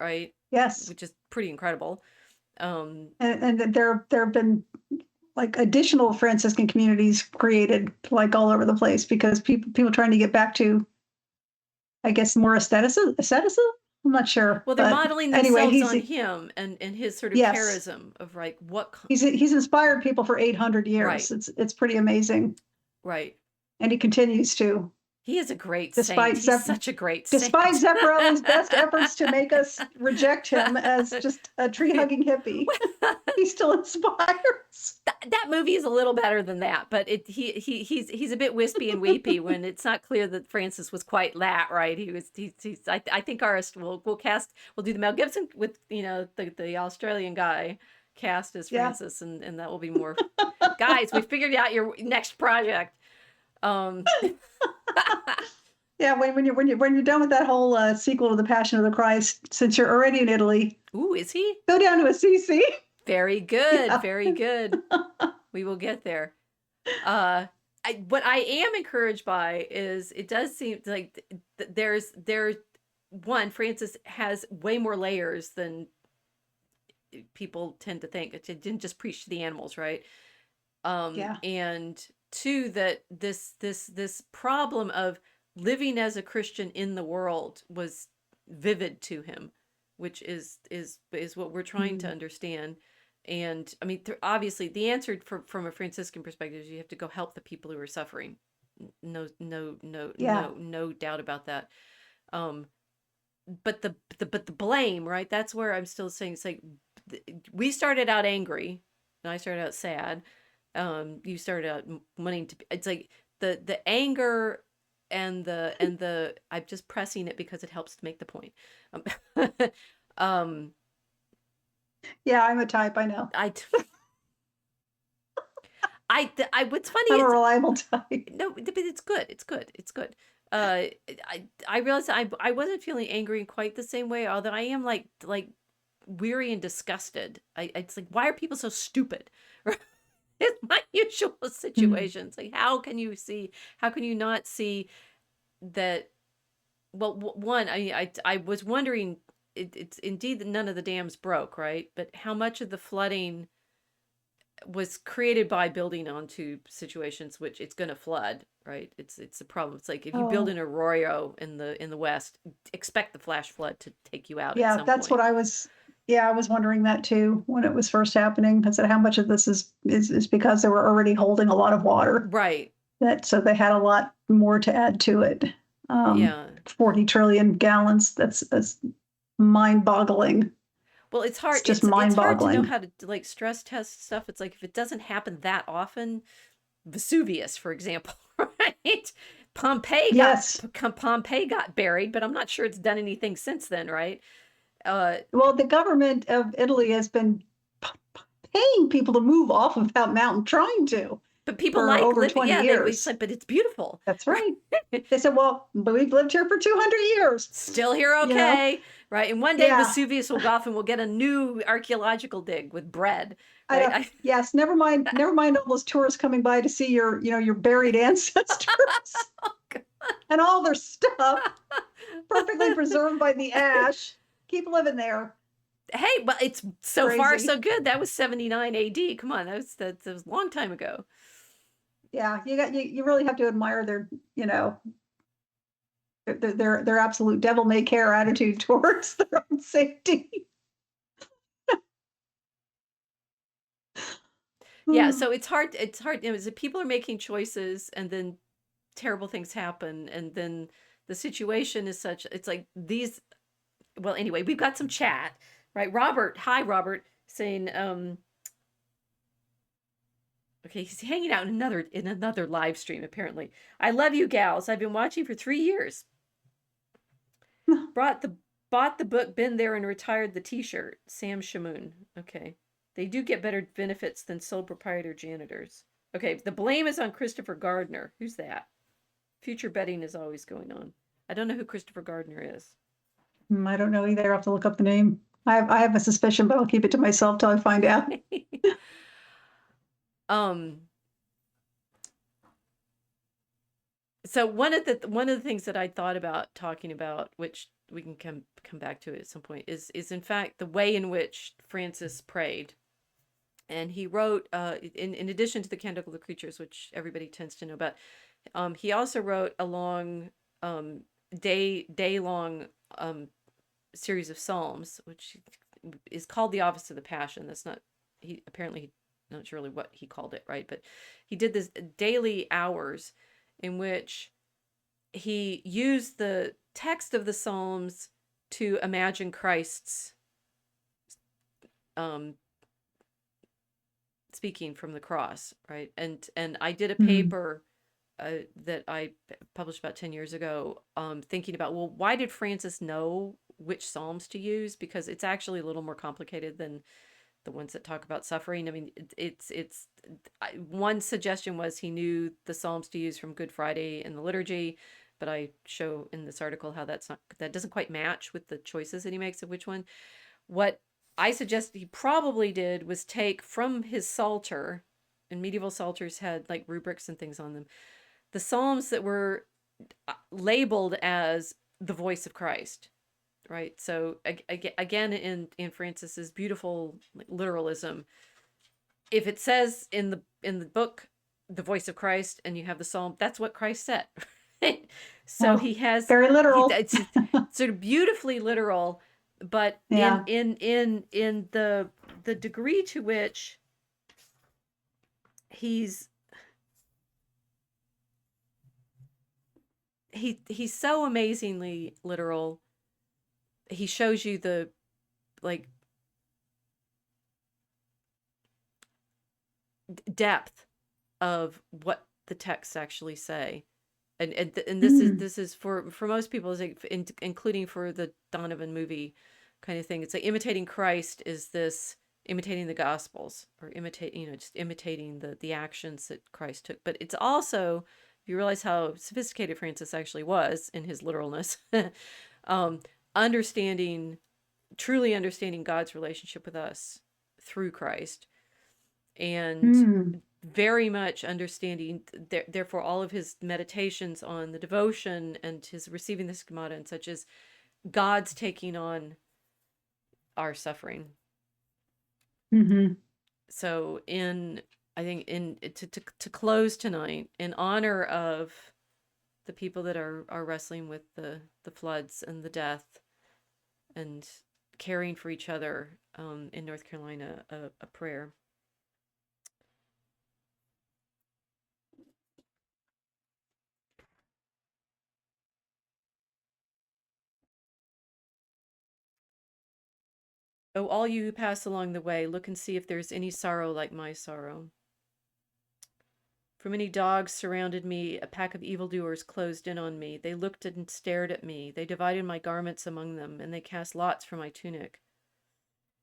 Speaker 3: right?
Speaker 2: Yes,
Speaker 3: Which is pretty incredible.
Speaker 2: and there have been like additional Franciscan communities created like all over the place, because people trying to get back to, I guess, more asceticism. I'm not sure.
Speaker 3: Well, they're
Speaker 2: but
Speaker 3: modeling themselves
Speaker 2: anyway,
Speaker 3: on him and his sort of
Speaker 2: yes,
Speaker 3: charism of like what
Speaker 2: he's inspired people for 800 years.
Speaker 3: Right.
Speaker 2: It's pretty amazing,
Speaker 3: right.
Speaker 2: and he continues to.
Speaker 3: He is a great
Speaker 2: Despite
Speaker 3: saint. He's such a great saint.
Speaker 2: Despite Zeffirelli's best efforts to make us reject him as just a tree-hugging hippie, he still inspires.
Speaker 3: That movie is a little better than that, but he's a bit wispy and weepy when it's not clear that Francis was quite that, right? I think we'll do the Mel Gibson with, you know, the Australian guy cast as Francis, and that will be more. Guys, we figured out your next project.
Speaker 2: Yeah, when you're done with that whole sequel to the Passion of the Christ, since you're already in Italy.
Speaker 3: Ooh, is he?
Speaker 2: Go down to Assisi.
Speaker 3: Very good,
Speaker 2: Yeah.
Speaker 3: very good. We will get there. What I am encouraged by is it does seem like there's one, Francis has way more layers than people tend to think. It didn't just preach to the animals, right?
Speaker 2: Yeah.
Speaker 3: And two, that this problem of living as a Christian in the world was vivid to him, which is what we're trying to understand. And I mean, obviously, the answer from a Franciscan perspective is you have to go help the people who are suffering. No doubt about that. But the blame, right? That's where I'm still saying it's like we started out angry, and I started out sad. You started out wanting to. It's like the anger and the I'm just pressing it because it helps to make the point.
Speaker 2: Yeah, I'm a type. I know.
Speaker 3: What's funny
Speaker 2: I'm
Speaker 3: is
Speaker 2: a reliable type.
Speaker 3: no, but it's good. It's good. I realized I wasn't feeling angry in quite the same way, although I am like weary and disgusted. It's like, why are people so stupid? It's my usual situation. It's like, how can you not see that? Well, one, I was wondering, it's indeed that none of the dams broke, right? But how much of the flooding was created by building onto situations which it's going to flood, right? It's a problem. It's like if you build an arroyo in the West, expect the flash flood to take you out.
Speaker 2: Yeah,
Speaker 3: at some
Speaker 2: that's
Speaker 3: point.
Speaker 2: what I was. Yeah, I was wondering that too when it was first happening. I said, how much of this is because they were already holding a lot of water,
Speaker 3: right?
Speaker 2: So they had a lot more to add to it. 40 trillion gallons. That's mind-boggling.
Speaker 3: Well, it's hard.
Speaker 2: It's just mind-boggling.
Speaker 3: It's hard to know how to like stress test stuff. It's like if it doesn't happen that often, Vesuvius, for example, right? Pompeii got buried, but I'm not sure it's done anything since then, right?
Speaker 2: Well, the government of Italy has been paying people to move off of that mountain, trying to.
Speaker 3: But people
Speaker 2: for
Speaker 3: like
Speaker 2: over
Speaker 3: living.
Speaker 2: 20
Speaker 3: Yeah, they
Speaker 2: years.
Speaker 3: said, but it's beautiful.
Speaker 2: That's right. They said, well, but we've lived here for 200 years.
Speaker 3: Still here,
Speaker 2: You know?
Speaker 3: okay, right? And one day
Speaker 2: Yeah.
Speaker 3: Vesuvius will go off and we'll get a new archaeological dig with bread, right?
Speaker 2: Yes, never mind all those tourists coming by to see your buried ancestors and all their stuff perfectly preserved by the ash. Keep living there.
Speaker 3: Hey, but it's so far
Speaker 2: Crazy.
Speaker 3: so good. That was 79 AD. Come on, that was a long time ago.
Speaker 2: Yeah, you really have to admire their absolute devil may care attitude towards their own safety.
Speaker 3: Yeah, so it's hard. It's hard. People are making choices, and then terrible things happen, and then the situation is such. It's like these. Well, anyway, we've got some chat, right? Robert, hi, Robert, saying, okay, he's hanging out in another live stream. Apparently, I love you, gals. I've been watching for 3 years. Bought the book, been there, and retired the T-shirt. Sam Shamoon. Okay. They do get better benefits than sole proprietor janitors. Okay, the blame is on Christopher Gardner. Who's that? Future betting is always going on. I don't know who Christopher Gardner is.
Speaker 2: I don't know either. I'll have to look up the name. I have a suspicion, but I'll keep it to myself till I find out.
Speaker 3: So one of the things that I thought about talking about, which we can come back to at some point, is in fact the way in which Francis prayed. And he wrote, in addition to the Canticle of the Creatures, which everybody tends to know about, he also wrote a long, day long series of psalms, which is called the Office of the Passion. That's not, he apparently not sure really what he called it, right? But he did this daily hours in which he used the text of the psalms to imagine Christ's speaking from the cross, right? And I did a paper that I published about 10 years ago, thinking about, well, why did Francis know which psalms to use? Because it's actually a little more complicated than the ones that talk about suffering. I mean, one suggestion was he knew the psalms to use from Good Friday in the liturgy, but I show in this article how that doesn't quite match with the choices that he makes of which one. What I suggest he probably did was take from his Psalter, and medieval Psalters had like rubrics and things on them, the psalms that were labeled as the voice of Christ, right? So again, in Francis's beautiful literalism, if it says in the book the voice of Christ and you have the psalm, that's what Christ said. So he has
Speaker 2: very literal.
Speaker 3: It's sort of beautifully literal, but
Speaker 2: Yeah.
Speaker 3: in the degree to which he's so amazingly literal. He shows you the like depth of what the texts actually say, and this is for most people, including for the Donovan movie kind of thing. It's like imitating Christ is this imitating the Gospels, or just imitating the actions that Christ took. But it's also, if you realize how sophisticated Francis actually was in his literalness, truly understanding God's relationship with us through Christ, and very much understanding, therefore, all of his meditations on the devotion and his receiving the schemata and such, as God's taking on our suffering. So I think to close tonight, in honor of the people that are wrestling with the floods and the death and caring for each other, in North Carolina, a prayer. Oh, all you who pass along the way, look and see if there's any sorrow like my sorrow. For many dogs surrounded me, a pack of evildoers closed in on me. They looked and stared at me. They divided my garments among them, and they cast lots for my tunic.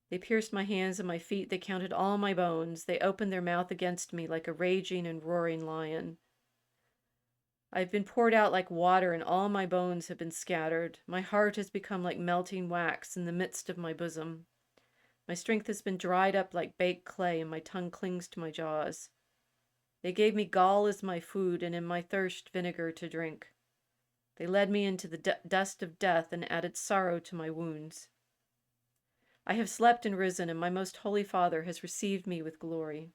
Speaker 3: They pierced my hands and my feet. They counted all my bones. They opened their mouth against me like a raging and roaring lion. I have been poured out like water, and all my bones have been scattered. My heart has become like melting wax in the midst of my bosom. My strength has been dried up like baked clay, and my tongue clings to my jaws. They gave me gall as my food, and in my thirst vinegar to drink. They led me into the dust of death and added sorrow to my wounds. I have slept and risen, and my most holy Father has received me with glory.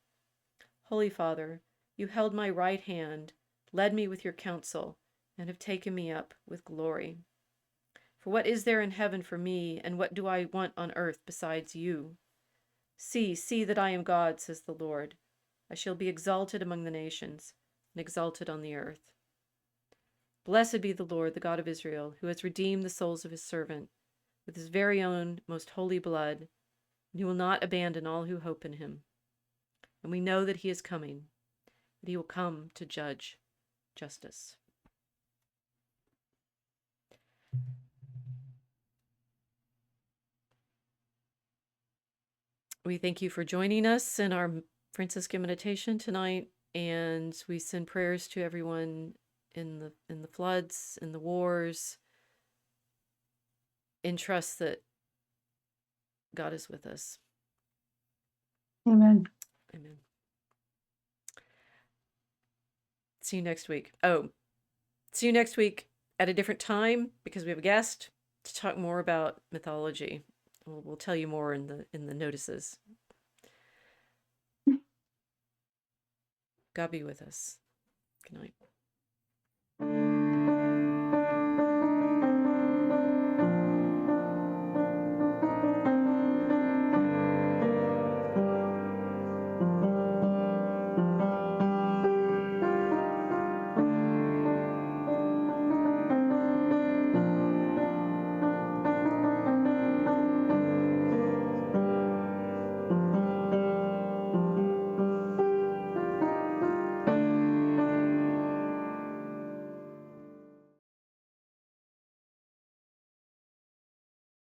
Speaker 3: Holy Father, you held my right hand, led me with your counsel, and have taken me up with glory. For what is there in heaven for me, and what do I want on earth besides you? See that I am God, says the Lord. I shall be exalted among the nations, and exalted on the earth. Blessed be the Lord, the God of Israel, who has redeemed the souls of his servant with his very own most holy blood, and who will not abandon all who hope in him. And we know that he is coming, that he will come to judge justice. We thank you for joining us in our Franciscan meditation tonight, and we send prayers to everyone in the floods, in the wars, in trust that God is with us.
Speaker 2: Amen.
Speaker 3: Amen. See you next week. Oh, see you next week at a different time, because we have a guest to talk more about mythology. We'll tell you more in the notices. God be with us.